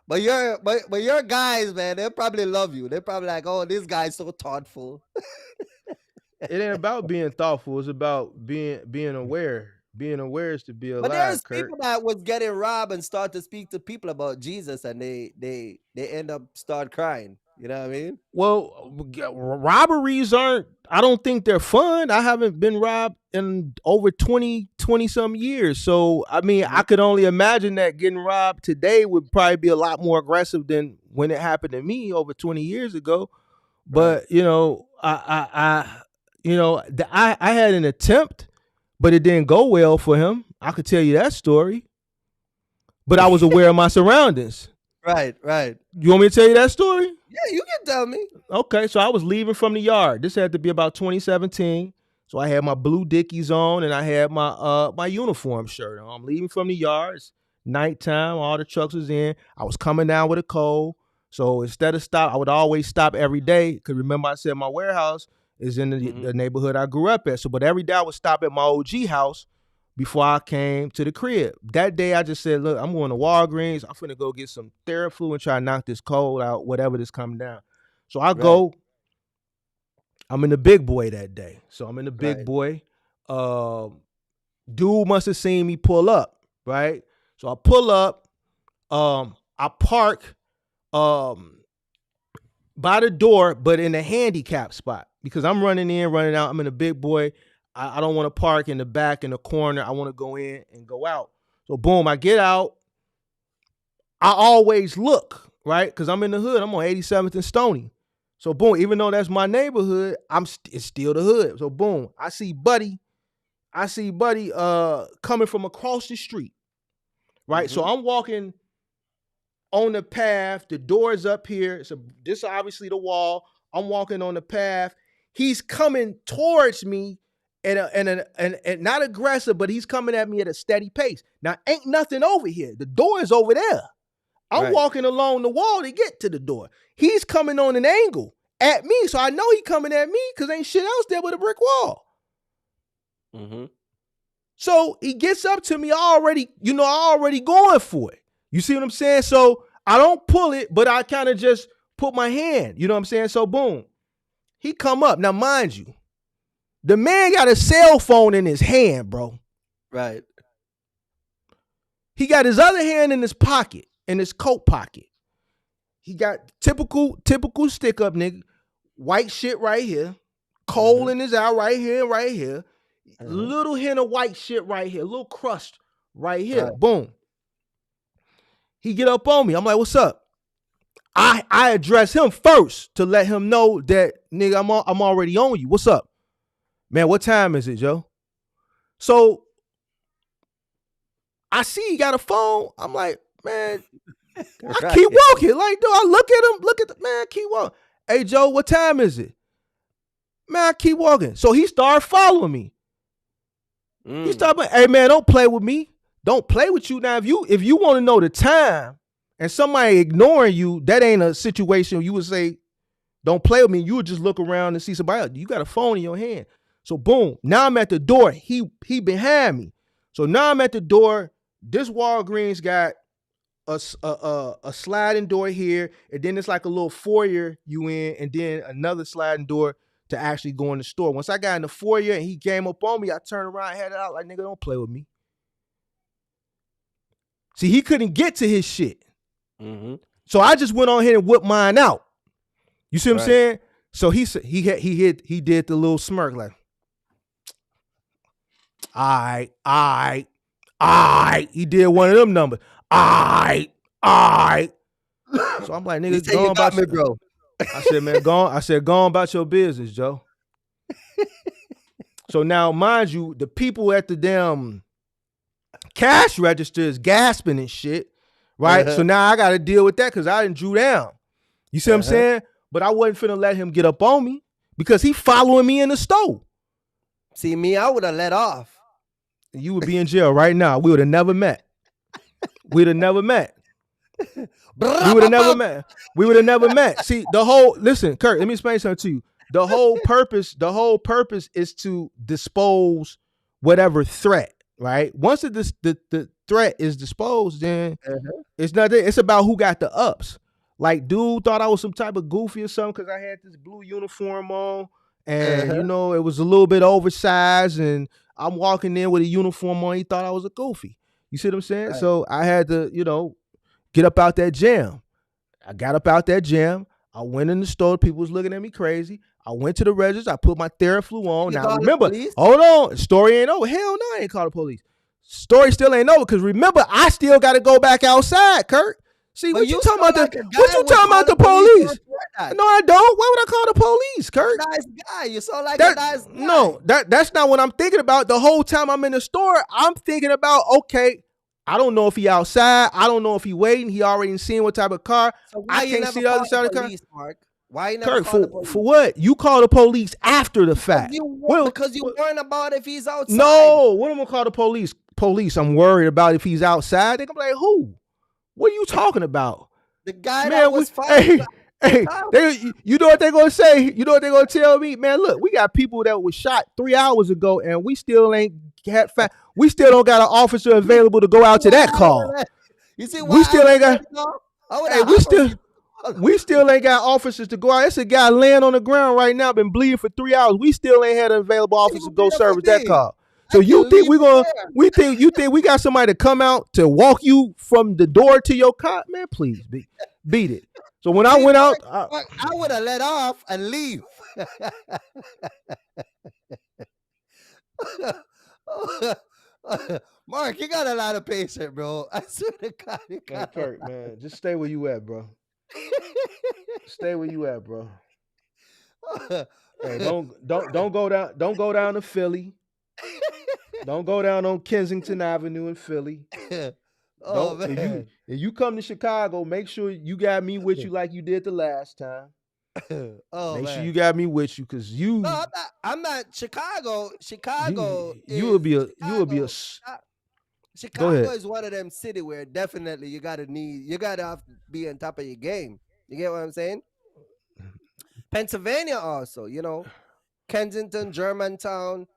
But your guys, man, they'll probably love you. They're probably like, oh, this guy's so thoughtful. It ain't about being thoughtful. It's about being aware. Being aware is to be alive. But there's Kirk. people that was getting robbed and start to speak to people about Jesus, and they end up start crying. You know what I mean? Well, robberies I don't think they're fun. I haven't been robbed in over 20 some years. So, I mean, I could only imagine that getting robbed today would probably be a lot more aggressive than when it happened to me over 20 years ago. But, I I had an attempt, but it didn't go well for him. I could tell you that story. But I was aware of my surroundings. Right. You want me to tell you that story? Yeah, you can tell me. Okay, so I was leaving from the yard. This had to be about 2017. So I had my blue Dickies on and I had my uniform shirt on. I'm leaving from the yard. It's nighttime. All the trucks was in. I was coming down with a cold. So instead of stop, I would always stop every day. Because remember I said my warehouse is in the neighborhood I grew up at. So, but every day I would stop at my OG house before I came to the crib. That day I just said, look, I'm going to Walgreens. I'm finna go get some Theraflu and try to knock this cold out, whatever this coming down. So I go. I'm in the big boy that day. So I'm in the big boy. Dude must have seen me pull up, right? So I pull up. I park by the door, but in a handicap spot because I'm running in, running out. I'm in a big boy. I don't want to park in the back in the corner. I want to go in and go out. So boom, I get out. I always look, right? Because I'm in the hood. I'm on 87th and Stony. So boom, even though that's my neighborhood, it's still the hood. So boom, I see Buddy coming from across the street, right? So I'm walking on the path. The door is up here. So this is obviously the wall. I'm walking on the path. He's coming towards me and not aggressive, but he's coming at me at a steady pace. Now, ain't nothing over here. The door is over there. I'm walking along the wall to get to the door. He's coming on an angle at me, so I know he coming at me because ain't shit else there but a brick wall. So he gets up to me already going for it. You see what I'm saying? So I don't pull it, but I kind of just put my hand. You know what I'm saying? So boom, he come up. Now, mind you, the man got a cell phone in his hand, bro. Right. He got his other hand in his pocket, in his coat pocket. He got typical stick up nigga, white shit right here, coal in his eye right here, little hint of white shit right here, little crust right here. Right. Boom. He get up on me. I'm like, what's up? I address him first to let him know that nigga, I'm already on you. What's up? Man, what time is it, Joe? So I see he got a phone. I'm like, man, I keep walking. Like, dude, I look at him, man, keep walking. Hey, Joe, what time is it? Man, I keep walking. So he started following me. He started, hey, man, don't play with me. Don't play with you. Now, if you want to know the time and somebody ignoring you, that ain't a situation you would say, don't play with me. You would just look around and see somebody else. You got a phone in your hand. So boom, now I'm at the door. He behind me. So now I'm at the door. This Walgreens got a sliding door here, and then it's like a little foyer you in, and then another sliding door to actually go in the store. Once I got in the foyer and he came up on me, I turned around, had it out like, nigga, don't play with me. See, he couldn't get to his shit. So I just went on here and whipped mine out. You see what I'm saying? So he did the little smirk like, all right. He did one of them numbers. All right. So I'm like, nigga, go on about me, bro. I said, man, go on about your business, Joe. So now, mind you, the people at the damn cash register is gasping and shit, right? So now I got to deal with that because I didn't drew down. You see what I'm saying? But I wasn't finna let him get up on me because he following me in the store. See, me, I would have let off. You would be in jail right now. We would have never met. We would have never met. See, listen, Kirk, let me explain something to you. The whole purpose is to dispose whatever threat, right? Once the threat is disposed, then it's nothing. It's about who got the ups. Like, dude thought I was some type of goofy or something because I had this blue uniform on, and it was a little bit oversized, and I'm walking in with a uniform on. He thought I was a goofy. You see what I'm saying? Right. So I had to, get up out that jam. I got up out that jam. I went in the store. People was looking at me crazy. I went to the register. I put my Theraflu on. Now remember, hold on. Story ain't over. Hell no, I ain't called the police. Story still ain't over because remember, I still got to go back outside, Kirk. See, what you talking about? What you talking about the police? that. No, I don't. Why would I call the police, Kirk? Nice guy. You sound like a That nice guy. no, that's not what I'm thinking about. The whole time I'm in the store, I'm thinking about, okay, I don't know if he outside. I don't know if he waiting. He already seen what type of car. So why I you can't never see the other call side of the car. police, Mark? Why you never Kirk, call the police? for what? You call the police after the fact. Because you worrying about if he's outside. No, what am I gonna call the police? Police, I'm worried about if he's outside. They gonna be like, who? What are you talking about? The guy Man, that was fighting. Hey, you know what they're gonna say? You know what they're gonna tell me? Man, look, we got people that was shot 3 hours ago, and we still ain't had we still don't got an officer available to go out to that call. You see, We still ain't got. Hey, we still ain't got officers to go out. It's a guy laying on the ground right now, been bleeding for 3 hours. We still ain't had an available officer to go service that call. So you think you think we got somebody to come out to walk you from the door to your car? Man, please beat it. So when I went out, I would have let off and leave. Mark, you got a lot of patience, bro. I swear to God, you got Kirk, man, just stay where you at, bro. Stay where you at, bro. Hey, don't go down. Don't go down to Philly. Don't go down on Kensington Avenue in Philly. Oh, man. If you come to Chicago, make sure you got me with you like you did the last time. Make sure you got me with you, because you. No, I'm not Chicago. Chicago. You will be a. Chicago is one of them city where definitely you gotta have to be on top of your game. You get what I'm saying? Pennsylvania also, Kensington, Germantown,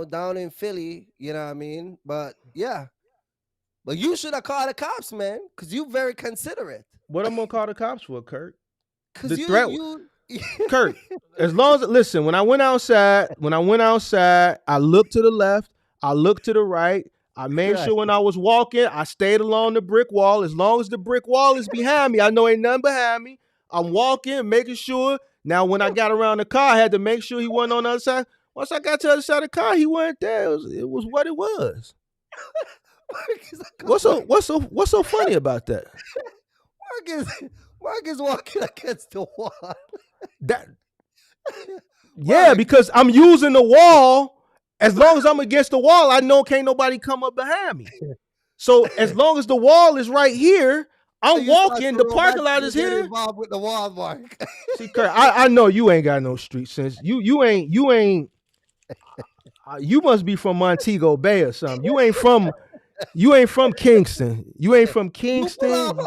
down in Philly, you know what I mean? But yeah. But you should have called the cops, man, because you very considerate. What I'm gonna call the cops for, Kirk? Because Kirk, as long as listen, when I went outside, I looked to the left, I looked to the right. I made sure when I was walking, I stayed along the brick wall. As long as the brick wall is behind me, I know ain't nothing behind me. I'm walking, making sure. Now, when I got around the car, I had to make sure he wasn't on the other side. Once I got to the other side of the car, he wasn't there. It was what it was. What's so funny about that? Mark is walking against the wall. Because I'm using the wall. As long as I'm against the wall, I know can't nobody come up behind me. So as long as the wall is right here, I'm walking. The parking lot is here. Involved with the wall, Mark. See, Kirk, I know you ain't got no street sense. You ain't. You must be from Montego Bay or something. You ain't from Kingston. You ain't from Kingston.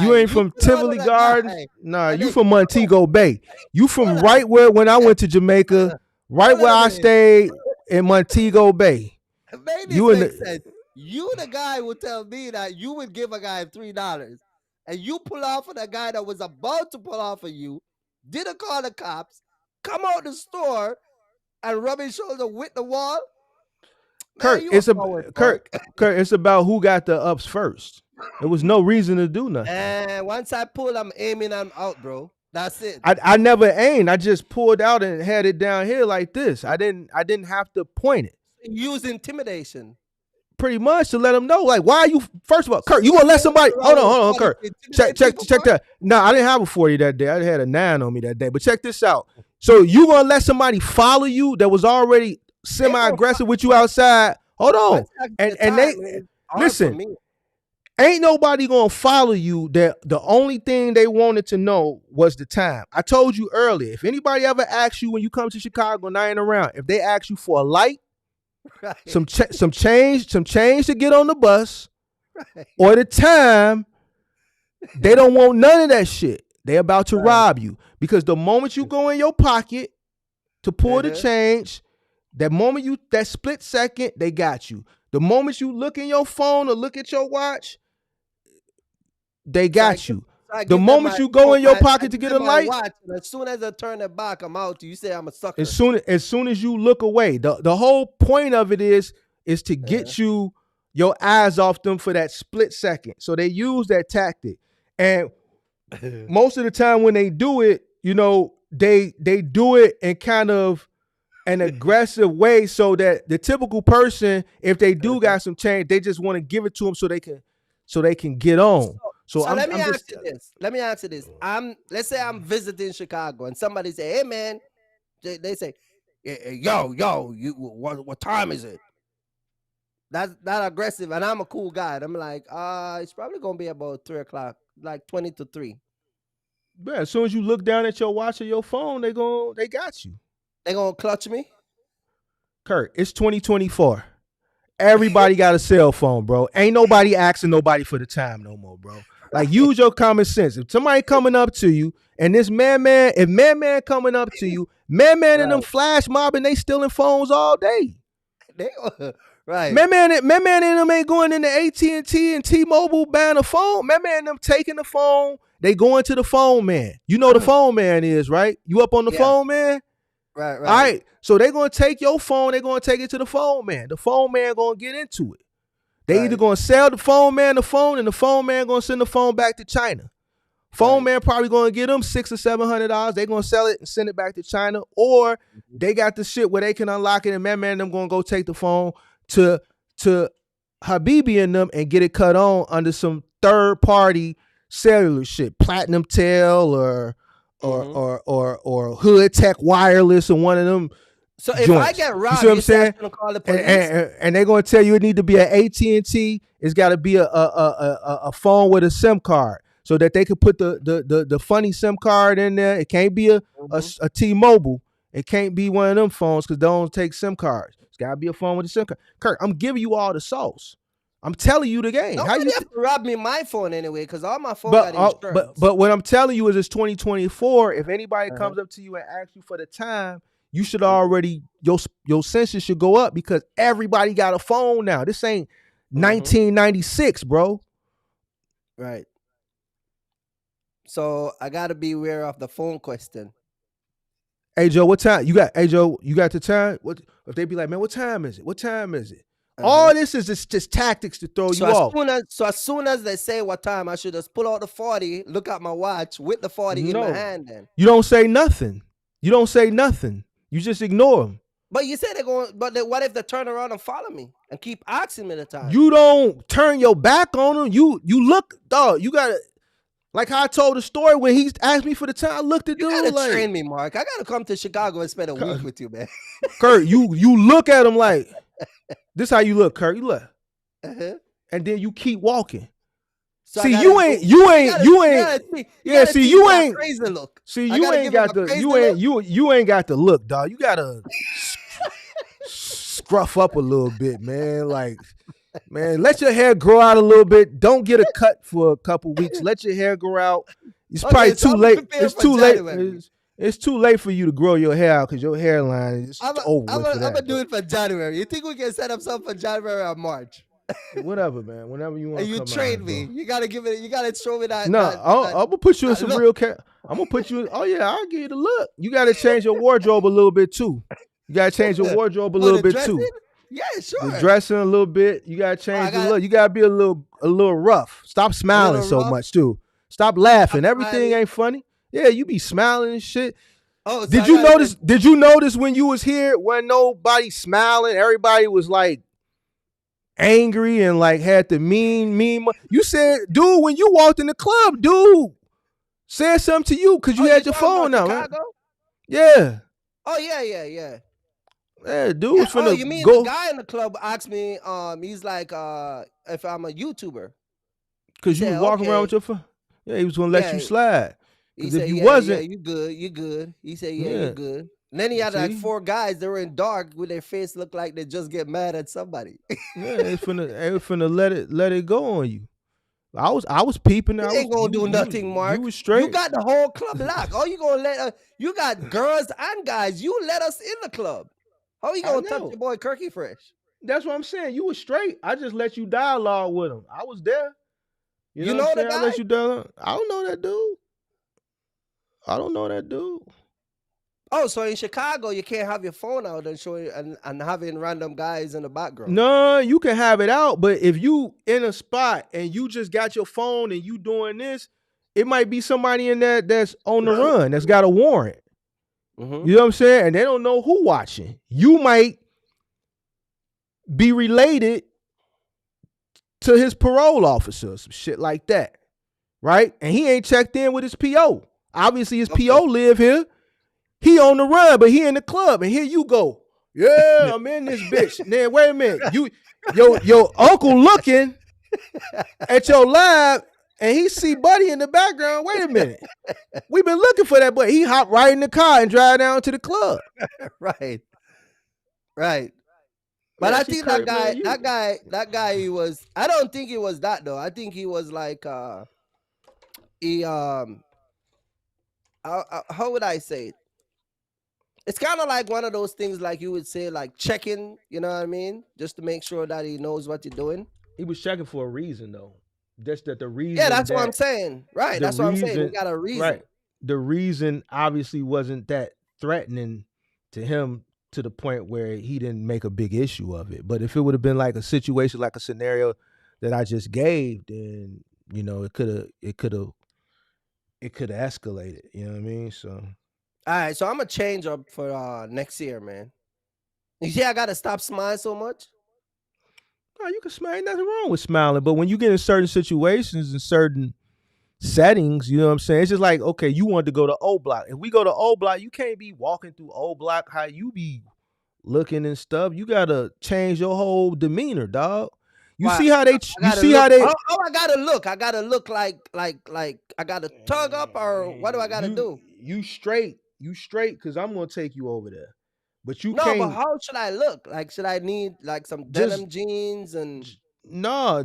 You ain't from Tivoli Gardens. Nah, you from Montego Bay. You from right where when I went to Jamaica, right where I stayed in Montego Bay. You the guy would tell me that you would give a guy $3, and you pull off on a guy that was about to pull off on you, didn't call the cops, come out the store, and rub his shoulder with the wall. Kirk, it's about who got the ups first. There was no reason to do nothing. And once I pull, I'm aiming, I'm out, bro. That's it. I never aimed. I just pulled out and had it down here like this. I didn't have to point it. Use intimidation. Pretty much to let them know, like, why are you? First of all, Kirk, you gonna let somebody? Hold on, Kirk. Check that. No, I didn't have a 40 that day. I had a 9 on me that day. But check this out. So you gonna let somebody follow you that was already semi-aggressive with you outside? Hold on, and they listen. Ain't nobody gonna follow you. That the only thing they wanted to know was the time. I told you earlier. If anybody ever asks you when you come to Chicago and I ain't around, if they ask you for a light, right, some change to get on the bus, right, or the time, they don't want none of that shit. They about to rob you, because the moment you go in your pocket to pull the change, that split second, they got you. The moment you look in your phone or look at your watch, they got you. The moment you go in your pocket to get a light, as soon as I turn it back, I'm out. You say I'm a sucker. As soon as you look away, the whole point of it is to get you your eyes off them for that split second. So they use that tactic, and most of the time when they do it, they do it in kind of an aggressive way, so that the typical person, if they do got some change, they just want to give it to them so they can get on. So let me I'm ask just you this. Let me ask you this. Let's say I'm visiting Chicago and somebody say, "Hey man," they say, "Yo, you what time is it?" That's that aggressive, and I'm a cool guy. And I'm like, it's probably gonna be about 3 o'clock, like 20 to 3. yeah, as soon as you look down at your watch or your phone, they got you. They gonna clutch me? Kirk, it's 2024. Everybody got a cell phone, bro. Ain't nobody asking nobody for the time no more, bro. Like, use your common sense. If somebody coming up to you and this if man coming up to you, man and them Right. flash mobbing, they stealing phones all day. They right. Man and them ain't going into AT&T and T-Mobile buying a phone. Man and them taking the phone, they going to the phone man. You know the phone man is, right? You up on the Yeah. phone man? Right. All right. So they going to take your phone, they going to take it to the phone man. The phone man going to get into it. They either going to sell the phone man the phone, and the phone man going to send the phone back to China. Phone man probably going to get them $600 or $700. They going to sell it and send it back to China, or they got the shit where they can unlock it, and man them going to go take the phone to Habibi and them and get it cut on under some third party cellular shit, Platinum Tel or Hood Tech Wireless or one of them. So if joints. I get robbed, you see what I'm saying? Gonna call the police? And they're gonna tell you it need to be an AT&T. It's got to be a phone with a SIM card so that they could put the funny SIM card in there. It can't be a T-Mobile. It can't be one of them phones because they don't take SIM cards. It's got to be a phone with a SIM card. Kirk, I'm giving you all the sauce. I'm telling you the game. Nobody How you have to rob me my phone anyway, because all my phone got insurance. But what I'm telling you is it's 2024. If anybody comes up to you and asks you for the time, you should already your senses should go up because everybody got a phone now. This ain't 1996, bro. Right. So I gotta be aware of the phone question. Hey Joe, what time you got? Hey Joe, you got the time? What if they be like, man, what time is it? What time is it? All this is just tactics to throw you off. As soon as they say what time, I should just pull out the 40, look at my watch with the 40 in my hand. Then you don't say nothing. You don't say nothing. You just ignore them. But you said they're going. But what if they turn around and follow me and keep asking me the time? You don't turn your back on them. You look, dog. You gotta, like how I told the story when he asked me for the time. I looked at dude. You gotta like, train me, Mark. I gotta come to Chicago and spend a week with you, man. Kirk, you look at him like this. How you look, Kirk? You look, and then you keep walking. So see, you ain't. Yeah, see, you ain't. Crazy look. See, you ain't got the. You ain't got the look, dog. You gotta scruff up a little bit, man. Like, man, let your hair grow out a little bit. Don't get a cut for a couple weeks. Let your hair grow out. It's probably too late. It's too late. It's too late for you to grow your hair out because your hairline is over with for that. I'm gonna do it for January. You think we can set up something for January or March? Whatever, man. Whenever you want. And you train me. You gotta give it. You gotta show me that. No, I'm gonna put you in some real. I'm gonna put you in. Oh yeah, I'll give you the look. You gotta change your wardrobe a little bit too. You gotta change your wardrobe a little bit too. Yeah, sure. The dressing a little bit. You gotta change the look. You gotta be a little rough. Stop smiling so much too. Stop laughing. Everything ain't funny. Yeah, you be smiling and shit. Oh, so did you notice? Did you notice when you was here when nobody smiling? Everybody was like angry and like had the mean. You said, dude, when you walked in the club, dude said something to you because you had your phone out. Right? Yeah. Oh yeah. Yeah, dude was finna you mean go. The guy in the club asked me, he's like, if I'm a YouTuber. Because you was walking around with your phone. Yeah, he was gonna let you slide. Because if you wasn't, you good. He said, you good. And then he had like 4 guys that were in dark with their face look like they just get mad at somebody. Yeah, they finna let it go on you. I was peeping. You ain't gonna do nothing, Mark. You was straight. You got the whole club locked. Oh, you gonna let you got girls and guys. You let us in the club. How you gonna touch your boy Kirky Fresh? That's what I'm saying. You was straight. I just let you dialogue with him. I was there. You know the guy? I let you dialogue. I don't know that dude. Oh, so in Chicago, you can't have your phone out and show and having random guys in the background. No, you can have it out, but if you in a spot and you just got your phone and you doing this, it might be somebody in there that's on the run, that's got a warrant. Mm-hmm. You know what I'm saying? And they don't know who watching. You might be related to his parole officer, some shit like that. right? And he ain't checked in with his PO. Obviously, his Okay. PO live here. He on the run, but he in the club, and here you go. Yeah, I'm in this bitch. Then wait a minute, your uncle looking at your live, and he see Buddy in the background. Wait a minute, we been looking for that, but he hop right in the car and drive down to the club. Right. Right. But Man, I see, think Kirk, man, that guy, he was. I don't think he was that though. I think he was like, he how would I say it? It's kind of like one of those things, like you would say, like checking. You know what I mean? Just to make sure that he knows what you're doing. he was checking for a reason though. Just that the Yeah, reason that's what I'm that saying. Right. the That's what I'm saying. He reason, got a reason. right? The reason obviously wasn't that threatening to him to the point where he didn't make a big issue of it. But if it would have been like a situation, like a scenario that I just gave, then it could have escalated. You know what I mean? So All right. So I'm gonna change up for next year, man. You see, I gotta stop smiling so much. no, you can smile. Ain't nothing wrong with smiling, but when you get in certain situations and certain settings, you know what I'm saying? It's just like, okay, you wanted to go to O Block. If we go to O Block, you can't be walking through O Block how you be looking and stuff. You gotta change your whole demeanor, dog. You Why? see how they I you gotta see look. how they How I gotta look? I gotta look like I gotta tug up, or what do I gotta do? you straight because I'm gonna take you over there. But you No, but can't how should I look? Like, should I need like some denim jeans and?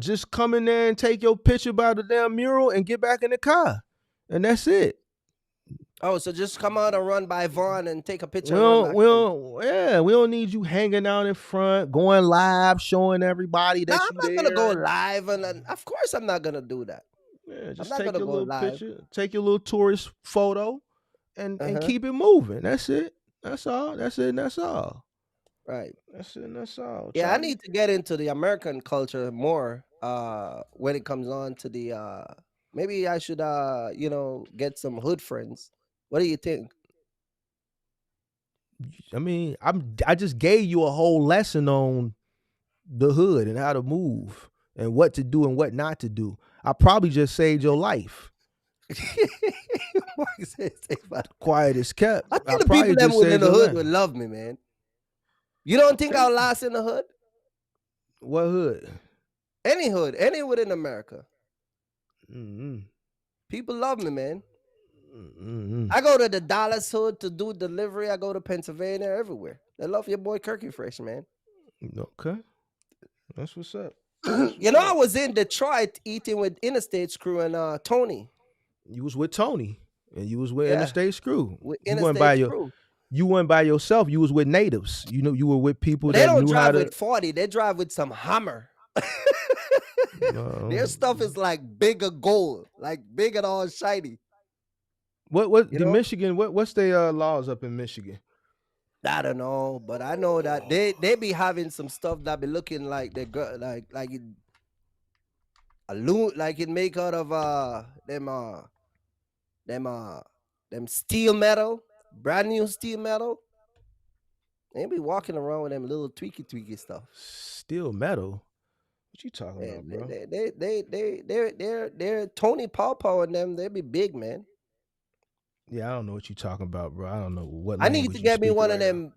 just come in there and take your picture by the damn mural and get back in the car. And that's it. Oh, so just come out and run by Vaughn and take a picture. We and run don't, back we in. don't, we don't need you hanging out in front, going live, showing everybody No, that I'm you not gonna go there. live, and of course I'm not gonna do that. Yeah, just not take gonna your go little live. picture, take your little tourist photo, and Uh-huh. keep it moving. That's it. That's all. That's it. And that's all. Right. That's it. And that's all. Yeah, I Charlie. need to get into the American culture more. When it comes on to the maybe I should get some hood friends. What do you think? I mean, I just gave you a whole lesson on the hood and how to move and what to do and what not to do. I probably just saved your life. Mark says, Quiet as kept. I think the probably people that just within saved the your hood life. would love me, man. You don't think I'll last in the hood? What hood? Any hood in America. Mm-hmm. People love me, man. Mm-hmm. I go to the Dallas hood to do delivery. I go to Pennsylvania, everywhere. They love your boy Kirky Fresh, man. Okay. That's what's up. I was in Detroit eating with Interstate Crew and Tony. You was with Tony and you was with Interstate Screw. With You wasn't Interstate Crew. You weren't by yourself. You was with natives. You were with people They that don't knew how drive to. with 40. They drive with some Hammer. Their stuff is like bigger gold, like big and all shiny. What You the know? Michigan? What's their laws up in Michigan? I don't know, but I know that they be having some stuff that be looking like they got like it like it make out of them steel metal, brand new steel metal. They be walking around with them little tweaky stuff. Steel metal. What you talking about, bro? They're Tony Pawpaw and them. They be big, man. Yeah, I don't know what you talking about, bro. I don't know what. I need to get me one of them.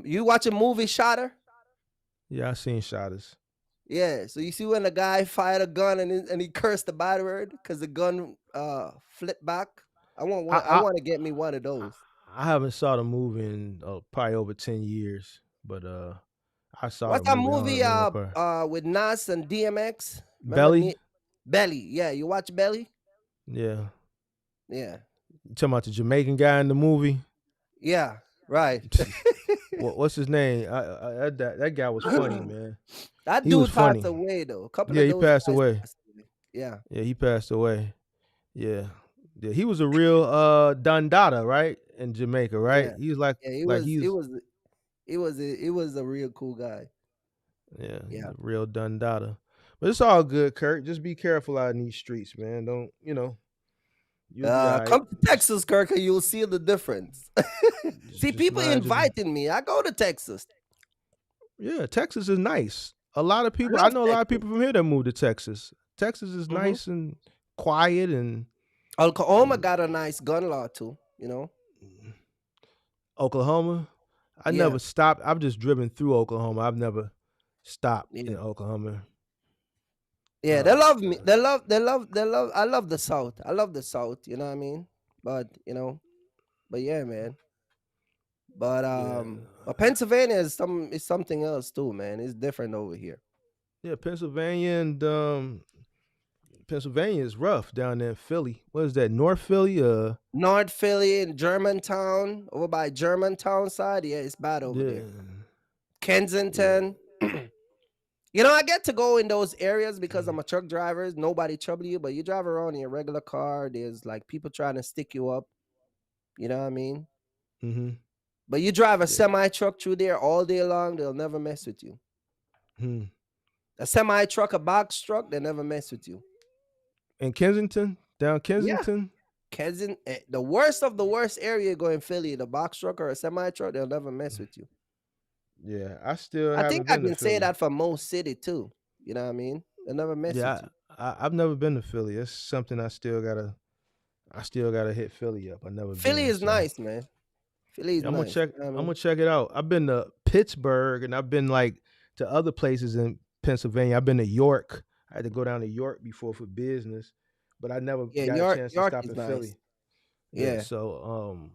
You watch a movie, Shotter? Yeah, I seen Shotters. Yeah. So you see when the guy fired a gun and he cursed the bad word because the gun flipped back. I want to get me one of those. I haven't saw the movie in probably over 10 years, but I saw. What's that movie with Nas and DMX? Belly. Belly. Yeah, you watch Belly? Yeah. Yeah. You talking about the Jamaican guy in the movie? Yeah. Right. What's his name? That guy was funny, man. That dude passed away though. He passed away. Yeah. Yeah, he passed away. Yeah. Yeah, he was a real Dundada, right? In Jamaica, right? Yeah. He was like, he was a real cool guy. Yeah. A real Dundada. But it's all good, Kirk. Just be careful out in these streets, man. Don't, come to Texas, Kirk, and you'll see the difference. See, people inviting me. I go to Texas. Yeah, Texas is nice. A lot of people, I know a lot of people from here that moved to Texas. Texas is Hmm. nice and quiet Oklahoma and got a nice gun law too. You know. Oklahoma. I Yeah. never stopped. I've just driven through Oklahoma. I've never stopped in Yeah. Oklahoma. Yeah, they love me. They love. They love. They love. I love the South. I love the South. You know what I mean? But But yeah, man. Yeah, But Pennsylvania is something else too, man. It's different over here. yeah. Pennsylvania is rough down there in Philly. What is that? North Philly? North Philly and Germantown, over by Germantown side, yeah, it's bad over Yeah, there. yeah. Kensington. I get to go in those areas because I'm a truck driver. Nobody trouble you, but you drive around in your regular car. There's like people trying to stick you up. You know what I mean? Mm-hmm. But you drive a Yeah. semi truck through there all day long, they'll never mess with you. Hmm. A semi truck, a box truck, they never mess with you. In Kensington, down Yeah. Kensington. The worst of the worst area going Philly, the box truck or a semi truck, they'll never mess with you. Yeah, I still I think haven't I been to can say Philly. that for most city too. You know what I mean? They'll never mess with Yeah, you. I've never been to Philly. It's something I still gotta hit Philly up. I never Philly been, is so nice, man. Philly is yeah, I'm gonna nice. check. You know what I I'm mean? gonna check it out. I've been to Pittsburgh and I've been like to other places in Pennsylvania. I've been to York. I had to go down to York before for business, but I never Yeah, got a chance to York stop is in nice. Philly. Yeah, Yeah. so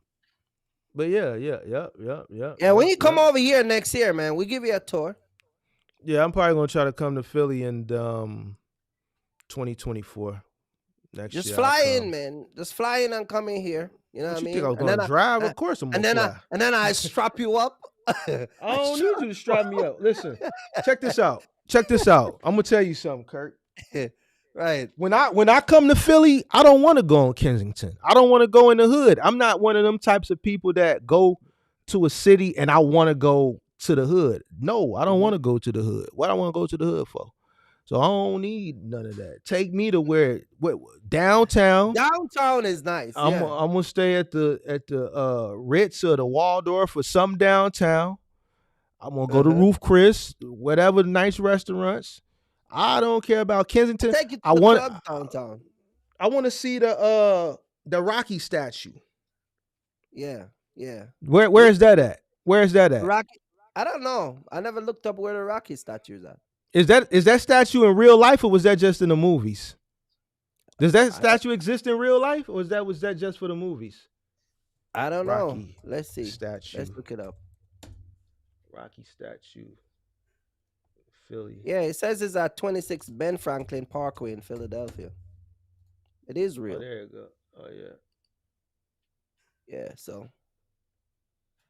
but yeah, Yeah, when you come yep. over here next year, man, we give you a tour. Yeah, I'm probably gonna try to come to Philly in 2024. Next Just year I'll fly in, come. man. Just fly in and come in here. You know what I What you think I mean? was gonna drive? Of course I'm gonna fly. And then I strap you up. I I don't need strap you to strap me up. Listen, check this out. Check this out. I'm gonna tell you something, Kirk. right. When I come to Philly, I don't want to go in Kensington. I don't want to go in the hood. I'm not one of them types of people that go to a city and I want to go to the hood. No, I don't Mhm. want to go to the hood. What I want to go to the hood for? So I don't need none of that. Take me to where downtown. Downtown is nice. I'm Yeah. I'm gonna stay at the Ritz or the Waldorf or some downtown. I'm gonna go to Uh-huh. Roof Chris, whatever nice restaurants. I don't care about I'll Kensington. take you to I the want club downtown. I want to see the Rocky statue. Yeah. Yeah. Where We is that at? Where is that at? Rocky. I don't know. I never looked up where the Rocky statues are. Is that statue in real life or was that just in the movies? Does that I statue exist in real life or was that just for the movies? I don't know. Rocky Let's see. Let's statue. look it up. Rocky statue. Philly. Yeah, it says it's at 26 Ben Franklin Parkway in Philadelphia. It is Oh, real. there you go. Oh yeah. Yeah, so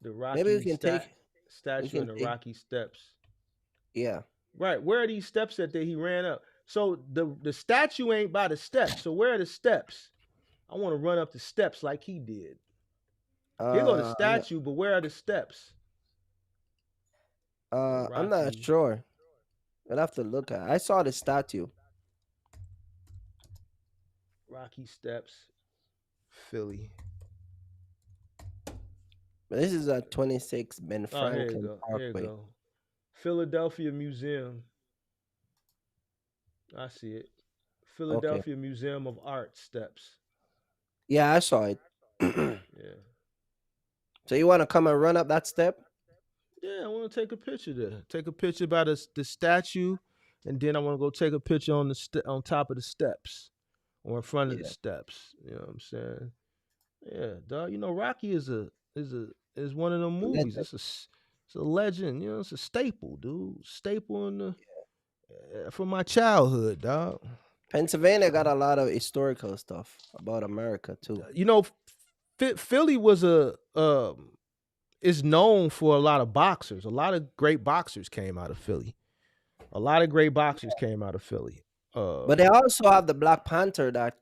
The maybe we Rocky can take we statue can and the take Rocky steps. yeah. Right. Where are these steps that he ran up? So the statue ain't by the steps. So where are the steps? I want to run up the steps like he did. Here go the I'm not statue, but where are the steps? The I'm not Rocky sure. I'll have to look at. I saw the statue. Rocky steps, Philly. But this is at 26 Ben Oh, here you Franklin go. Here you Parkway. go. Philadelphia Museum. I see it. Okay. Philadelphia Museum of Art steps. Yeah, I saw it. Yeah. So you want to come and run up that step? Yeah, I want to take a picture there. Take a picture by the statue, and then I want to go take a picture on top of the steps or in front of the Yeah. steps. You know what I'm saying? Yeah, dog. Rocky is one of them movies. Legend. It's a legend. It's a staple, dude. Staple in the from my childhood, dog. Pennsylvania got a lot of historical stuff about America too. You know, Philly is known for a lot of boxers. A lot of great boxers came out of Philly. A lot of great boxers came out of Philly. But they also have the Black Panther that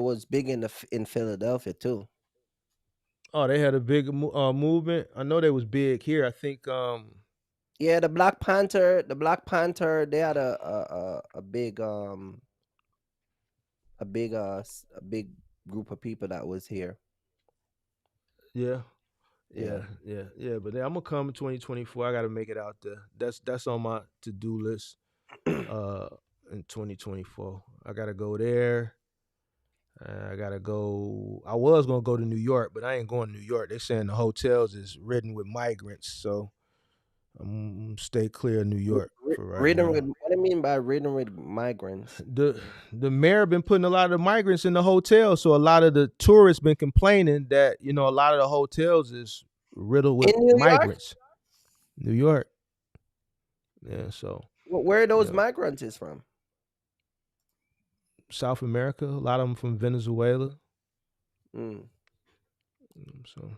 was big in Philadelphia too. Oh, they had a big movement. I know they was big here. I think Yeah, the Black Panther, they had a big group of people that was here. yeah, Yeah. yeah. But I'm gonna come in 2024. I got to make it out there. That's on my to do list. Uh, in 2024. I gotta go there. I gotta go. I was gonna go to New York, but I ain't going to New York. They saying the hotels is ridden with migrants, so I'm gonna stay clear of New York for right Ridden now. with what do you mean by ridden with migrants? The mayor been putting a lot of the migrants in the hotels, so a lot of the tourists been complaining that a lot of the hotels is riddled with In New York? migrants. New York, yeah. So Where are those yeah, migrants is from? South America, a lot of them from Venezuela. Mm, So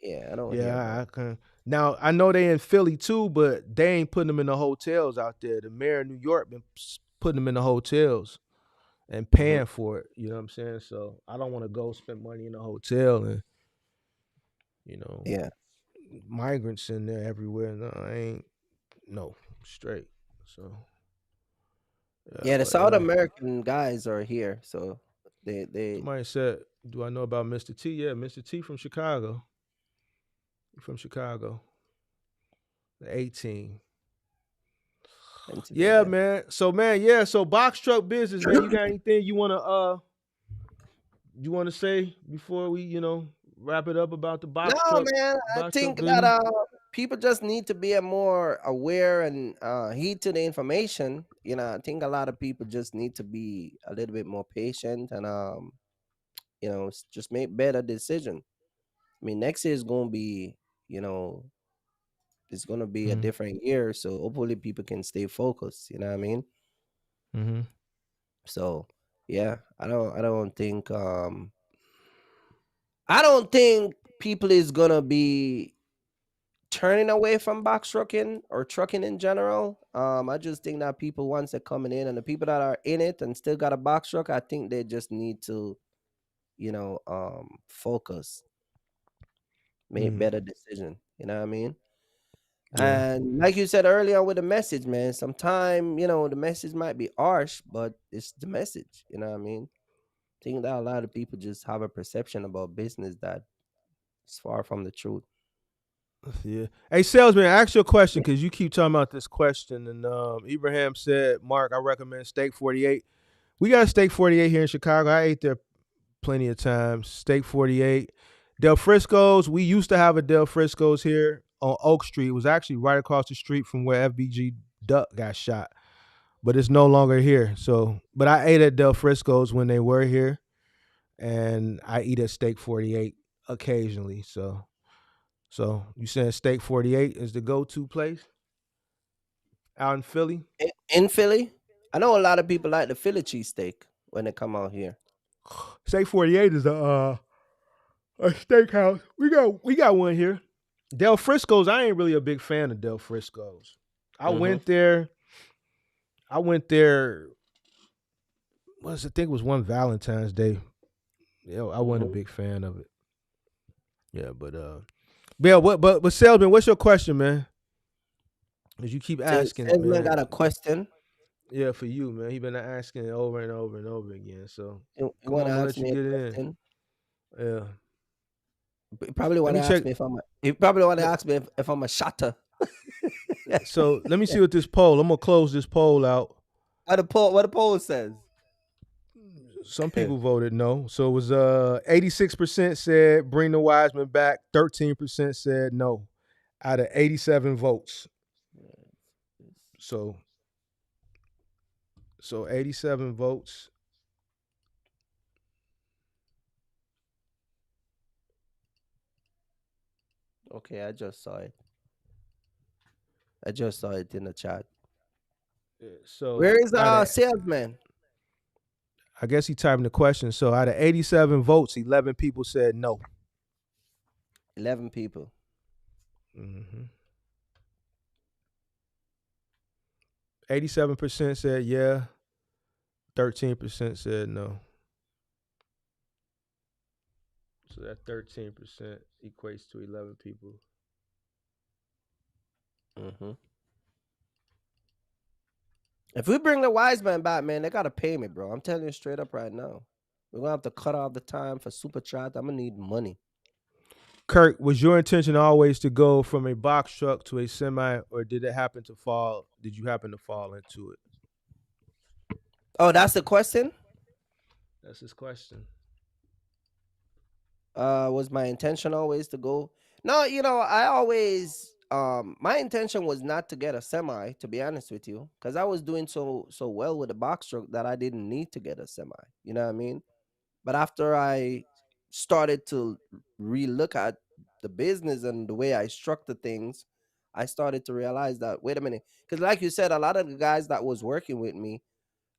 yeah, I don't hear yeah, about. I can. Now I know they in Philly too, but they ain't putting them in the hotels out there. The mayor of New York been putting them in the hotels and Hmm. paying for it. You know what I'm saying? So I don't want to go spend money in a hotel and you know Yeah, migrants in there everywhere. No, I ain't no straight. So yeah, yeah. The but South American guys are here, so they somebody said, "Do I know about Mr. T?" Yeah, Mr. T from Chicago. From Chicago, the 18. Yeah, Pennsylvania. man. So man, yeah. So box truck business, man. You got anything you wanna say before we wrap it up about the No, man. I box truck think that business? people just need to be a more aware and heed to the information. I think a lot of people just need to be a little bit more patient and just make better decision. I mean, next year is gonna be, you know, it's gonna be a Mm-hmm. different year, so hopefully people can stay focused. You know what I mean? Mm-hmm. So yeah, I don't think people is gonna be turning away from box trucking or trucking in general. I just think that people once they're coming in and the people that are in it and still got a box truck, I think they just need to, focus, make Mm-hmm. better decision. You know what I mean? Yeah. And like you said earlier with the message, man, sometime, the message might be harsh, but it's the message. You know what I mean? I think that a lot of people just have a perception about business that is far from the truth. Yeah. Hey, salesman, ask you a question because you keep talking about this question. And Ibrahim said, Mark, I recommend Steak 48. We got a Steak 48 here in Chicago. I ate there plenty of times. Steak 48. Del Frisco's, we used to have a Del Frisco's here on Oak Street. It was actually right across the street from where FBG Duck got shot, but it's no longer here. So, but I ate at Del Frisco's when they were here, and I eat at Steak 48 occasionally. So you saying Steak 48 is the go-to place out in Philly? In Philly, I know a lot of people like the Philly cheesesteak when they come out here. Steak 48 is a steakhouse. We got one here. Del Frisco's, I ain't really a big fan of Del Frisco's. I Hmm. went there. I went there. I think it was one Valentine's Day. Yeah, I wasn't a Hmm. big fan of it. Yeah, yeah. But Selby, what's your question, man? Cause you keep asking it, Salesman man. got a question. Yeah, for you, man. He been asking it over and over and over again. So You come on, want to I'm gonna ask let you me a get it in. question? Yeah. You probably Let want me to ask check. me if I'm. You probably want to Let, ask me if I'm a shotter. so let me see what this poll. I'm gonna close this poll out. What the poll says. Some people voted no. So it was 86% said bring the Wiseman back, 13% said no out of 87 votes. So 87 votes. Okay, I just saw it. I just saw it in the chat. So Where is out of salesman? I guess he typing the question. So out of 87 votes, 11 people said no. 11 people. 87% said yeah, 13% said no. So that 13% equates to 11 people. Hmm. If we bring the wise man back, man, they gotta pay me, bro. I'm telling you straight up right now. We're gonna have to cut off the time for super chat. I'm gonna need money. Kirk, was your intention always to go from a box truck to a semi, or did it happen to fall? Did you happen to fall into it? Oh, that's the question. That's his question. Was my intention always to go? No, I always my intention was not to get a semi, to be honest with you, because I was doing so well with the box truck that I didn't need to get a semi. You know what I mean? But after I started to relook at the business and the way I structure things, I started to realize that, wait a minute, because like you said, a lot of the guys that was working with me,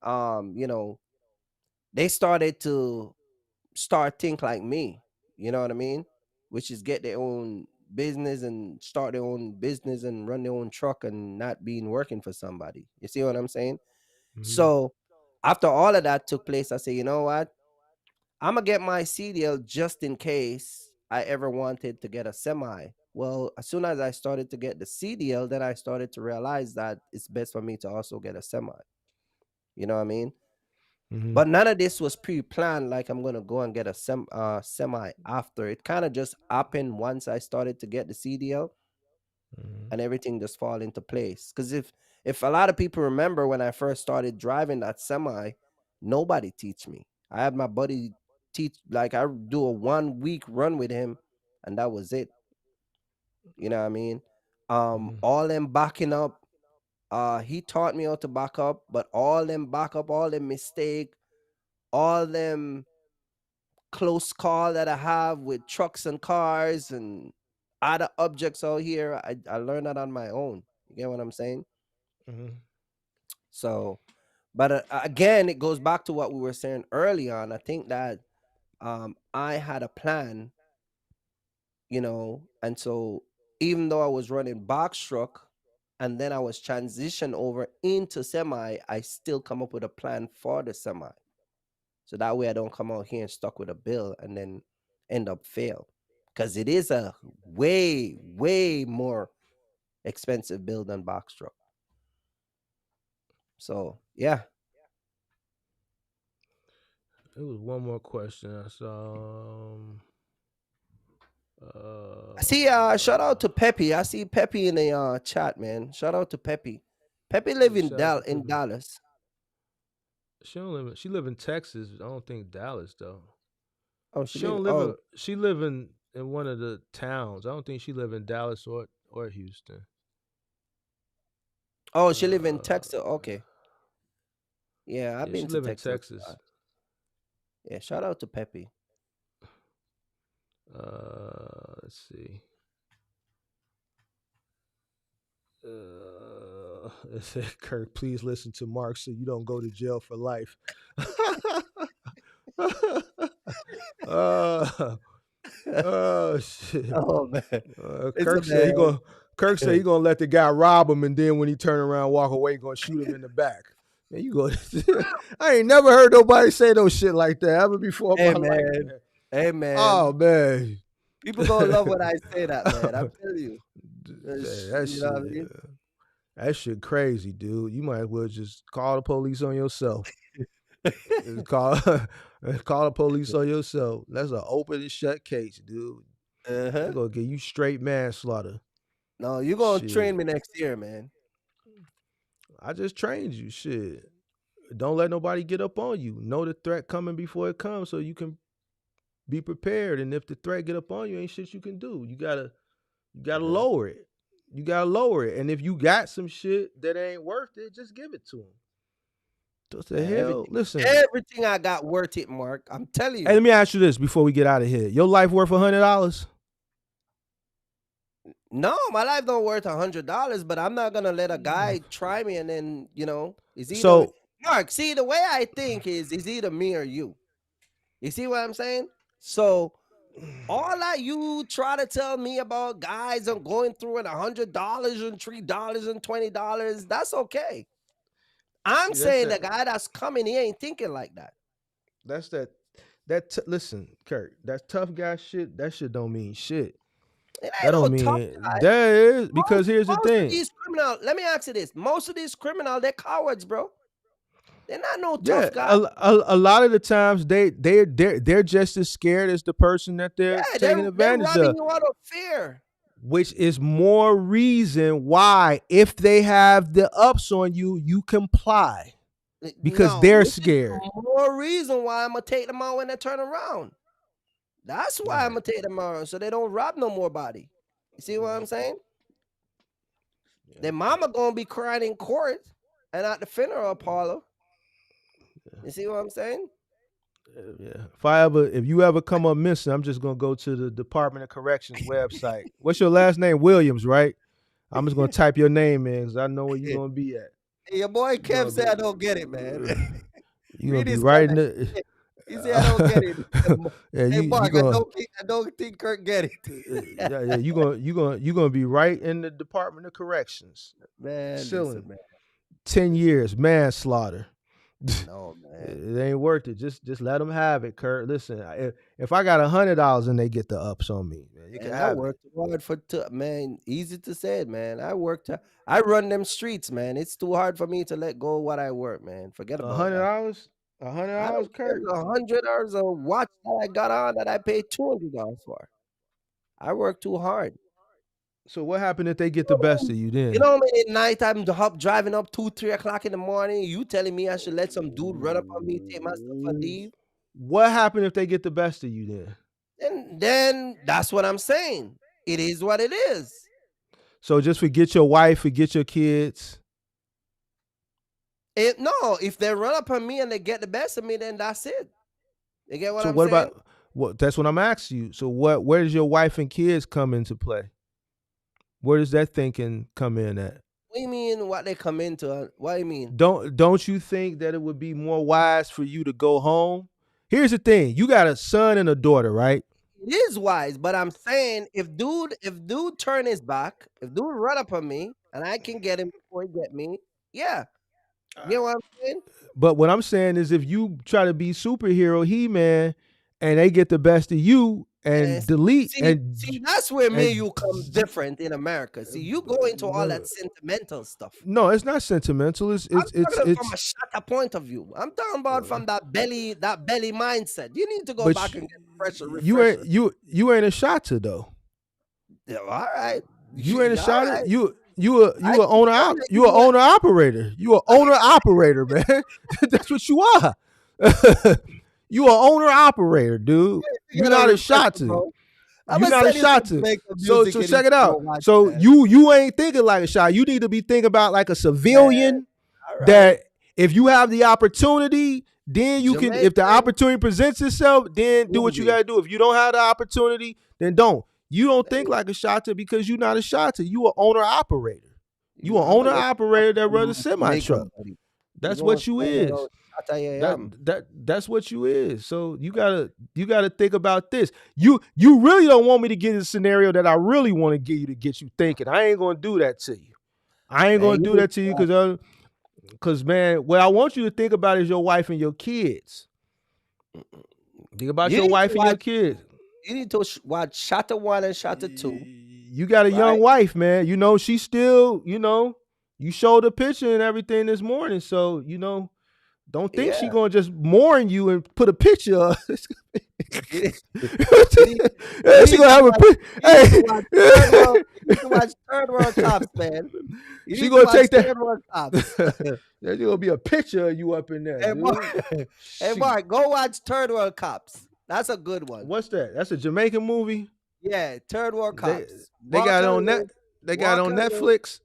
um, you know, they started to start think like me. You know what I mean? Which is get their own business and start their own business and run their own truck and not being working for somebody. You see what I'm saying? Mm-hmm. So after all of that took place, I say, you know what? I'm gonna get my CDL just in case I ever wanted to get a semi. Well, as soon as I started to get the CDL, then I started to realize that it's best for me to also get a semi. You know what I mean? Mm-hmm. But none of this was pre-planned. Like I'm gonna go and get a semi after. It kind of just happened once I started to get the CDL, Mm-hmm. and everything just fall into place. Because if a lot of people remember when I first started driving that semi, nobody teach me. I had my buddy teach. Like I do a 1 week run with him, and that was it. You know what I mean? Mm-hmm. All them backing up. He taught me how to back up, but all them back up, all them mistake, all them close call that I have with trucks and cars and other objects out here, I learned that on my own. You get what I'm saying? Mm-hmm. So, but again, it goes back to what we were saying early on. I think that I had a plan, and so even though I was running box truck and then I was transitioned over into semi, I still come up with a plan for the semi. So that way I don't come out here and stuck with a bill and then end up fail. Because it is a way, way more expensive bill than box truck. So yeah. It was one more question. I saw. I see shout out to Peppy. I see Peppy in the chat, man. Shout out to Peppy. Peppy live Yeah, in shout out to In Pippin. Dallas. She don't live. She live in Texas. I don't think Dallas though. Oh, she She live don't live in. oh She live in one of the towns. I don't think she live in Dallas or Houston. she live in Uh, Texas. Okay. Yeah, I've yeah, she been to live in Texas. Texas. Yeah, shout out to Peppy. Let's see. It said, Kirk, please listen to Mark so you don't go to jail for life. uh, oh shit. Oh man. It's a Kirk said he man. gonna Kirk said he gonna let the guy rob him, and then when he turn around walk away, he gonna shoot him in the back. Man, you go. I ain't never heard nobody say no shit like that ever before in Hey my life, man. man. Hey man. Oh man. People gonna love when I say that, man. I'm telling you. Man, You know what I mean? that shit crazy, dude. You might as well just call the police on yourself. Call call the police on yourself. That's an open and shut case, dude. They Uh-huh. gonna get you straight manslaughter. No, you gonna train Shit. me next year, man. I just trained you. Shit. Don't let nobody get up on you. Know the threat coming before it comes so you can be prepared. And if the threat get up on you, ain't shit you can do. You gotta Uh-huh. lower it. You gotta lower it. And if you got some shit that ain't worth it, just give it to them. What the Man, hell? Listen. everything I got worth it, Mark. I'm telling Hey, you. let me ask you this before we get out of here. Your life worth $100? No, my life don't worth $100, but I'm not gonna let a guy try me and then, it's either So Mark, see the way I think is it's either me or you. You see what I'm saying? So all that you try to tell me about guys are going through at $100 and $3 and $20, that's okay. I'm see that's saying the that guy that's coming, he ain't thinking like that. that's that listen, Kurt, that tough guy shit, that shit don't mean shit. It That ain't no don't tough mean guy. that is Most, because here's the most of thing. these criminals, let me ask you this. Most of these criminals, they're cowards, bro. They're not no Yeah, tough guy. a lot of the times they're just as scared as the person that they're Yeah, taking they're advantage robbing of, you out of fear. which is more reason why if they have the ups on you, you comply. because No, they're which is scared. more reason why I'm gonna take them out when they turn around. That's why I'm Right. gonna take them out so they don't rob no more body. You see what I'm saying? Yeah. Their mama gonna be crying in court and at the funeral parlor. You see what I'm saying? Yeah. If you ever come up missing, I'm just gonna go to the Department of Corrections website. What's your last name? Williams, right? I'm just gonna type your name in because I know where you're gonna be at. Hey, your boy You're Kev gonna said I be, don't get it, man. you're gonna Read be his right in comment. the. He said I don't get it. Yeah, Hey, you Mark, gonna. I don't think Kirk get it. Yeah, you gonna be right in the Department of Corrections. Man, listen, Chilling. man. 10 years manslaughter. No, man. It ain't worth it. Just let them have it, Kurt. Listen, if I got $100 and they get the ups on me, man, you can And I have it. worked hard man. Easy to say it, man. I run them streets, man. It's too hard for me to let go of what I work, man. Forget A about hundred that. dollars, a hundred I dollars, don't care Kurt. $100 a watch that I got on that I paid $200 for. I work too hard. So what happened if they get the best of you You then? know how many night I'm driving up 2, 3 o'clock in the morning? You telling me I should let some dude run up on me, take my stuff and leave? What happened if they get the best of you then? And then that's what I'm saying. It is what it is. So just forget your wife, forget your kids. No, if they run up on me and they get the best of me, then that's it. You get what So I'm what saying? about what? That's what I'm asking you. So where does your wife and kids come into play? Where does that thinking come in at? What do you mean what they come into? What do you mean? Don't you think that it would be more wise for you to go home? Here's the thing: you got a son and a daughter, right? It is wise, but I'm saying if dude turn his back, if dude run up on me and I can get him before he get me, yeah. You know what I'm saying? But what I'm saying is, if you try to be superhero He-Man, and they get the best of you and Yes. delete See, that's where me and and you come different in America. See, you go into all that sentimental stuff. no, it's not sentimental. It's I'm talking from a shatter point of view. I'm talking about from that belly mindset. You need to go but back and get fresher, you refresher. you ain't a shotter though. Yeah, all right. You ain't a All shotter. right. You a owner operator. You a owner operator, man. That's what you are. You a owner operator, dude. You're not a shotter. You're not a shotter. So check it out. So you ain't thinking like a shot. You need to be thinking about like a civilian. Right. That if you have the opportunity, then you can. If the opportunity presents itself, then do what you gotta do. If you don't have the opportunity, then don't. You don't think like a shotter because you're not a shotter. You an owner operator. You an owner operator that runs a semi truck. That's what you is. That's what you is. So you gotta think about this. You really don't want me to get in a scenario that I really want to get you to get you thinking. I ain't gonna do that to you. I ain't gonna do that to you because man, what I want you to think about is your wife and your kids. Think about your wife and your kids. You need to watch Shatter 1 and Shatter 2. You got a young wife, man. You know, she still, you showed a picture and everything this morning. So, don't think she gonna just mourn you and put a picture of. She gonna have a picture. Hey, you need to watch Third World Cops, man. She gonna take that. Third World Cops. There's gonna be a picture of you up in there. Hey, Mark, go watch Third World Cops. That's a good one. What's that? That's a Jamaican movie. Yeah, Third World Cops. They got it on net. They got it on Netflix.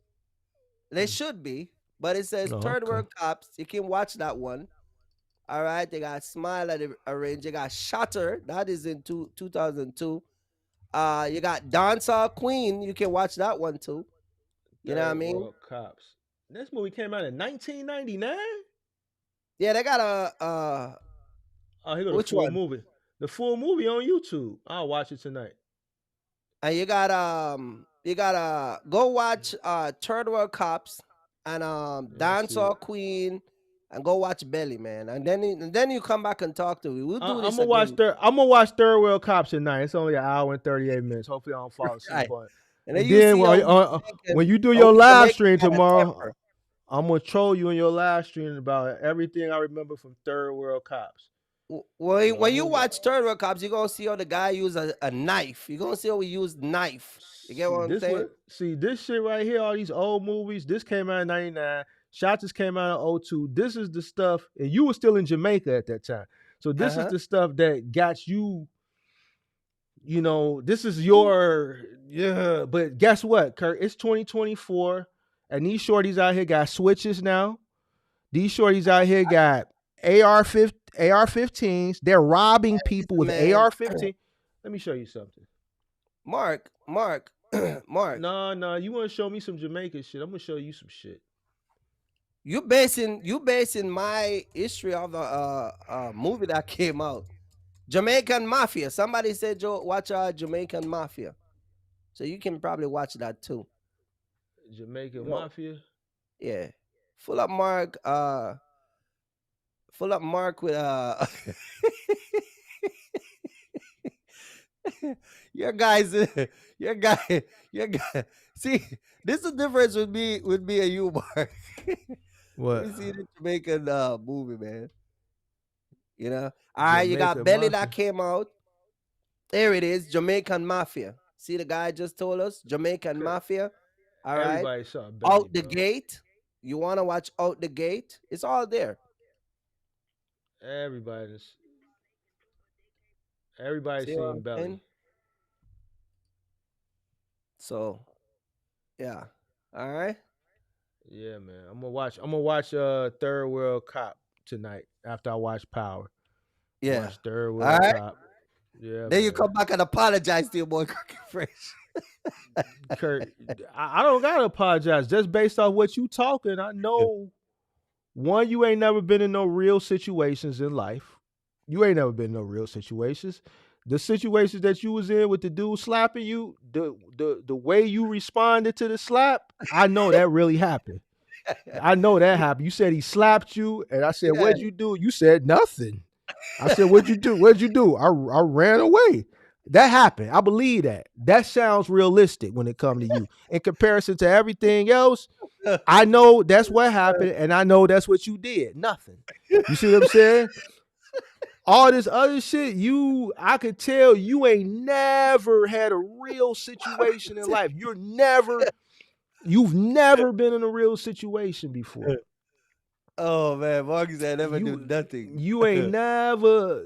They should be, but it says Third World Cops. You can watch that one. All right, they got Smile at the Range. They got Shatter. That is in 2002. You got Dancehall Queen. You can watch that one too. You know what I mean? World Cops. This movie came out in 1999. Yeah, they got a. Oh, here go the full movie. The full movie on YouTube. I'll watch it tonight. And you gotta go watch Third World Cops and Dancehall Queen and go watch Belly, man. And then you come back and talk to me. We'll do this. I'm gonna watch Third World Cops tonight. It's only an hour and 38 minutes. Hopefully I don't fall asleep on it. And then when you do your live stream tomorrow, I'm gonna troll you in your live stream about everything I remember from Third World Cops. Well, when you watch Third World Cops, you're gonna see how the guy used a knife. You're gonna see how he used knife. You get what I'm saying? See, this shit right here, all these old movies, this came out in 99. Shots just came out in '02. This is the stuff, and you were still in Jamaica at that time. So this is Uh-huh. the stuff that got you, this is your, yeah. But guess what, Kirk? It's 2024, and these shorties out here got switches now. These shorties out here got AR-15s. They're robbing people with Man, AR-15. Let me show you something. Mark, Mark, No, you want to show me some Jamaican shit? I'm gonna show you some shit. you basing my history of a movie that came out. Jamaican Mafia. Somebody said, Joe, watch Jamaican Mafia. So you can probably watch that too. Jamaican You know, Mafia. yeah. Full up Mark, with your guys, your guy, your guy. See, this is the difference with me and you, Mark. Let What? me see the Jamaican movie, man. All right, you got Jamaican Belly Mafia. that came out. There it is, Jamaican Mafia. See, the guy just told us Jamaican Okay. Mafia. All right, Everybody saw Belly, Out the bro. Gate. You want to watch Out the Gate? It's all there. Everybody's See what seen I'm Belly. saying? So, yeah. All right. Yeah, man. I'm gonna watch Third World Cop tonight after I watch Power. Yeah. Watch Third All World right. Cop. Yeah, Then you man. come back and apologize to your boy Cookie Fresh. Kurt, I don't gotta apologize. Just based off what you talking, I know one, you ain't never been in no real situations in life. You ain't never been in no real situations. The situations that you was in with the dude slapping you, the way you responded to the slap, I know that really happened. I know that happened. You said he slapped you, and I said, Yeah. "What'd you do?" You said nothing. I said, "What'd you do? What'd you do?" I ran away. That happened. I believe that. That sounds realistic when it comes to you. In comparison to everything else, I know that's what happened, and I know that's what you did. Nothing. You see what I'm saying? All this other shit, I could tell you ain't never had a real situation in life. You've never been in a real situation before. Oh man, Mark said I never do You nothing. you ain't never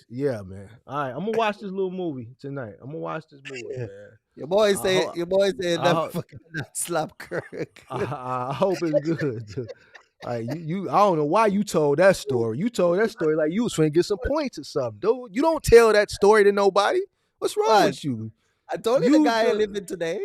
yeah, man. All right, I'm gonna watch this little movie tonight. I'm gonna watch this movie, man. Your boy I say hope your boy said I never hope, fucking not slap Kirk. I hope it's good. All right, you I don't know why you told that story. You told that story like you was finna get some points or something, dude. You don't tell that story to nobody. What's wrong What? with you? I told you the You guy ain't the living today.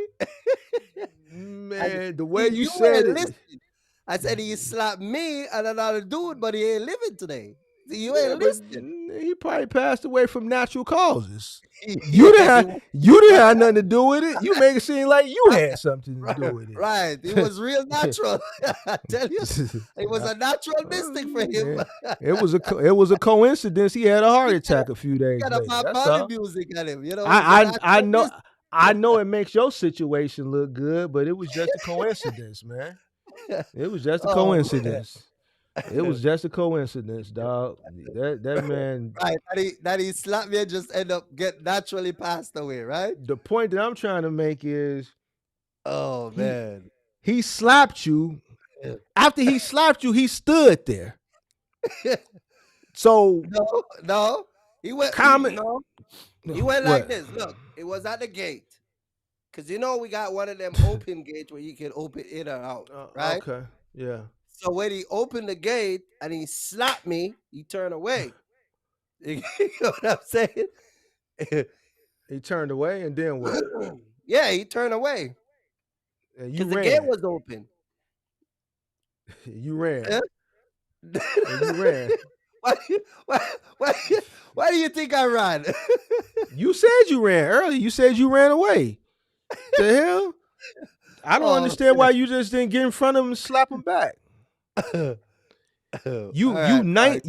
man, the way you You said ain't it. listening. I said he slapped me and another dude, but he ain't living today. See, you Yeah, ain't but listening. he probably passed away from natural causes. Yeah, You didn't have nothing to do with it. You make it seem like you had something to do right, with it. right. It was real natural. I tell you, it was a natural mystic for him. Yeah. It was a coincidence. He had a heart He attack a few days got a later. Bob That's Marley all. music on him. It's a I natural know mystic. I know it makes your situation look good, but it was just a coincidence, man. It was just a Oh, coincidence. It was just a coincidence, dog. That man. right. That he slapped me and just end up get naturally passed away, right? The point that I'm trying to make is Oh he man. he slapped you. After he slapped you, he stood there. So No. He went comment no. He went like what? this. Look, it was at the gate. Cause we got one of them open gates where you can open in or out, right? Okay, yeah. So when he opened the gate and he slapped me, he turned away. You know what I'm saying? He turned away, and then what? Yeah, he turned away. And you Because the gate ran. was open. You ran. Yeah. And you ran. Why do you think I ran? You said you ran earlier. You said you ran away. The hell? I don't Oh, understand why you just didn't get in front of him and slap him back. all You right, Mark.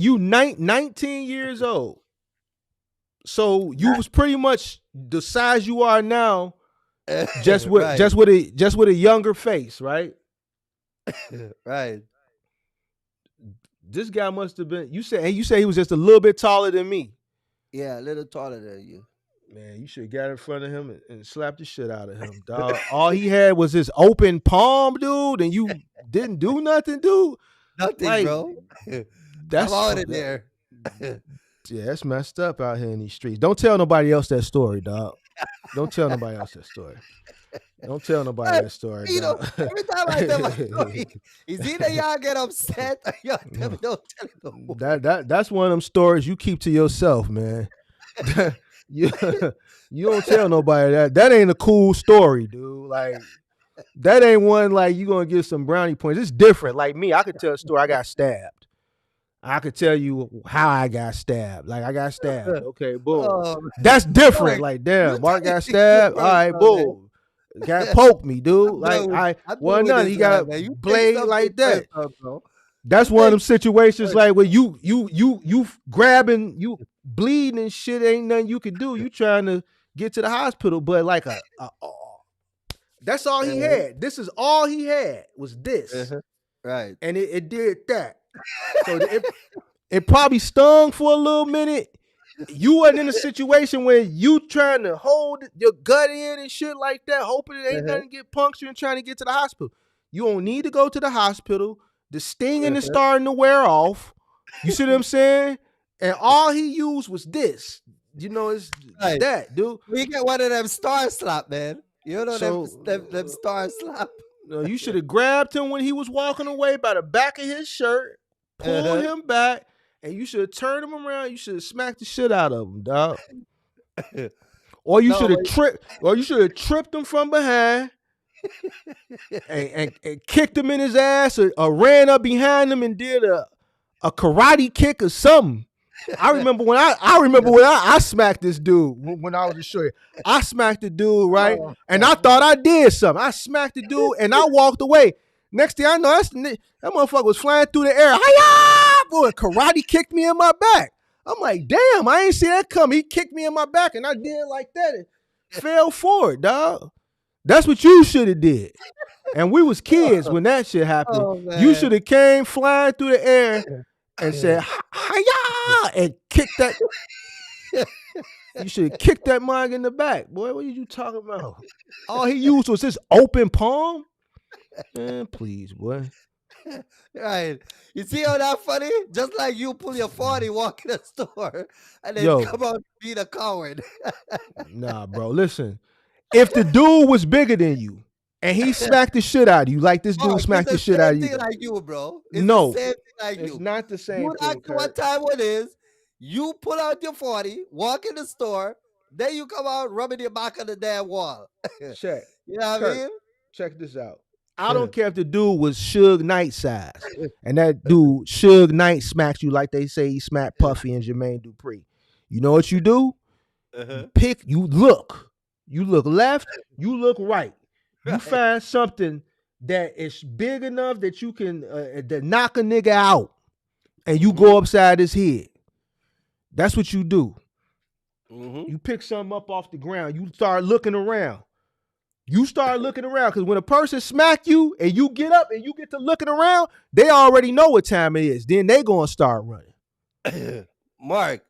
19 years old. So you was pretty much the size you are now, just with Right. just with a younger face, right? Right. This guy must have been. You say he was just a little bit taller than me. Yeah, a little taller than you. Man, you should have got in front of him and slapped the shit out of him, dog. All he had was his open palm, dude, and you didn't do nothing, dude. Nothing, Like bro. I'm that's out of there. yeah, that's messed up out here in these streets. Don't tell nobody else that story, dog. Don't tell nobody else that story. Don't tell nobody that story, You know, dog. every time I tell my story, it's either y'all get upset or y'all tell me don't tell it no more. That's one of them stories you keep to yourself, man. you, you don't tell nobody that. That ain't a cool story, dude. Like that ain't one like you gonna get some brownie points. It's different. Like me, I could tell a story. I got stabbed. I could tell you how I got stabbed. Like I got stabbed. Okay, boom. Oh, That's different. Mark, Like damn, you Mark tell got me stabbed. you All right, first, man. boom. Got poked me, dude. I'm Like done with- I I'm well done with none. this He guy, got man. You take blade something like that. bro. That's You one of them take- situations like where you grabbing, you bleeding and shit. Ain't nothing you can do. You trying to get to the hospital, but like that's all he had. This is all he had was this, Right. and it did that. So it probably stung for a little minute. You wasn't in a situation where you trying to hold your gut in and shit like that, hoping it ain't nothing get punctured and trying to get to the hospital. You don't need to go to the hospital. The stinging is starting to wear off. You see what I'm saying? And all he used was this. You know, it's Right. that, dude. We get one of them star slap, man. You know So- them star slap. No, you should have grabbed him when he was walking away by the back of his shirt, pulled him back, and you should have turned him around. You should have smacked the shit out of him, dog. Or you No, should have wait. tripped, or you should have tripped him from behind and kicked him in his ass, or ran up behind him and did a karate kick or something. I remember when I smacked this dude when I was a short. I smacked the dude, right? Oh, And I thought I did something. I smacked the dude and I walked away. Next thing I know, that motherfucker was flying through the air. Hi-ya! Boy, karate kicked me in my back. I'm like, damn, I ain't see that come. He kicked me in my back and I did like that and fell forward, dog. That's what you should have did. And we was kids when that shit happened. Oh, You man. should have came flying through the air and said, hi-ya! And kicked that. You should have kicked that mug in the back. Boy, what are you talking about? All he used was his open palm. Man, please, boy. Right. You see how that funny? Just like you pull your 40, walk in the store, and then Yo. come out being a coward. Nah, bro. Listen, if the dude was bigger than you and he smacked the shit out of you, like this dude Oh, smacked the it's shit same out of you, thing like you, bro. It's No, the same thing like it's you. not the same You thing. ask me what Kirk. time it is. You pull out your 40, walk in the store, then you come out rubbing your back on the damn wall. Check. You know what I Kirk. mean? Check this out. I don't care if the dude was Suge Knight size, and that dude Suge Knight smacks you like they say he smacked Puffy and Jermaine Dupri. You know what you do? You look left, you look right. You find something that is big enough that you can that knock a nigga out, and you go upside his head. That's what you do. You pick something up off the ground. You start looking around. You start looking around because when a person smack you and you get up and you get to looking around, they already know what time it is. Then they gonna start running. Mark.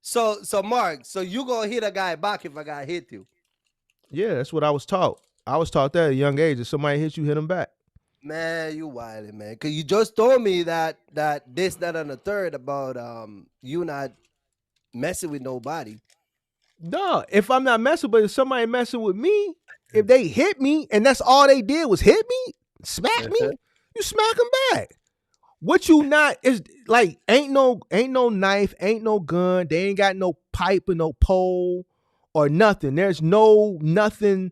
So Mark, so you gonna hit a guy back if a guy hit you. Yeah, that's what I was taught. I was taught that at a young age. If somebody hits you, hit them back. Man, you wildin', man. Cause you just told me that this, that, and the third about you not messing with nobody. No, if I'm not messing, but if somebody messing with me, if they hit me and that's all they did was hit me, smack me, you smack them back. What you not is like ain't no knife, ain't no gun, they ain't got no pipe or no pole or nothing. There's nothing.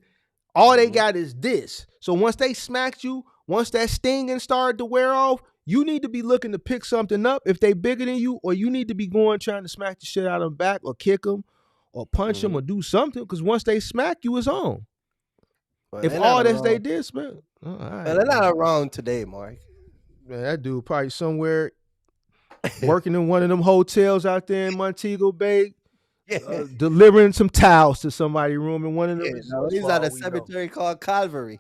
All they got is this. So once they smacked you, once that stinging started to wear off, you need to be looking to pick something up if they bigger than you, or you need to be going trying to smack the shit out of them back or kick them or punch them or do something, because once they smack you, it's on. Well, If they're all not that around. they did, smack. All right, Well, they're not around today, Mark. man, that dude probably somewhere working in one of them hotels out there in Montego Bay, delivering some towels to somebody's room in one of them. Yeah, no, resorts, he's for at all a we know. cemetery called Calvary.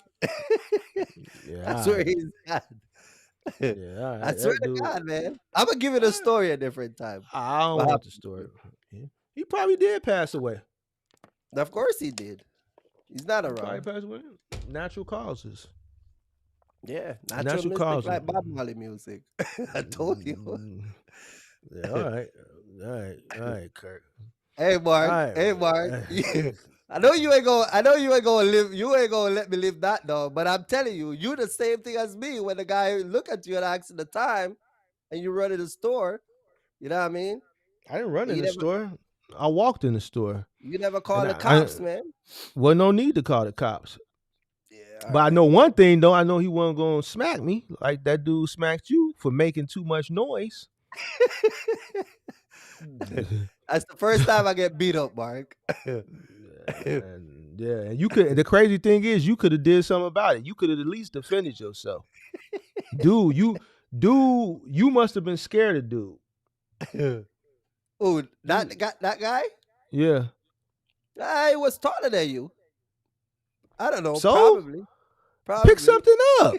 Yeah, That's all where right. he's at. Yeah, all right. I swear That to dude- God, man. I'm gonna give it a story a different time. I don't What want happened the to story. him? Yeah. He probably did pass away. Of course he did. He's not Why he around. passed away? Natural causes. Yeah, natural Natural mystic causes. like Bob Marley music. I told you. Mm, yeah, all right. All right, Kirk. Hey All Mark. right, Hey Mark. man. I know you ain't gonna. I know you ain't gonna live. You ain't gonna let me live that dog. But I'm telling you, you the same thing as me. When the guy look at you and asks the time, and you run to the store, you know what I mean? I didn't run And in you the never, store. I walked in the store, you never call and the I cops, man. well, no need to call the cops. Yeah, all But I right. know one thing though. I know he wasn't gonna smack me like that dude smacked you for making too much noise. That's the first time I get beat up, Mark. And yeah, and you could. The crazy thing is, you could have did something about it. You could have at least defended yourself, dude. You must have been scared of dude. Oh, You, that guy? yeah. I was taller than you. I don't know. So Probably. pick Probably. something up.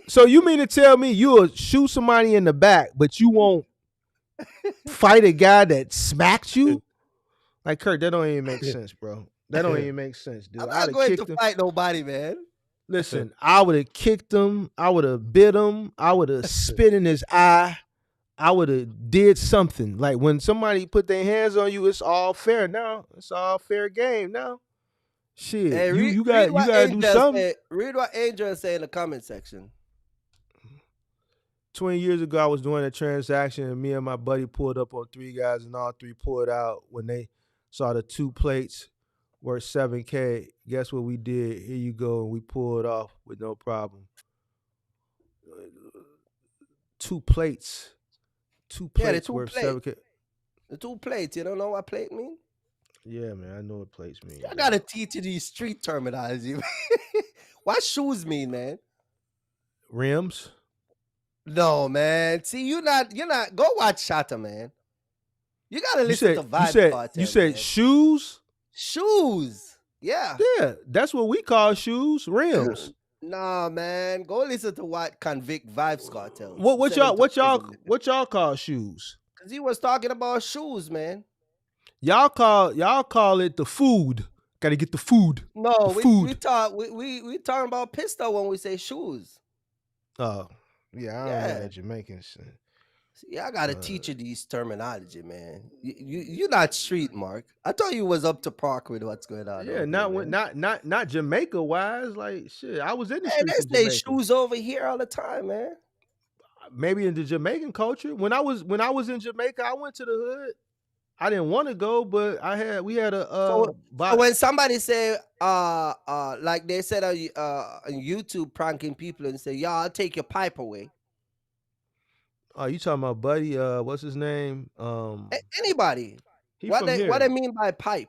So you mean to tell me you'll shoot somebody in the back, but you won't fight a guy that smacked you? Like Kirk, that don't even make sense, bro. That don't even make sense, dude. I'm I'd not have going to kicked him. fight nobody, man. Listen, I would have kicked him. I would have bit him. I would have spit in his eye. I would have did something. Like when somebody put their hands on you, it's all fair now. It's all fair game now. Shit, Hey, you read, you read got you what gotta do Angel something. say. Read what Angel say in the comment section. 20 years ago, I was doing a transaction, and me and my buddy pulled up on three guys, and all three pulled out when they saw the two plates worth 7K. Guess what we did? Here you go, and we pulled off with no problem. Two plates, two Yeah, the plates two worth plate. 7K. The two plates. You don't know what plate mean? Yeah, man, I know what plates mean, I bro. gotta teach you these street terminology. What shoes mean, man? Rims. No, man. See, you're not. Go watch Shatta, man. You gotta You listen said to you Vibes said you Cartel, said man. shoes. Shoes. Yeah. Yeah, that's what we call shoes. Rims. Nah, man. Go listen to what Convict Vibes Cartel. What what Send him y'all to what y'all prison, man. what y'all call shoes? Cause he was talking about shoes, man. Y'all call it the food. Got to get the food. No, The we food. talk we talking about pistol when we say shoes. Oh, yeah, I don't know Yeah. that Jamaican shit. See, I gotta Uh, teach you these terminology, man. You're not street, Mark. I thought you was up to park with what's going on yeah, over there, not when man. not Jamaica wise. Like shit, I was in the Man, streets in they say Jamaica. shoes over here all the time, man. Maybe in the Jamaican culture. When I was in Jamaica, I went to the hood. I didn't want to go, but we had a So when somebody say like they said on YouTube pranking people and say, "Y'all, I'll take your pipe away." Oh, you talking about Buddy? What's his name? Anybody, He from what they here. mean by pipe?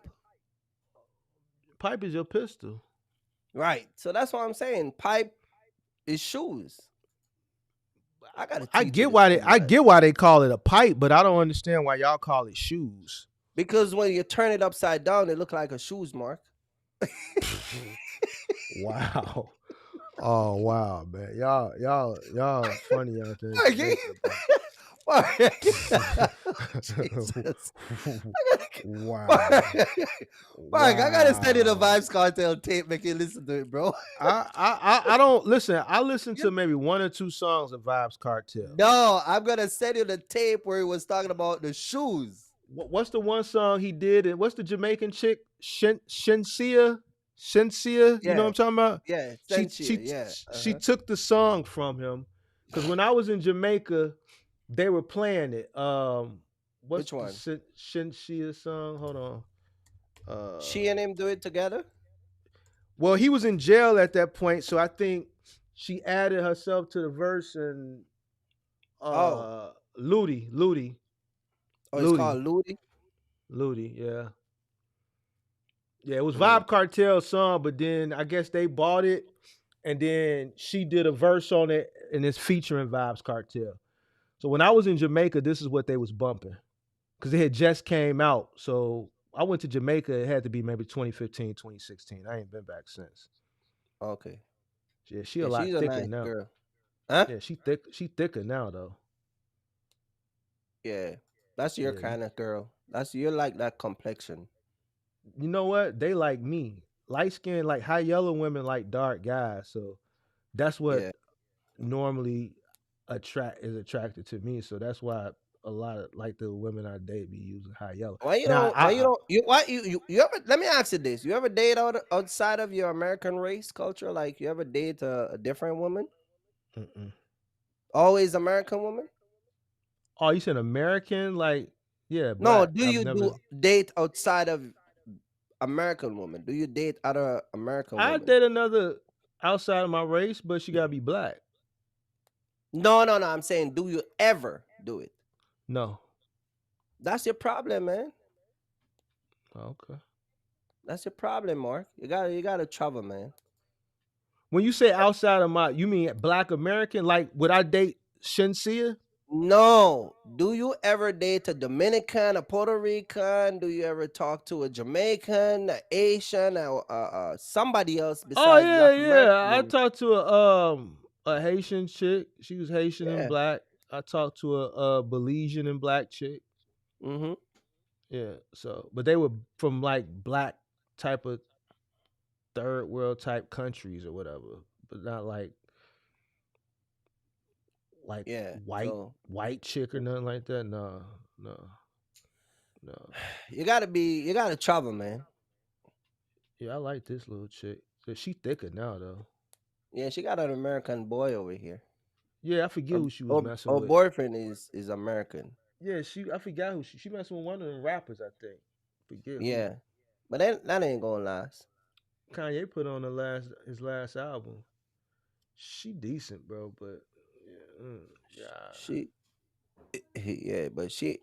Pipe is your pistol. Right. So that's what I'm saying. Pipe is shoes. I gotta I teach you get this why they I terminology. get why they call it a pipe, but I don't understand why y'all call it shoes. Because when you turn it upside down, it look like a shoes, Mark. Wow. Oh wow, man. Y'all funny out there in Mark, you- Jamaica, bro. Mark. Jesus. Wow. Mark, Mark, I gotta send you the Wow. Vibes Cartel tape, make you listen to it, bro. I don't listen. I listened to maybe one or two songs of Vibes Cartel. No, I'm gonna send you the tape where he was talking about the shoes. What's the one song he did? And what's the Jamaican chick? Shensia? Shensia? You know what Yeah, I'm talking about? yeah, She Senchia, she yeah. she took the song from him. Because when I was in Jamaica, they were playing it. What's Which one? the Shensia song? Hold on. She and him do it together? Well, he was in jail at that point, so I think she added herself to the verse and Oh, Ludi, Ludi, oh, it's Ludi, called Ludi. Ludi, yeah. Yeah, it was Mm. Vibe Cartel song, but then I guess they bought it, and then she did a verse on it, and it's featuring Vibes Cartel. So when I was in Jamaica, this is what they was bumping because it had just came out. So I went to Jamaica. It had to be maybe 2015, 2016. I ain't been back since. Okay. Yeah, she a Yeah, lot she's a thicker nice now. girl. Huh? Yeah, she thick. She thicker now though. Yeah. That's your Yeah, kind of girl. That's you like that complexion. you know what? They like me. Light skin, like high yellow women like dark guys. So that's what Yeah. normally attracted to me. So that's why a lot of like the women I date be using high yellow. Why you Now don't? Why you don't? You why you ever? Let me ask you this: you ever date outside of your American race culture? Like you ever date a different woman? Mm-mm. Always American woman? Oh, you said American? Like, yeah, No. black. Do I've you do never. date outside of American women? Do you date other American I women? date another outside of my race, but she gotta be black. No, no, no. I'm saying, do you ever do it? No. That's your problem, man. Okay. That's your problem, Mark. You gotta travel, man. When you say outside of my, you mean black American? Like, would I date Shensia? No. Do you ever date a Dominican, a Puerto Rican? Do you ever talk to a Jamaican, a Asian, or somebody else Oh besides yeah, Black American yeah. I woman? talked to a Haitian chick. She was Haitian and Yeah. black. I talked to a Belizean and black chick. Mm-hmm. Yeah. So, but they were from like black type of third world type countries or whatever, but not like Yeah. white So white chick or nothing like that. No, no, no. you gotta travel, man. Yeah, I like this little chick. Yeah, she thicker now though. Yeah, she got an American boy over here. Yeah, I forget Her, who she was her, messing her with. boyfriend is American. Yeah, I forgot who she messing with one of the rappers, I think. Forget who. Yeah. But that ain't gonna last. Kanye put on his last album. She decent, bro, but yeah, yeah, She yeah, but she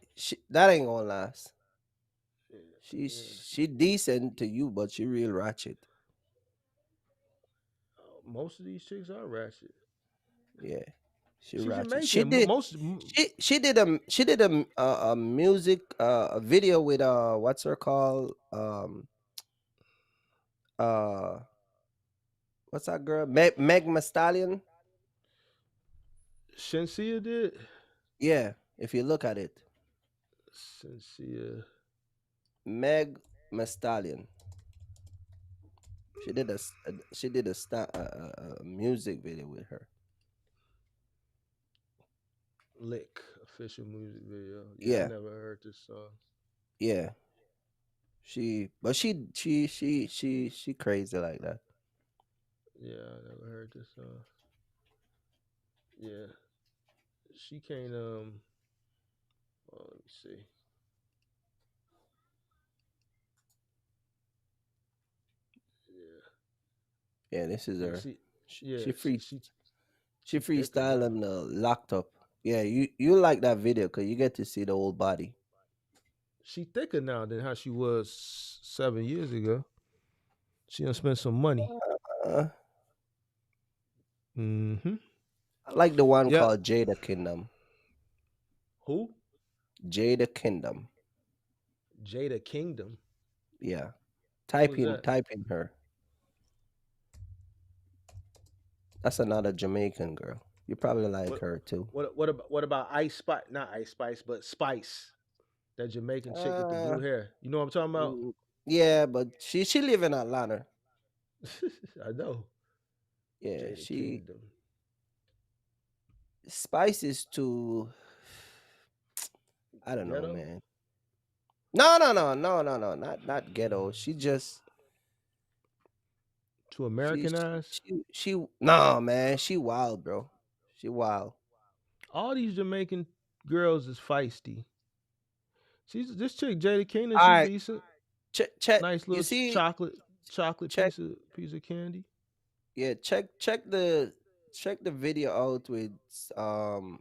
that ain't gonna last. yeah, She yeah. she decent to you, but she real ratchet. Most of these chicks are ratchet. Yeah, she She ratchet. Jamaican. Most She did a music a video with what's her called uh what's that girl Meg Stallion. Shensia did. Yeah, if you look at it, Shensia. Meg Stallion. She did a music video with her. Lick official music video. Yeah, I Yeah, never heard this song. yeah. She crazy like that. Yeah, I never heard this song. Yeah, she can't. Oh, let me see. Yeah, Yeah, this is yeah. her. She, She, yeah. she free she She thicker now. freestyling locked up. Yeah, you like that video because you get to see the whole body. She thicker now than how she was 7 years ago. She done spent some money. Uh, Mm-hmm. I like the one Yep. called Jada Kingdom. Who? Jada Kingdom. Jada Kingdom. Yeah, Who is that? type in her. That's another Jamaican girl. You probably like What? her too. What about Ice Spice? Not Ice Spice, but Spice. That Jamaican chick with the blue Uh, hair. You know what I'm talking about? mm, yeah, but she live in Atlanta. I know. Yeah, Jada she Kingdom. Spice is too. I don't know, Ghetto? man. No, no, no, no, no, no, not ghetto. She just To she she Americanize? she no man. She wild, bro. She wild. All these Jamaican girls is feisty. She's this chick, Jada Kingdom, All she right, decent. check. Nice You little see, chocolate check. piece of candy. Yeah, check the video out with um.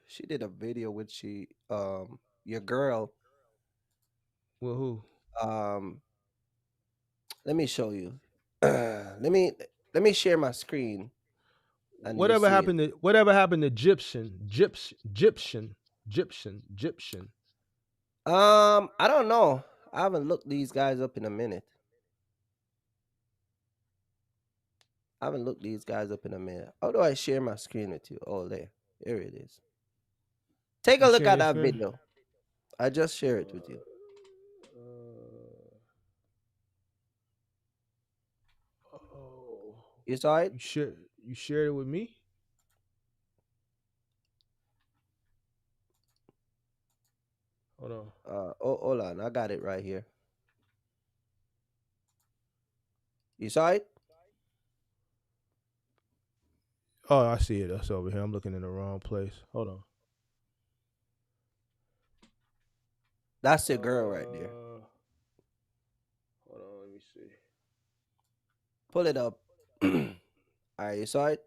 She did a video with your girl. Well, who? Um, let me show you. Let me share my screen and you see it. Whatever happened to Gyptian? I don't know. I haven't looked these guys up in a minute. I haven't looked these guys up in a minute. How do I share my screen with you? Oh, there it is. Take a You look sharing at your that screen? video. I just share it with you. You saw it? You shared it with me? Hold on. Hold on, I got it right here. You saw it? Oh, I see it. That's over here. I'm looking in the wrong place. Hold on. That's your girl right there. Hold on, let me see. Pull it up. All right, you saw it?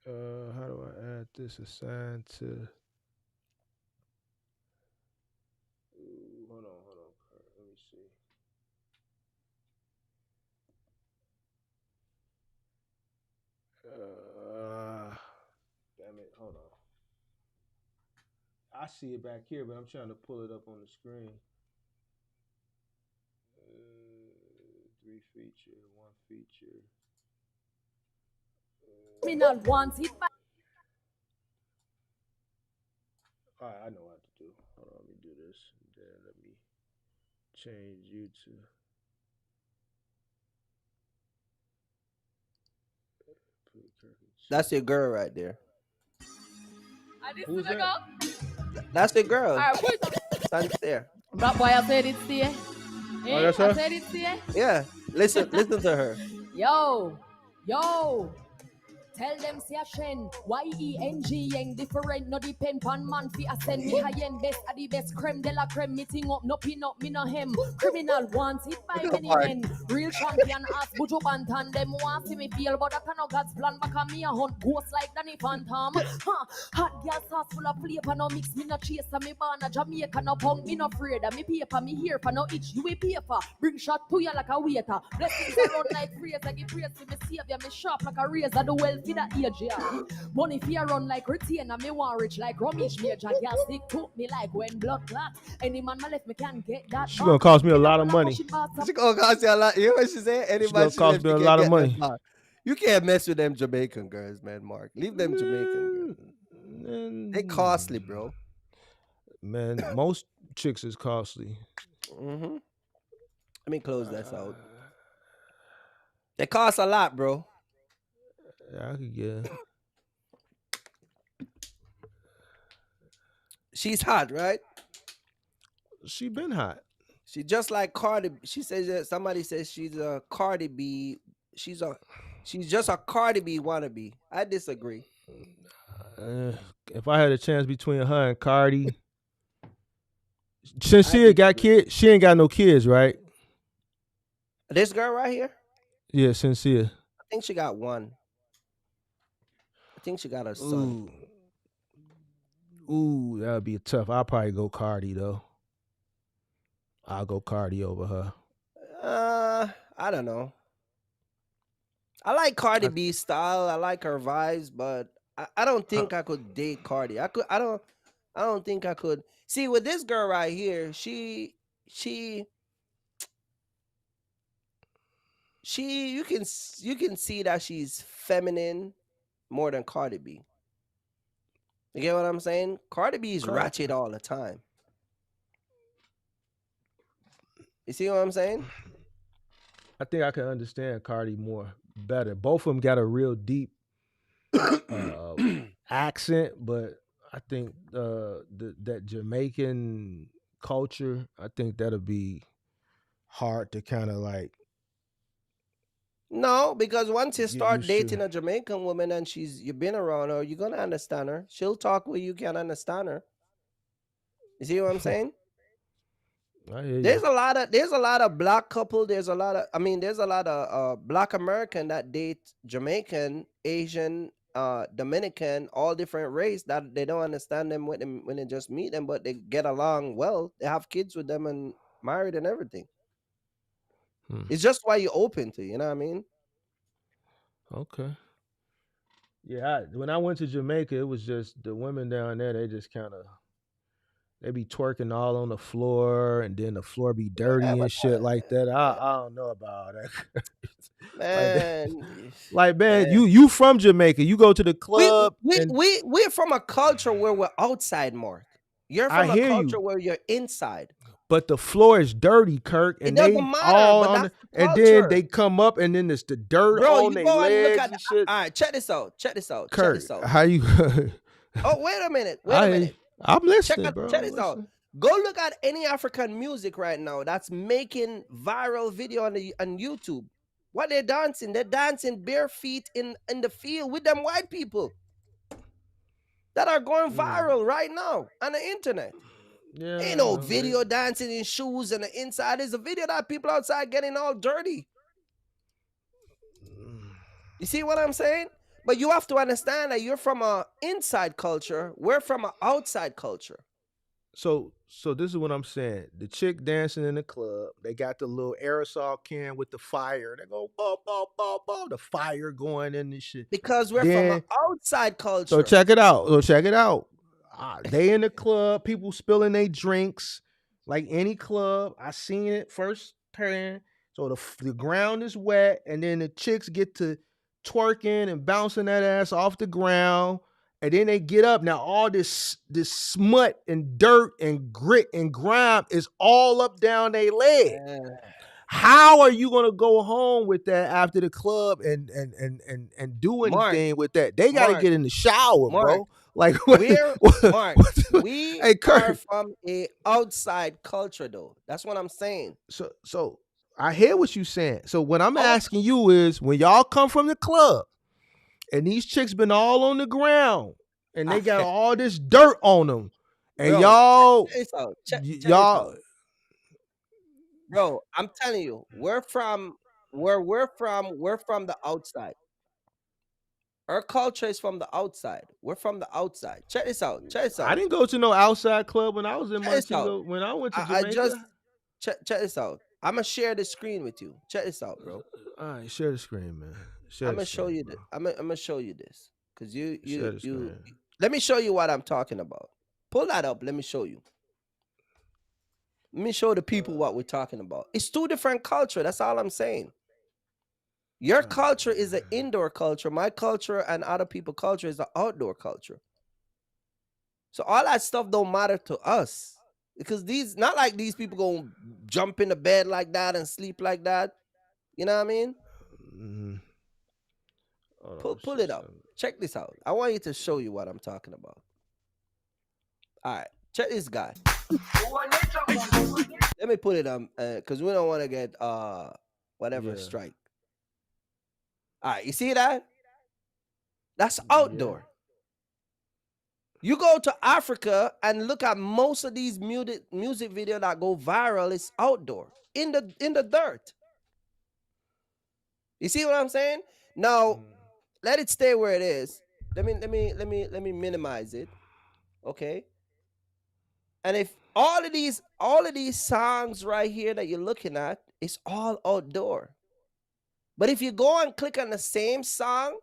Uh, how do I add this assigned to? Hold on. Let me see. Damn it, hold on. I see it back here, but I'm trying to pull it up on the screen. 3 feature, 1 feature. Criminal wants it back. All right, I know what to do. Hold on, let me do this. Then let me change you to. That's your girl right there. Who's that? That's your girl. Alright, put it up. Stand there. That boy, I said it's there. Oh, that's her? I said it's there. Yeah. Listen to her. Yo. Tell them say a shen. Y-E-N-G yang different. No depend pan man fi ascend. Me high end best at the best. Creme de la creme. Meeting up. No pin up. Me no hem. Criminal wants it by many men. Real champion ass. Buju Bantan. Them want see me feel. But I cannot God's plan. Back on me a hunt. Ghost like Danny Phantom. Hot girl sauce full of flavor. No mix. Me no chase. Me born a Jamaica. No punk. Me no afraid. Me paper. Me here for no itch. You a paper. Bring shot to you like a waiter. Blessings around like praise. I give praise to me savior. Me sharp like a razor. The wealth in that age, yeah. Money fear run like retainer. Me want rich like Romish Major. Girl stick to me like when blood clot. Any man my left me can get that. She's gonna cost me a lot of money. She gonna cost you a lot. You know what she said? Anybody She's gonna cost me a lot of money. You can't mess with them Jamaican girls, man, Mark. Leave them Jamaican girls. They costly, bro. Man, most chicks is costly. Mm-hmm. Let me close that out. They cost a lot, bro. Yeah, I could get. She's hot, right? She been hot. She just like Cardi. She says that somebody says she's a Cardi B. She's just a Cardi B wannabe. I disagree. If I had a chance between her and Cardi, Sincere got kids. She ain't got no kids, right? This girl right here? Yeah, Sincere. I think she got one. I think she got a son. Ooh, that would be tough. I'll probably go Cardi though. I'll go Cardi over her. I don't know. I like Cardi B style. I like her vibes, but I don't think I could date Cardi. I don't think I could. See, with this girl right here, she you can see that she's feminine more than Cardi B. You get what I'm saying? Cardi B is ratchet all the time. You see what I'm saying? I think I can understand Cardi better. Both of them got a real deep accent, but I think that Jamaican culture, I think that'll be hard to kind of like. No, because once you start dating a Jamaican woman and you've been around her, you're gonna understand her. She'll talk where you can understand her. You see what I'm saying? There's a lot of black couple. There's a lot of black American that date Jamaican, Asian, Dominican, all different race that they don't understand them when they just meet them, but they get along well. They have kids with them and married and everything. It's just why you're open to, you know what I mean? Okay. Yeah, when I went to Jamaica, it was just the women down there. They just kind of they be twerking all on the floor, and then the floor be dirty and shit like that. I don't know about that. Man, you from Jamaica? You go to the club. We're from a culture where we're outside, Mark. You're from a culture where you're inside. But the floor is dirty, Kirk, It and doesn't they matter, all but on that's the, the and then they culture. come up and then it's the dirt Bro, on you their go and look legs at and shit. all right, check this out. Check this out. Check Kirk, this out. how you Oh, wait a minute. Wait a minute. I'm Check listening, bro. check this out. Go look at any African music right now that's making viral video on YouTube. What they're dancing bare feet in the field with them white people that are going viral right now on the internet. Yeah, Ain't no video dancing in shoes and the inside. There's a video that people outside getting all dirty. You see what I'm saying? But you have to understand that you're from an inside culture. We're from an outside culture. So this is what I'm saying. The chick dancing in the club, they got the little aerosol can with the fire. They go, bow, bow, bow, bow, the fire going in and shit. Because we're from an outside culture. So check it out. They in the club, people spilling their drinks, like any club. I seen it first hand. So the ground is wet, and then the chicks get to twerking and bouncing that ass off the ground. And then they get up. Now all this smut and dirt and grit and grime is all up down their leg. How are you gonna go home with that after the club and do anything with that? They gotta get in the shower, bro. Like we Kirk, are from a outside culture, though. That's what I'm saying. So I hear what you're saying. So what I'm asking you is, when y'all come from the club and these chicks been all on the ground and they got all this dirt on them, and bro, y'all. Bro, I'm telling you, we're from the outside. Our culture is from the outside. We're from the outside. Check this out. I didn't go to no outside club when I was in Montego. When I went to Jamaica. I just check this out. I'm gonna share the screen with you. Check this out, bro. All right, share the screen, man. I'm gonna show you this. I'm gonna show you this because you. Let me show you what I'm talking about. Pull that up. Let me show you. Let me show the people what we're talking about. It's two different culture. That's all I'm saying. Your culture is an indoor culture. My culture and other people's culture is an outdoor culture. So all that stuff don't matter to us, because not like these people gonna jump in the bed like that and sleep like that. You know what I mean? Pull it up. Check this out. I want you to show you what I'm talking about. All right, check this guy. Let me put it on because we don't want to get strike. All right, you see that? That's outdoor. You go to Africa and look at most of these music videos that go viral. It's outdoor in the dirt. You see what I'm saying? Now, let it stay where it is. Let me minimize it. Okay. And if all of these songs right here that you're looking at, it's all outdoor. But if you go and click on the same song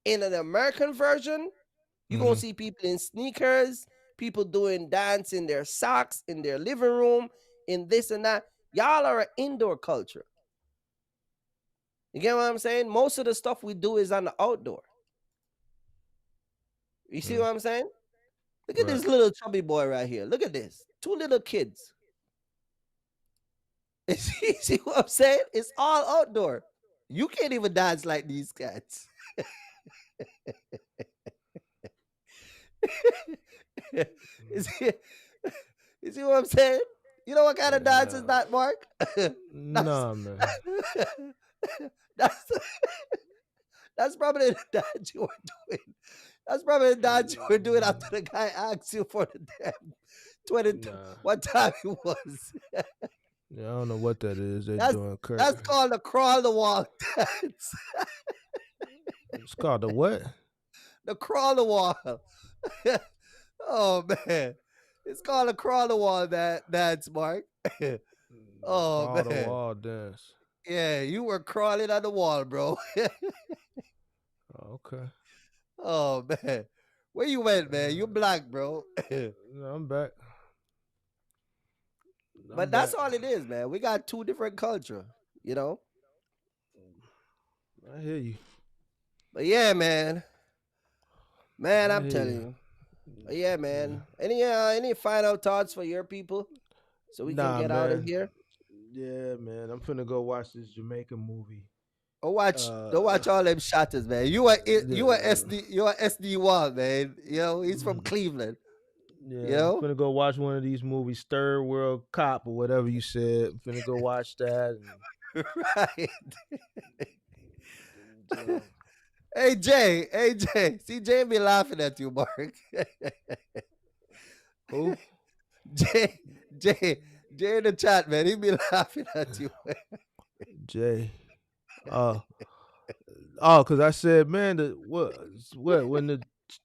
in an American version, you're going to see people in sneakers, people doing dance in their socks, in their living room, in this and that. Y'all are an indoor culture. You get what I'm saying? Most of the stuff we do is on the outdoor. You see what I'm saying? Look at this little chubby boy right here. Look at this. Two little kids. You see what I'm saying? It's all outdoor. You can't even dance like these cats. You see what I'm saying? You know what kind of dance is that, Mark? No, man. That's probably the dance you were doing. That's probably the dance you were doing after the guy asked you for the damn 20. What time it was? Yeah, I don't know what that is. They're doing. Kirk. That's called the crawl the wall dance. It's called the what? The crawl the wall. Oh man, it's called the crawl the wall dance, Mark. Oh crawl man, the wall dance. Yeah, you were crawling on the wall, bro. Okay. Oh man, where you went, man? You black, bro. No, I'm back. But that's all it is, man. We got two different culture, you know. I hear you. But yeah, man. I'm telling you. But yeah, man. Any final thoughts for your people? so we can Nah, get out of man. here. Yeah, man. I'm finna go watch this Jamaican movie. Don't watch all them shatters, man. You are Yeah, SD one, man. You know, he's from Cleveland. You yeah. I'm know? finna go watch one of these movies, Third World Cop or whatever you said. I'm finna go watch that. Right. And, Hey Jay. See Jay be laughing at you, Mark. who? Jay, Jay in the chat, man. He be laughing at you. Jay. Cause I said, man, what when the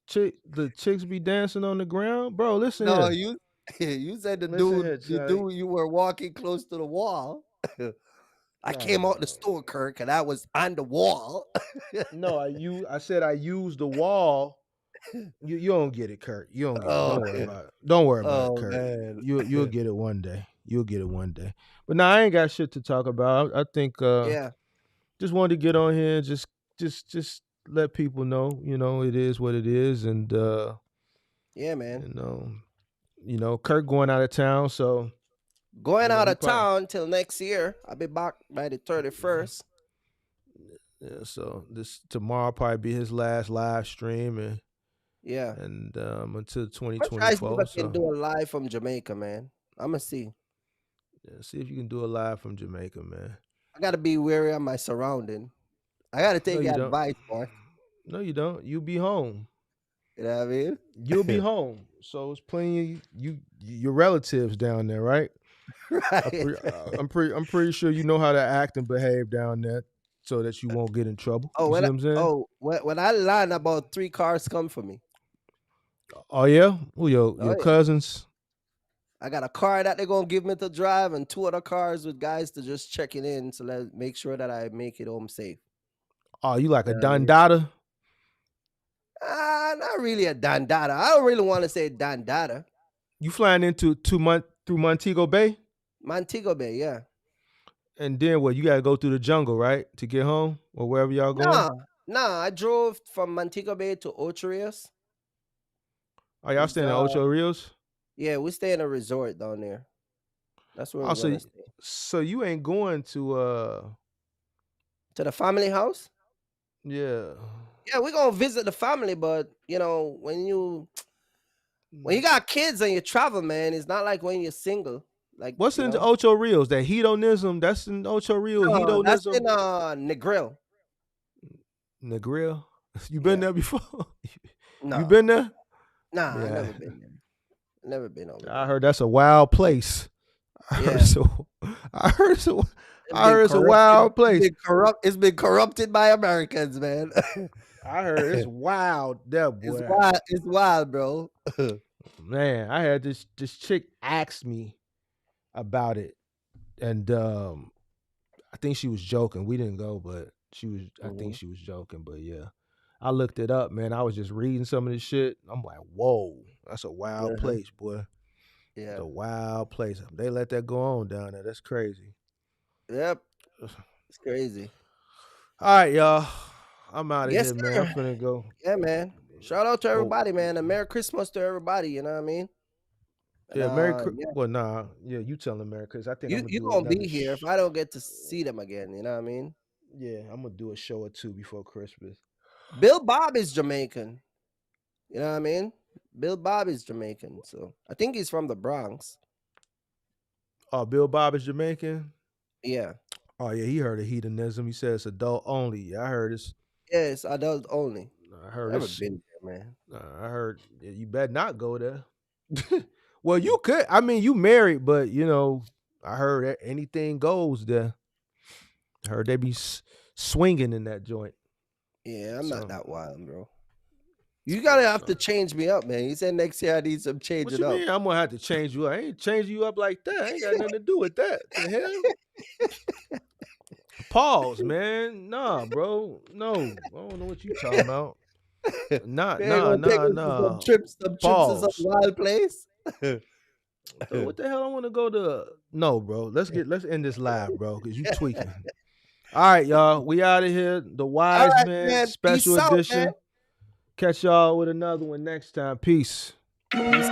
chicks be dancing on the ground, bro. Listen No, here. you said the Listen dude, here, the Charlie. dude you were walking close to the wall. I Nah, came out the store, Kirk, and I was on the wall. No, I said I used the wall. You don't get it, Kurt. You don't get it. Oh, Don't worry about it. Don't worry about it, oh Kurt. man. You'll get it one day. You'll get it one day. But now I ain't got shit to talk about. I think Yeah, just wanted to get on here and just let people know, it is what it is, and yeah, man. Kirk going out of town, so Going out he of probably, town till next year. I'll be back by the 31st. yeah. So this tomorrow probably be his last live stream, and Yeah. until I'm trying to see if 2024. I So can do a live from Jamaica, man. I'm gonna see. yeah, see if you can do a live from Jamaica, man. I gotta be wary of my surrounding. I gotta No, take you your don't. advice, Mark. No, you don't. You be home. You know what I mean? You'll be home. So it's plenty of your relatives down there, right? Right. I'm pretty sure you know how to act and behave down there, so that you won't get in trouble. Oh, You see what I'm saying? when I land, about 3 cars come for me. Oh yeah, who your Oh, yeah. cousins? I got a car that they're gonna give me to drive, and 2 other cars with guys to just checking in, so let make sure that I make it home safe. Oh, you like a You know what I mean? Dondada? Not really a dandada. I don't really want to say dandada. You flying into through Montego Bay, Montego Bay, yeah. and then what? You gotta go through the jungle, right, to get home or wherever y'all going? Nah. I drove from Montego Bay to Ocho Rios. Are y'all staying in Ocho Rios? Yeah, we stay in a resort down there. That's where Oh, we're gonna stay. so you ain't going to To the family house? yeah. Yeah, we're gonna visit the family, but when you got kids and you travel, man, it's not like when you're single. Like, What's in the Ocho Rios? That hedonism? That's in Ocho Rios. no, that's Hedonism. in Negril. Negril. You been there before? No. You been there? Nah, Yeah. I never been there. Never been over there. I heard that's a wild place. I heard Yeah. it's a wild place. It's been corrupted by Americans, man. I heard it's wild there, boy. It's wild, bro. Man, I had this chick ask me about it, and I think she was joking. We didn't go, but I think she was joking. But yeah, I looked it up, man. I was just reading some of this shit. I'm like, whoa, that's a wild place, boy. Yeah. It's a wild place. They let that go on down there. That's crazy. Yep. It's crazy. All right, y'all. I'm out of Yes, here, man. sir. I'm finna go. Yeah, man. Shout out to everybody, man. And Merry Christmas to everybody. You know what I mean? Yeah, And, Merry Christmas. yeah. Well, nah. Yeah, you tell them Merry Christmas. I think I'm You gonna do gonna be another here if I don't get to see them again. You know what I mean? Yeah, I'm gonna do a show or two before Christmas. Bill Bob is Jamaican. You know what I mean? Bill Bob is Jamaican, so I think he's from the Bronx. Oh, Bill Bob is Jamaican? Yeah. Oh yeah, he heard of hedonism. He said it's adult only. Yeah, I heard it's. Yeah, it's adult only. I heard Never it's. been there, man. I heard you better not go there. Well, you could. I mean, you married, but I heard anything goes there. I heard they be swinging in that joint. Yeah, I'm not that wild, bro. You gotta have to change me up, man. You said next year I need some What changing you up. mean? I'm gonna have to change you up. I ain't changing you up like that. I ain't got nothing to do with that. The hell? Pause, man. Nah, bro. No, I don't know what you talking about. Nah. Some trips to some wild place. What the hell? I want to go to. No, bro. Let's end this live, bro, because you tweaking. All right, y'all. We out of here. The Wise Man special edition. Catch y'all with another one next time. Peace. Peace.